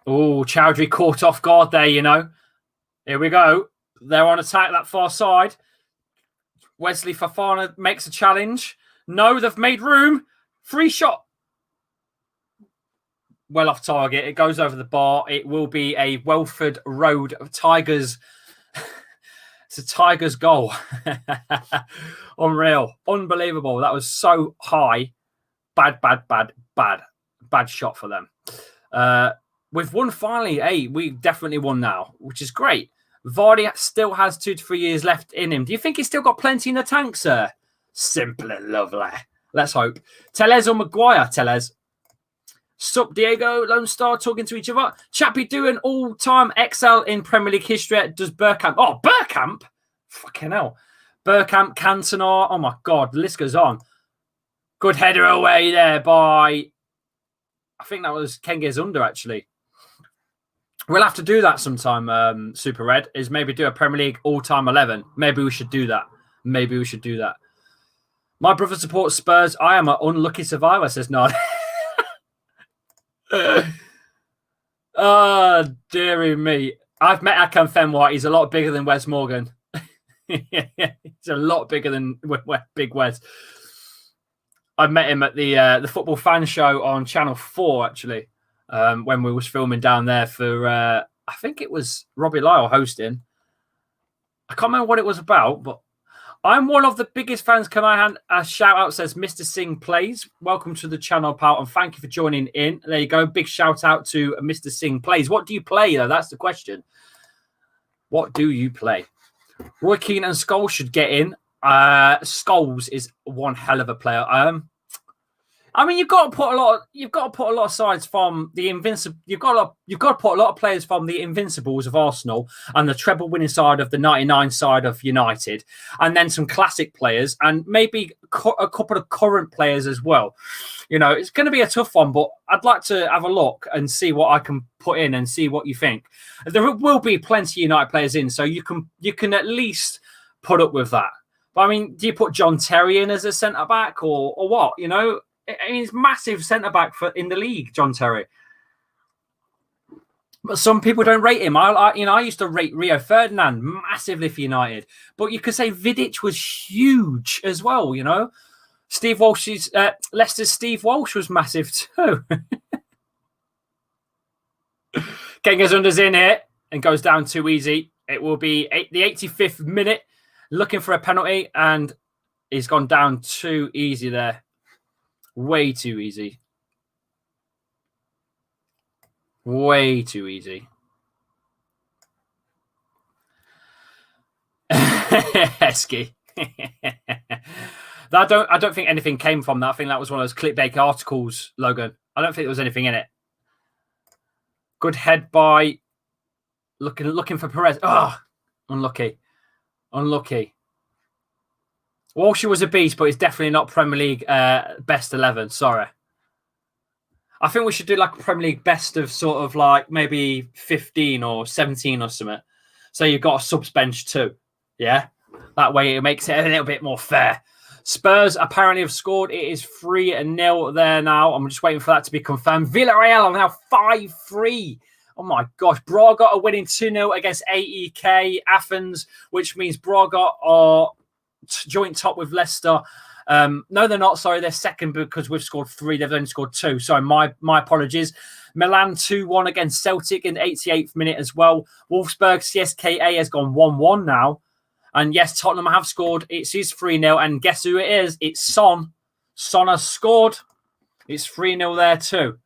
Oh, Chowdhury caught off guard there, Here we go. They're on attack that far side. Wesley Fafana makes a challenge. No, they've made room. Free shot. Well off target. It goes over the bar. It will be a Welford Road Tigers It's a Tigers goal. Unreal. Unbelievable. That was so high. Bad shot for them. We've won finally. Hey, we definitely won now, which is great. Vardy still has 2 to 3 years left in him. Do you think he's still got plenty in the tank, sir? Simple and lovely. Let's hope. Tellez or Maguire? Tellez. Sup, Diego, Lone Star talking to each other. Chappy doing all-time XL in Premier League history. Does Bergkamp? Oh, Bergkamp? Fucking hell. Bergkamp, Cantona. Oh, my God. The list goes on. Good header away there by... I think that was Kenge's under, actually. We'll have to do that sometime, Super Red, is maybe do a Premier League all-time 11. Maybe we should do that. Maybe we should do that. My brother supports Spurs. I am an unlucky survivor, says Nod. Oh, dearie me. I've met Akan Fenwhite. He's a lot bigger than Wes Morgan. He's a lot bigger than Big Wes. I met him at the football fan show on Channel 4, actually, when we was filming down there for, I think it was Robbie Lyle hosting. I can't remember what it was about, but I'm one of the biggest fans. Can I hand a shout out? Says Mr. Singh Plays. Welcome to the channel, pal, and thank you for joining in. There you go. Big shout out to Mr. Singh Plays. What do you play, though? That's the question. What do you play? Roy Keane and Scholes should get in. Scholes is one hell of a player. I mean, you've got to put a lot of sides from the invincible. You've got to put a lot of players from the Invincibles of Arsenal and the treble winning side of the '99 side of United, and then some classic players and maybe a couple of current players as well. You know, it's going to be a tough one, but I'd like to have a look and see what I can put in and see what you think. There will be plenty of United players in, so you can at least put up with that. But I mean, do you put John Terry in as a centre back or what? You know. I mean, he's massive centre-back in the league, John Terry. But some people don't rate him. I used to rate Rio Ferdinand massively for United. But you could say Vidic was huge as well, you know. Leicester's Steve Walsh was massive too. Kenga's unders in here and goes down too easy. It will be the 85th minute, looking for a penalty, and he's gone down too easy there. Way too easy. Way too easy. Heskey. I don't think anything came from that. I think that was one of those clickbait articles, Logan. I don't think there was anything in it. Good head by looking for Perez. Oh, unlucky. Unlucky. Walsh was a beast, but he's definitely not Premier League best 11. Sorry. I think we should do like a Premier League best of sort of like maybe 15 or 17 or something. So you've got a subs bench too. Yeah. That way it makes it a little bit more fair. Spurs apparently have scored. It is 3-0 there now. I'm just waiting for that to be confirmed. Villarreal are now 5-3. Oh my gosh. Braga are winning 2-0 against AEK Athens, which means Braga are joint top with Leicester. No, they're not. Sorry, they're second because we've scored 3. They've only scored 2. Sorry, my apologies. Milan 2-1 against Celtic in the 88th minute as well. Wolfsburg CSKA has gone 1-1 now. And yes, Tottenham have scored. It is 3-0. And guess who it is? It's Son. Son has scored. It's 3-0 there too.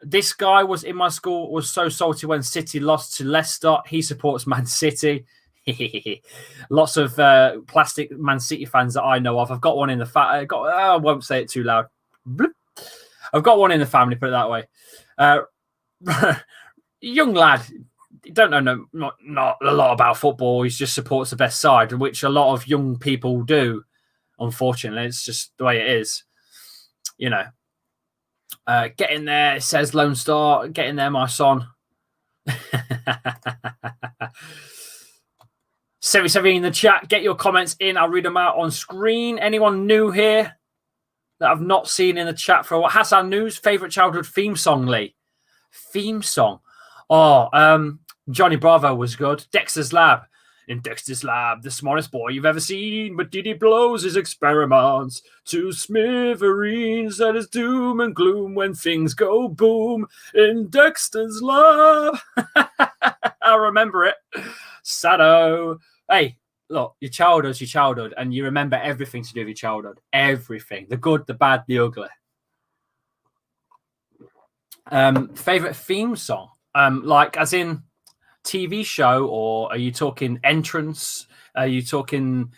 This guy was in my school, was so salty when City lost to Leicester. He supports Man City. Lots of plastic Man City fans that I know of. I've got one in the I won't say it too loud. Bloop. I've got one in the family, put it that way. Young lad, don't know not a lot about football. He just supports the best side, which a lot of young people do. Unfortunately, it's just the way it is. You know, get in there, says Lone Star. Get in there, my son. 77 in the chat. Get your comments in. I'll read them out on screen. Anyone new here that I've not seen in the chat for a while? Hassan News, favourite childhood theme song, Lee? Theme song? Oh, Johnny Bravo was good. Dexter's Lab. In Dexter's Lab, the smartest boy you've ever seen, but Diddy blows his experiments to smithereens. That is doom and gloom when things go boom in Dexter's Lab. I remember it. Sado. Hey, look, your childhood's your childhood, and you remember everything to do with your childhood. Everything. The good, the bad, the ugly. Favorite theme song? Like as in TV show, or are you talking entrance? Are you talking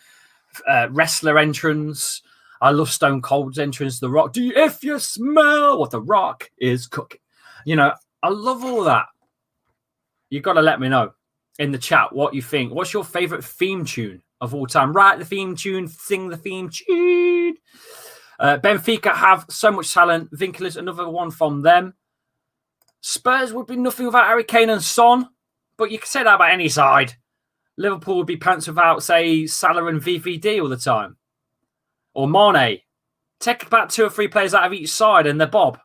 wrestler entrance? I love Stone Cold's entrance. The Rock. If you smell what the Rock is cooking, you know, I love all that. You've got to let me know in the chat what you think. What's your favorite theme tune of all time? Write the theme tune, sing the theme tune. Benfica have so much talent. Vinculus, another one from them. Spurs would be nothing without Harry Kane and Son, but you can say that about any side. Liverpool would be pants without, say, Salah and VVD all the time. Or Mane. Take about 2 or 3 players out of each side and they're Bob.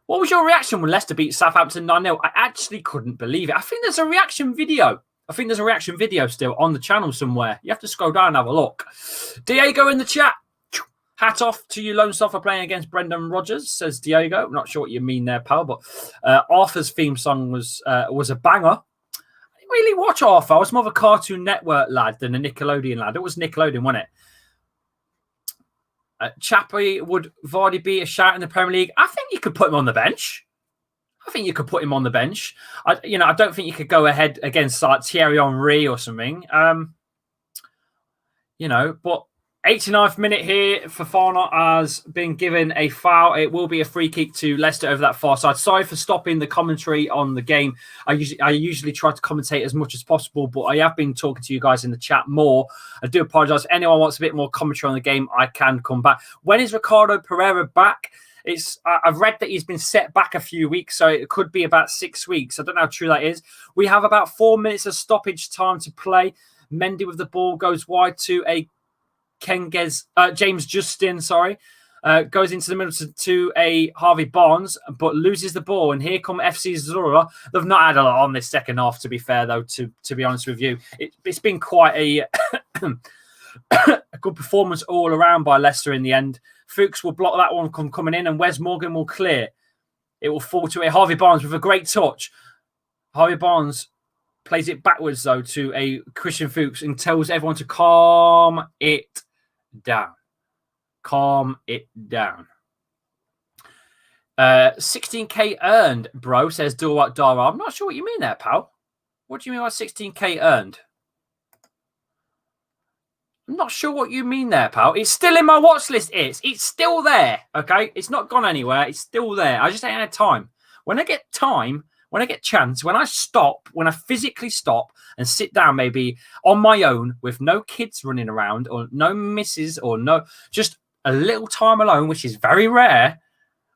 What was your reaction when Leicester beat Southampton 9-0? I actually couldn't believe it. I think there's a reaction video. Still on the channel somewhere. You have to scroll down and have a look. Diego in the chat. Hat off to you, Lone Star, for playing against Brendan Rodgers, says Diego. I'm not sure what you mean there, pal, but Arthur's theme song was a banger. I didn't really watch Arthur. I was more of a Cartoon Network lad than a Nickelodeon lad. It was Nickelodeon, wasn't it? Chappy, would Vardy be a shout in the Premier League? I think you could put him on the bench. I don't think you could go ahead against like Thierry Henry or something. But 89th minute here, Fofana has been given a foul. It will be a free kick to Leicester over that far side. Sorry for stopping the commentary on the game. I usually try to commentate as much as possible, but I have been talking to you guys in the chat more. I do apologise. If anyone wants a bit more commentary on the game, I can come back. When is Ricardo Pereira back? I've read that he's been set back a few weeks, so it could be about 6 weeks. I don't know how true that is. We have about 4 minutes of stoppage time to play. Mendy with the ball goes wide to a James Justin, goes into the middle to a Harvey Barnes, but loses the ball. And here come FC ZORYA. They've not had a lot on this second half, to be fair, though, to be honest with you. It's been quite a good performance all around by Leicester in the end. Fuchs will block that one coming in, and Wes Morgan will clear. It will fall to a Harvey Barnes with a great touch. Harvey Barnes plays it backwards, though, to a Christian Fuchs and tells everyone to calm it down. Calm it down. 16k earned, bro, says Dara. I'm not sure what you mean there, pal. What do you mean by 16k earned? I'm not sure what you mean there, pal. It's still in my watch list. It's still there, okay? It's not gone anywhere. It's still there. I just ain't had time. When I get time, when I get chance, when I physically stop and sit down maybe on my own with no kids running around or no missus or just a little time alone, which is very rare,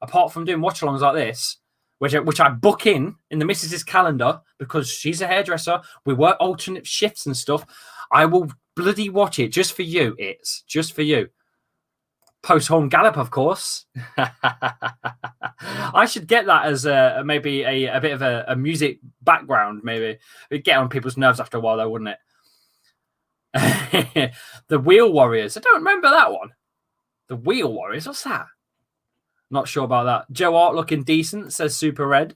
apart from doing watch-alongs like this, which I book in the missus's calendar because she's a hairdresser. We work alternate shifts and stuff. I will bloody watch it just for you. It's just for you. Post-home gallop, of course. I should get that as maybe a bit of a music background, maybe. It'd get on people's nerves after a while, though, wouldn't it? The Wheel Warriors. I don't remember that one. The Wheel Warriors? What's that? Not sure about that. Joe Art looking decent, says Super Red.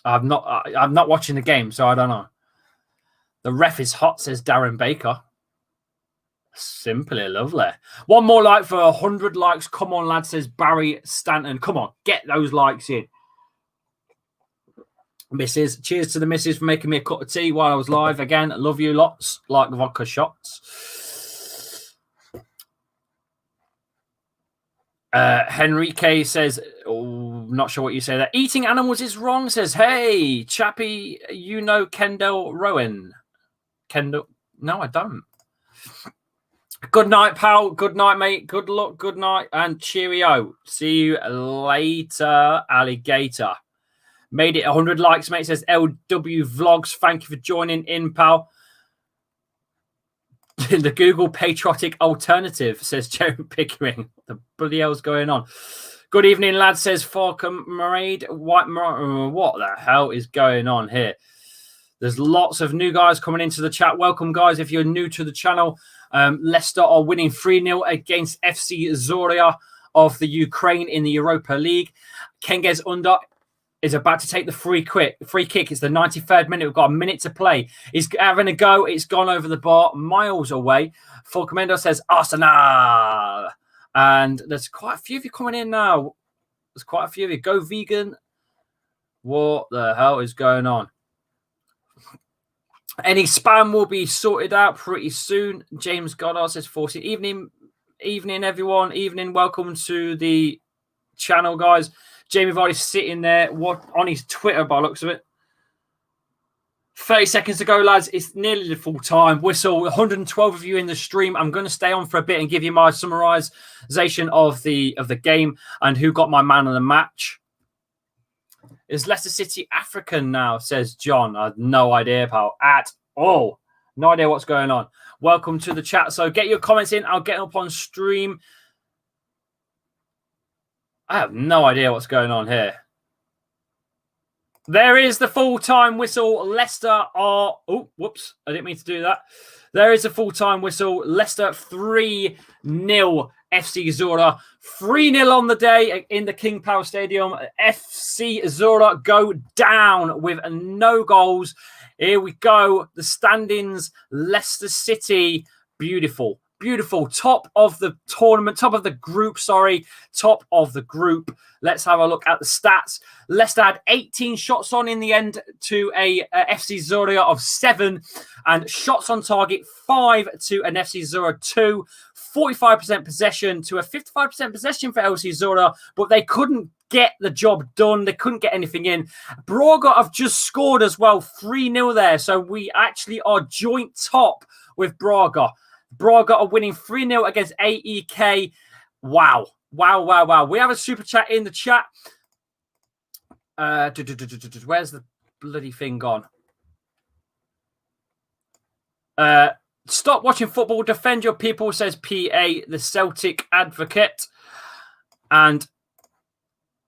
I'm not watching the game, so I don't know. The ref is hot, says Darren Baker. Simply lovely. One more like for 100 likes. Come on, lad, says Barry Stanton. Come on, get those likes in. Missus, cheers to the missus for making me a cup of tea while I was live. Again, love you lots. Like the vodka shots. Henrique says, not sure what you say there. Eating animals is wrong, says, hey, Chappy, you know Kendall Rowan. Kendall? No, I don't. Good night, pal. Good night, mate. Good luck. Good night. And cheerio. See you later, alligator. Made it 100 likes, mate. Says LW Vlogs. Thank you for joining in, pal. The Google Patriotic Alternative, says Joe Pickering. What the bloody hell's going on? Good evening, lads, says Falcon Marade. What the hell is going on here? There's lots of new guys coming into the chat. Welcome, guys, if you're new to the channel. Leicester are winning 3-0 against FC ZORYA of the Ukraine in the Europa League. Kenges Under is about to take the free kick. It's the 93rd minute. We've got a minute to play. He's having a go. It's gone over the bar, miles away. Fulcamendo says, Arsenal. And there's quite a few of you coming in now. There's quite a few of you. Go vegan. What the hell is going on? Any spam will be sorted out pretty soon. James Goddard says 40. Evening, everyone. Evening. Welcome to the channel, guys. Jamie Vardy's sitting there on his Twitter by the looks of it. 30 seconds to go, lads. It's nearly the full time whistle. 112 of you in the stream. I'm going to stay on for a bit and give you my summarization of the game and who got my man of the match. Is Leicester City African now, says John. I have no idea, pal, at all. No idea what's going on. Welcome to the chat. So get your comments in. I'll get up on stream. I have no idea what's going on here. There is the full-time whistle. Leicester are... Oh, whoops. I didn't mean to do that. There is a full-time whistle. Leicester 3-0 FC ZORYA. 3-0 on the day in the King Power Stadium. FC ZORYA go down with no goals. Here we go. The standings. Leicester City. Beautiful. Beautiful. Top of the tournament. Top of the group, sorry. Top of the group. Let's have a look at the stats. Leicester had 18 shots on in the end to a FC ZORYA of 7. And shots on target 5 to an FC ZORYA 2. 45% possession to a 55% possession for LC ZORYA. But they couldn't get the job done. They couldn't get anything in. Braga have just scored as well. 3-0 there. So we actually are joint top with Braga. Braga are winning 3-0 against AEK. Wow. Wow, wow, wow. We have a super chat in the chat. Where's the bloody thing gone? Stop watching football. Defend your people, says PA, the Celtic advocate. And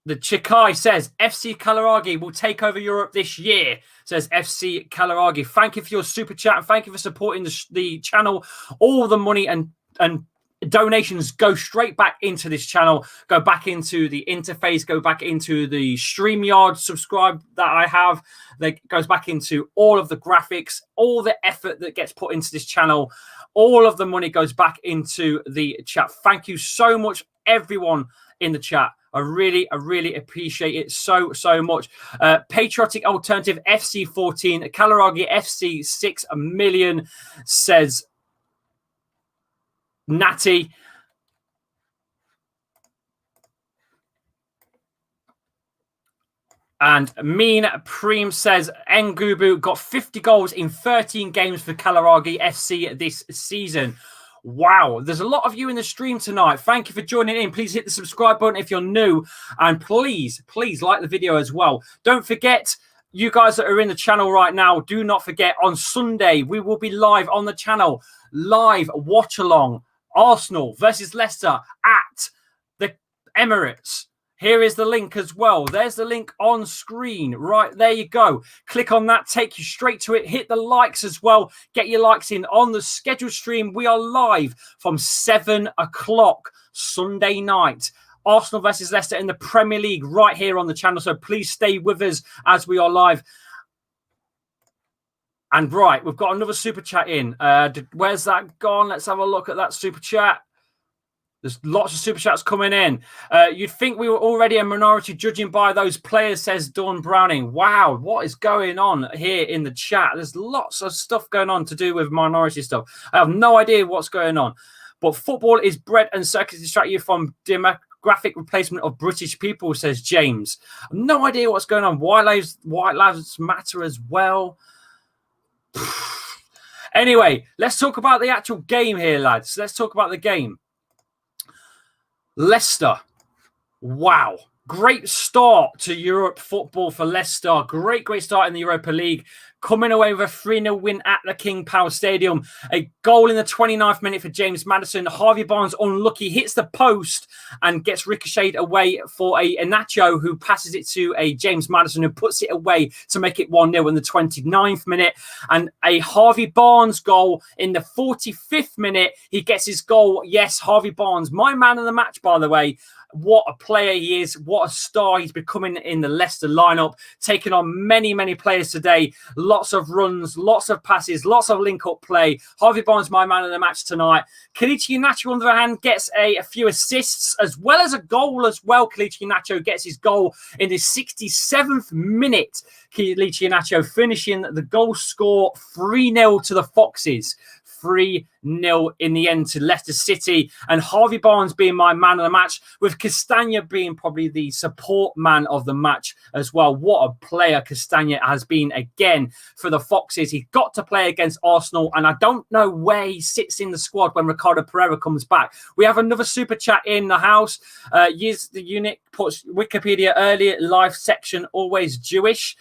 the Chikai says, FC Kalaragi will take over Europe this year, says FC Kalaragi. Thank you for your super chat and thank you for supporting the channel. All the money and donations go straight back into this channel, go back into the interface, go back into the StreamYard subscribe that I have. That goes back into all of the graphics, all the effort that gets put into this channel. All of the money goes back into the chat. Thank you so much, everyone in the chat. I really appreciate it so much. Patriotic Alternative FC 14, Kalaragi FC 6 million, says Natty. And Mean Preem says Ngubu got 50 goals in 13 games for Kalaragi FC this season. Wow, there's a lot of you in the stream tonight. Thank you for joining in. Please hit the subscribe button if you're new. And please like the video as well. Don't forget, you guys that are in the channel right now, do not forget, on Sunday, we will be live on the channel. Live watch-along. Arsenal versus Leicester at the Emirates. Here is the link as well. There's the link on screen. Right, there you go. Click on that, take you straight to it. Hit the likes as well. Get your likes in on the scheduled stream. We are live from 7 o'clock Sunday night. Arsenal versus Leicester in the Premier League right here on the channel. So please stay with us as we are live. And right, we've got another super chat in. Where's that gone? Let's have a look at that super chat. There's lots of super chats coming in. You'd think we were already a minority judging by those players, says Dawn Browning. Wow, what is going on here in the chat? There's lots of stuff going on to do with minority stuff. I have no idea what's going on. But football is bred and circuits distract you from demographic replacement of British people, says James. No idea what's going on. White lives matter as well. Anyway, let's talk about the actual game here, lads. Let's talk about the game. Leicester. Wow. Great start to Europe football for Leicester. Great start in the Europa League. Coming away with a 3-0 win at the King Power Stadium. A goal in the 29th minute for James Maddison. Harvey Barnes, unlucky, hits the post and gets ricocheted away for a Nacho, who passes it to a James Maddison, who puts it away to make it 1-0 in the 29th minute. And a Harvey Barnes goal in the 45th minute. He gets his goal. Yes, Harvey Barnes, my man of the match, by the way. What a player he is. What a star he's becoming in the Leicester lineup. Taking on many, many players today. Lots of runs, lots of passes, lots of link-up play. Harvey Barnes, my man of the match tonight. Kelechi Nacho, on the other hand, gets a few assists as well as a goal as well. Kelechi Nacho gets his goal in the 67th minute. Kelechi Nacho finishing the goal score 3-0 to the Foxes. 3-0 in the end to Leicester City, and Harvey Barnes being my man of the match, with Castagna being probably the support man of the match as well. What a player Castagna has been again for the Foxes. He got to play against Arsenal, and I don't know where he sits in the squad when Ricardo Pereira comes back. We have another super chat in the house. Yiz the Unit puts Wikipedia earlier, live section, always Jewish.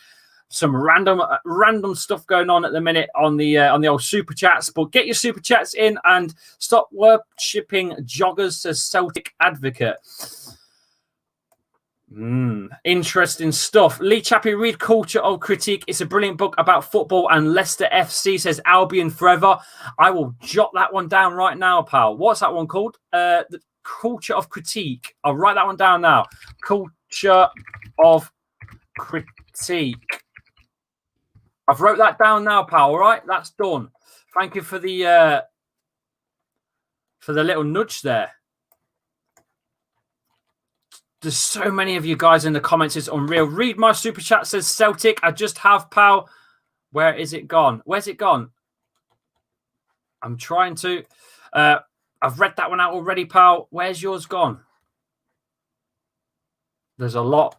Some random stuff going on at the minute on the old super chats, but get your super chats in and stop worshipping joggers, says Celtic Advocate. Interesting stuff. Lee Chappy, read Culture of Critique. It's a brilliant book about football and Leicester FC, says Albion Forever. I will jot that one down right now, pal. What's that one called? The Culture of Critique. I'll write that one down now. Culture of Critique. I've wrote that down now, pal. All right, that's done. Thank you for the little nudge there. There's so many of you guys in the comments. It's unreal. Read my super chat, says Celtic. I just have, pal. Where is it gone? Where's it gone? I'm trying to. I've read that one out already, pal. Where's yours gone? There's a lot.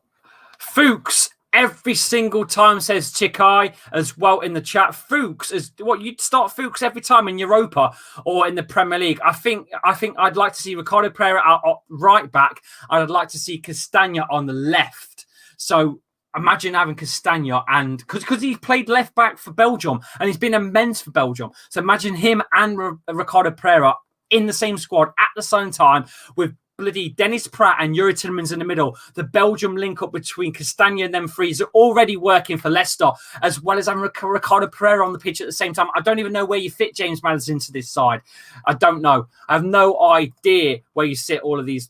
Fuchs. Every single time, says Chikai as well in the chat. Fuchs is what you'd start Fuchs every time in Europa or in the Premier League. I think I'd like to see Ricardo Pereira out right back. I'd like to see Castagna on the left. So imagine having Castagna, and because he played left back for Belgium and he's been immense for Belgium. So imagine him and Ricardo Pereira in the same squad at the same time with bloody Dennis Pratt and Yuri Tillemans in the middle. The Belgium link up between Castagna and them threes are already working for Leicester, as well as Ricardo Pereira on the pitch at the same time. I don't even know where you fit James Maddison into this side. I don't know. I have no idea where you sit all of these.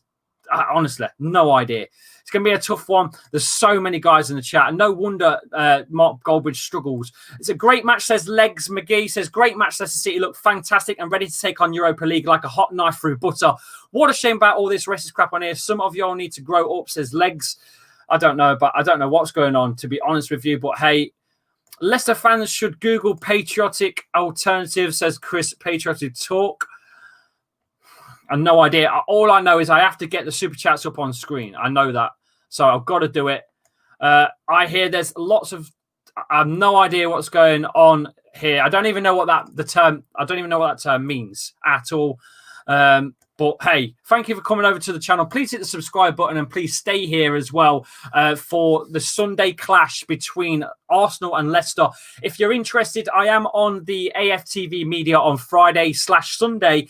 Honestly, no idea. It's going to be a tough one. There's so many guys in the chat. And no wonder Mark Goldbridge struggles. It's a great match, says Legs McGee. Says, great match. Leicester City look fantastic and ready to take on Europa League like a hot knife through butter. What a shame about all this racist crap on here. Some of y'all need to grow up, says Legs. I don't know what's going on, to be honest with you. But hey, Leicester fans should Google patriotic alternatives, says Chris Patriotic Talk. I've no idea. All I know is I have to get the super chats up on screen. I know that. So I've got to do it. I hear there's lots of... I have no idea what's going on here. I don't even know what that term means at all. But hey, thank you for coming over to the channel. Please hit the subscribe button and please stay here as well for the Sunday clash between Arsenal and Leicester. If you're interested, I am on the AFTV Media on Friday/Sunday.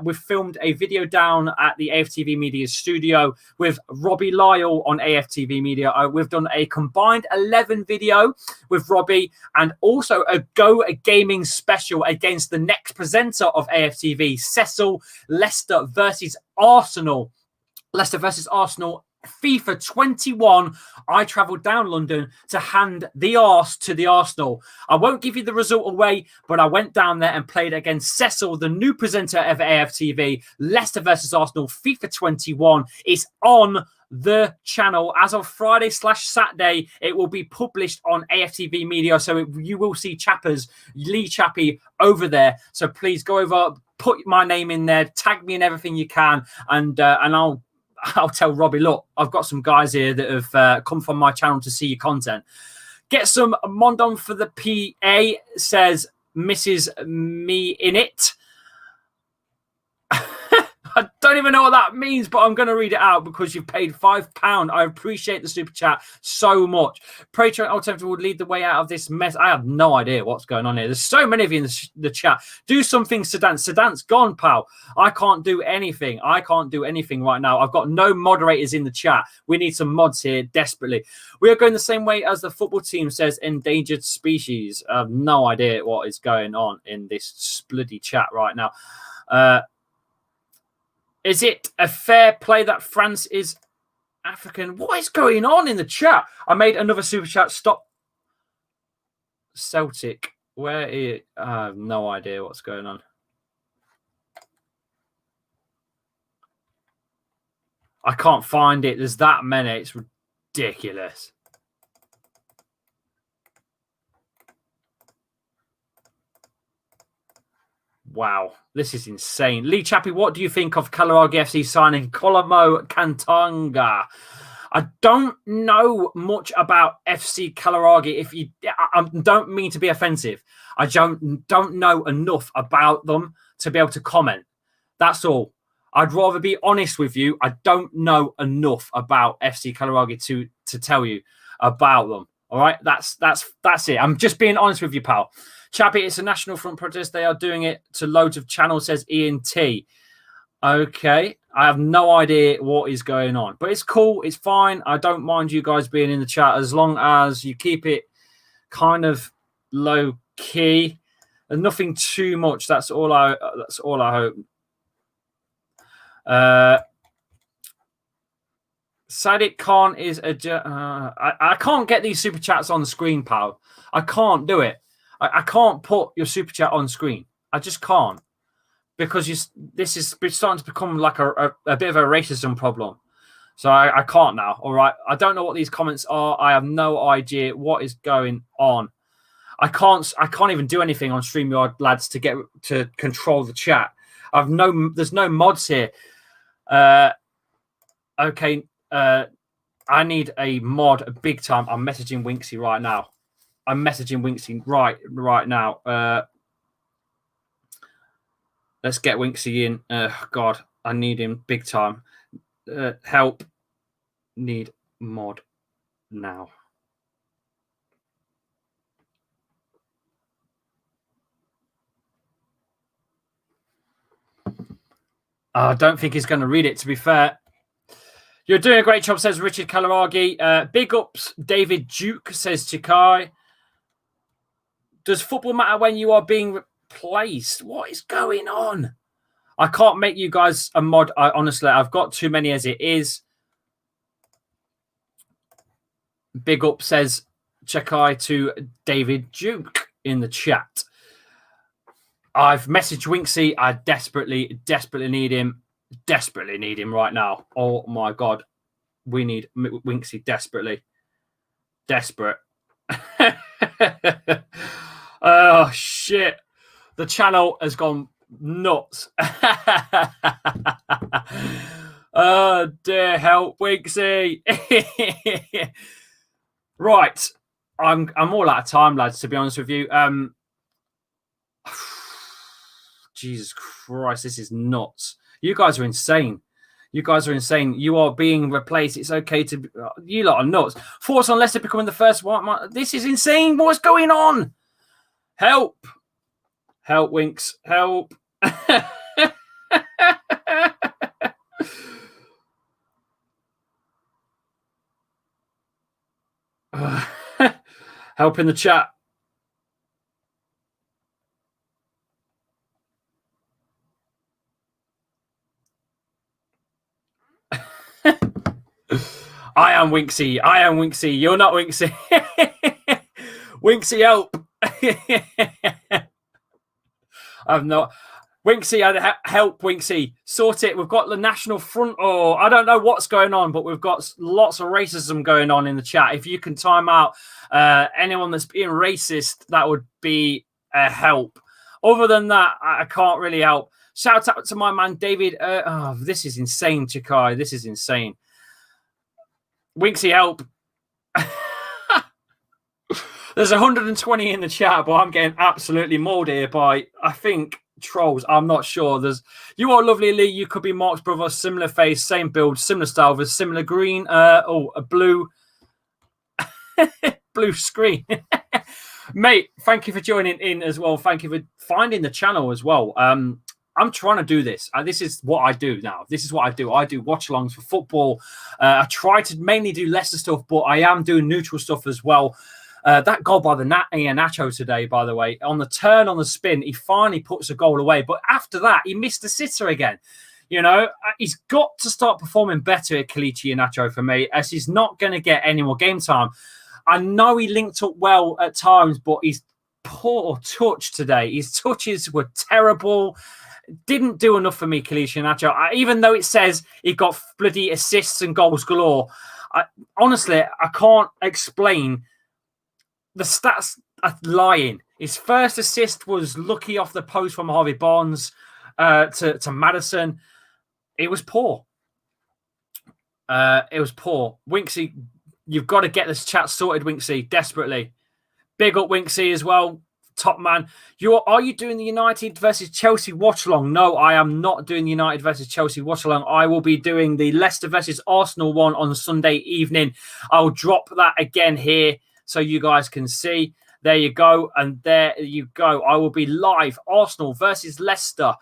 We've filmed a video down at the AFTV Media studio with Robbie Lyle on AFTV Media. We've done a combined 11 video with Robbie and also a Go Gaming special against the next presenter of AFTV, Cecil. Leicester versus Arsenal. Leicester versus Arsenal. FIFA 21. I travelled down London to hand the arse to the Arsenal. I won't give you the result away, but I went down there and played against Cecil, the new presenter of AFTV. Leicester versus Arsenal. FIFA 21 is on the channel as of Friday/Saturday. It will be published on AFTV Media, so you will see Chappers, Lee Chappy over there. So please go over, put my name in there, tag me in everything you can, and I'll tell Robbie, look, I've got some guys here that have come from my channel to see your content. Get some Mondon for the PA, says Mrs. Me in it. I don't even know what that means, but I'm going to read it out because you've paid £5. I appreciate the super chat so much. Patreon Alternative would lead the way out of this mess. I have no idea what's going on here. There's so many of you in the chat. Do something, Sedan. Sedan's gone, pal. I can't do anything. I can't do anything right now. I've got no moderators in the chat. We need some mods here desperately. We are going the same way as the football team, says Endangered Species. I have no idea what is going on in this bloody chat right now. Is it a fair play that France is African? What is going on in the chat? I made another super chat. Stop Celtic. Where is it? I have no idea what's going on. I can't find it. There's that many. It's ridiculous. Wow, this is insane. Lee Chappy, what do you think of Calaragi FC signing Colombo Kantanga? I don't know much about FC Calaragi. If you, I don't mean to be offensive. I don't know enough about them to be able to comment. That's all. I'd rather be honest with you. I don't know enough about FC Calaragi to tell you about them. All right, that's it. I'm just being honest with you, pal. Chappy, it's a National Front protest. They are doing it to loads of channels, says Ian T. Okay, I have no idea what is going on, but it's cool. It's fine. I don't mind you guys being in the chat as long as you keep it kind of low key and nothing too much. That's all I hope. Sadiq Khan is I can't get these super chats on the screen, pal. I can't do it. I can't put your super chat on screen. I just can't, because this is starting to become like a bit of a racism problem. So I can't now. All right. I don't know what these comments are. I have no idea what is going on. I can't even do anything on StreamYard, lads, to control the chat. There's no mods here. Okay. I need a mod big time. I'm messaging Winksy right now. right now. Let's get Winksy in. God, I need him big time. Help. Need mod now. I don't think he's going to read it, to be fair. You're doing a great job, says Richard Calaragi. Big ups, David Duke, says Chikai. Does football matter when you are being replaced? What is going on? I can't make you guys a mod. Honestly, I've got too many as it is. Big up, says Chikai to David Duke in the chat. I've messaged Winksy. I desperately need him. Desperately need him right now. Oh my God. We need Winksy desperately. Desperate. Oh shit. The channel has gone nuts. Oh dear, help Winksy. Right. I'm all out of time, lads, to be honest with you. Jesus Christ, this is nuts. You guys are insane. You are being replaced. It's okay to... You lot are nuts. Thoughts on Leicester becoming the first white... This is insane. What's going on? Help. Help, Winks. Help. Help in the chat. I am Winksy. You're not Winksy. Winksy, help. I've not. Winksy, help, Winksy. Sort it. We've got the National Front. Oh, I don't know what's going on, but we've got lots of racism going on in the chat. If you can time out anyone that's being racist, that would be a help. Other than that, I can't really help. Shout out to my man, David. Oh, this is insane, Chikai. This is insane. Winksy, help. There's 120 in the chat, but I'm getting absolutely mauled here by, I think, trolls. I'm not sure. You are lovely, Lee. You could be Mark's brother. Similar face, same build, similar style, with similar green. A blue blue screen. Mate, thank you for joining in as well. Thank you for finding the channel as well. I'm trying to do this. This is what I do now. This is what I do. I do watch-alongs for football. I try to mainly do Leicester stuff, but I am doing neutral stuff as well. That goal by the Nacho today, by the way, on the turn, on the spin, he finally puts a goal away. But after that, he missed the sitter again. You know, he's got to start performing better at Kelechi Iheanacho for me, as he's not going to get any more game time. I know he linked up well at times, but he's poor touch today. His touches were terrible. Didn't do enough for me, Kelechi Iheanacho. Even though it says he got bloody assists and goals galore, honestly, I can't explain. The stats are lying. His first assist was lucky off the post from Harvey Barnes to Maddison. It was poor. It was poor. Winksy, you've got to get this chat sorted, Winksy, desperately. Big up Winksy as well. Top man. Are you doing the United versus Chelsea watch-along? No, I am not doing the United versus Chelsea watch-along. I will be doing the Leicester versus Arsenal one on Sunday evening. I'll drop that again here so you guys can see. There you go. And there you go. I will be live. Arsenal versus Leicester.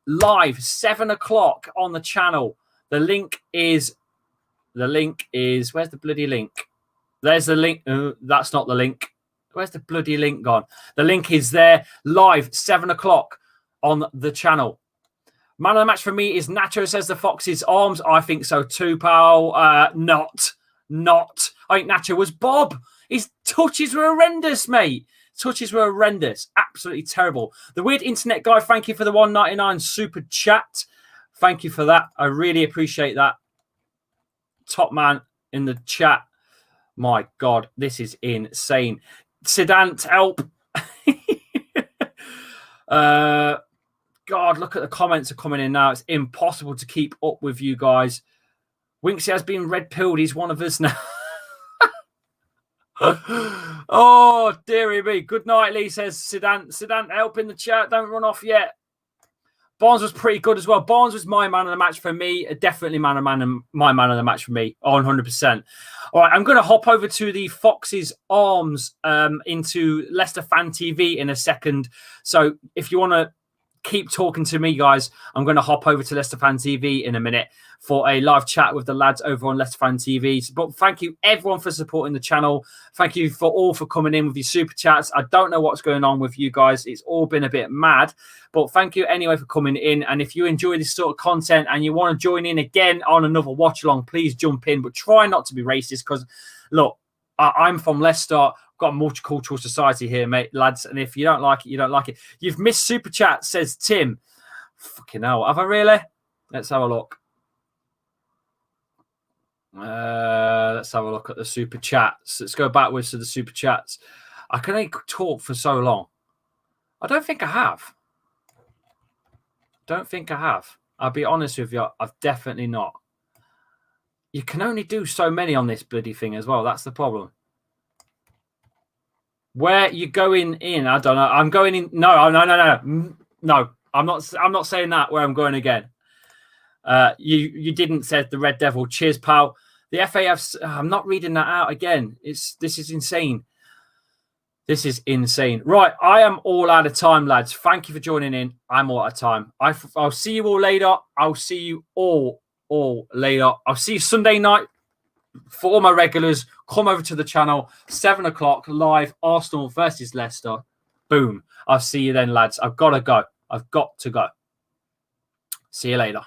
Live, 7 o'clock on the channel. The link is... Where's the bloody link? There's the link. That's not the link. Where's the bloody link gone? The link is there. Live, 7 o'clock on the channel. Man of the match for me is Nacho, says the Fox's arms. I think so too, pal. Not. I think Nacho was Bob. His touches were horrendous, mate. Touches were horrendous. Absolutely terrible. The Weird Internet Guy, thank you for the $1.99 super chat. Thank you for that. I really appreciate that. Top man in the chat. My God, this is insane. Sedan, help. God, look at the comments are coming in now. It's impossible to keep up with you guys. Winksy has been red-pilled. He's one of us now. Oh, dearie me. Good night, Lee, says Sedan. Sedan, help in the chat. Don't run off yet. Barnes was pretty good as well. Barnes was my man of the match for me. Definitely my man of the match for me. 100%. All right, I'm going to hop over to the Fox's Arms into Leicester Fan TV in a second. So if you want to keep talking to me, guys, I'm going to hop over to Leicester Fan TV in a minute for a live chat with the lads over on Leicester Fan TV. But thank you, everyone, for supporting the channel. Thank you for coming in with your super chats. I don't know what's going on with you guys. It's all been a bit mad. But thank you anyway for coming in. And if you enjoy this sort of content and you want to join in again on another watch-along, please jump in. But try not to be racist because, look, I'm from Leicester. Got a multicultural society here, mate, lads. And if you don't like it, you don't like it. You've missed super chat, says Tim. Fucking hell. Have I really? Let's have a look. Let's have a look at the super chats. Let's go backwards to the super chats. I can only talk for so long. I don't think I have. I'll be honest with you. I've definitely not. You can only do so many on this bloody thing as well. That's the problem. Where you going in? I don't know. I'm going in. No. I'm not saying that. Where I'm going again. You didn't say the Red Devil. Cheers, pal. The FAF. I'm not reading that out again. This is insane. This is insane. Right, I am all out of time, lads. Thank you for joining in. I'm all out of time. I'll see you all later. I'll see you all later. I'll see you Sunday night. For all my regulars, come over to the channel. 7 o'clock live. Arsenal versus Leicester. Boom. I'll see you then, lads. I've got to go. See you later.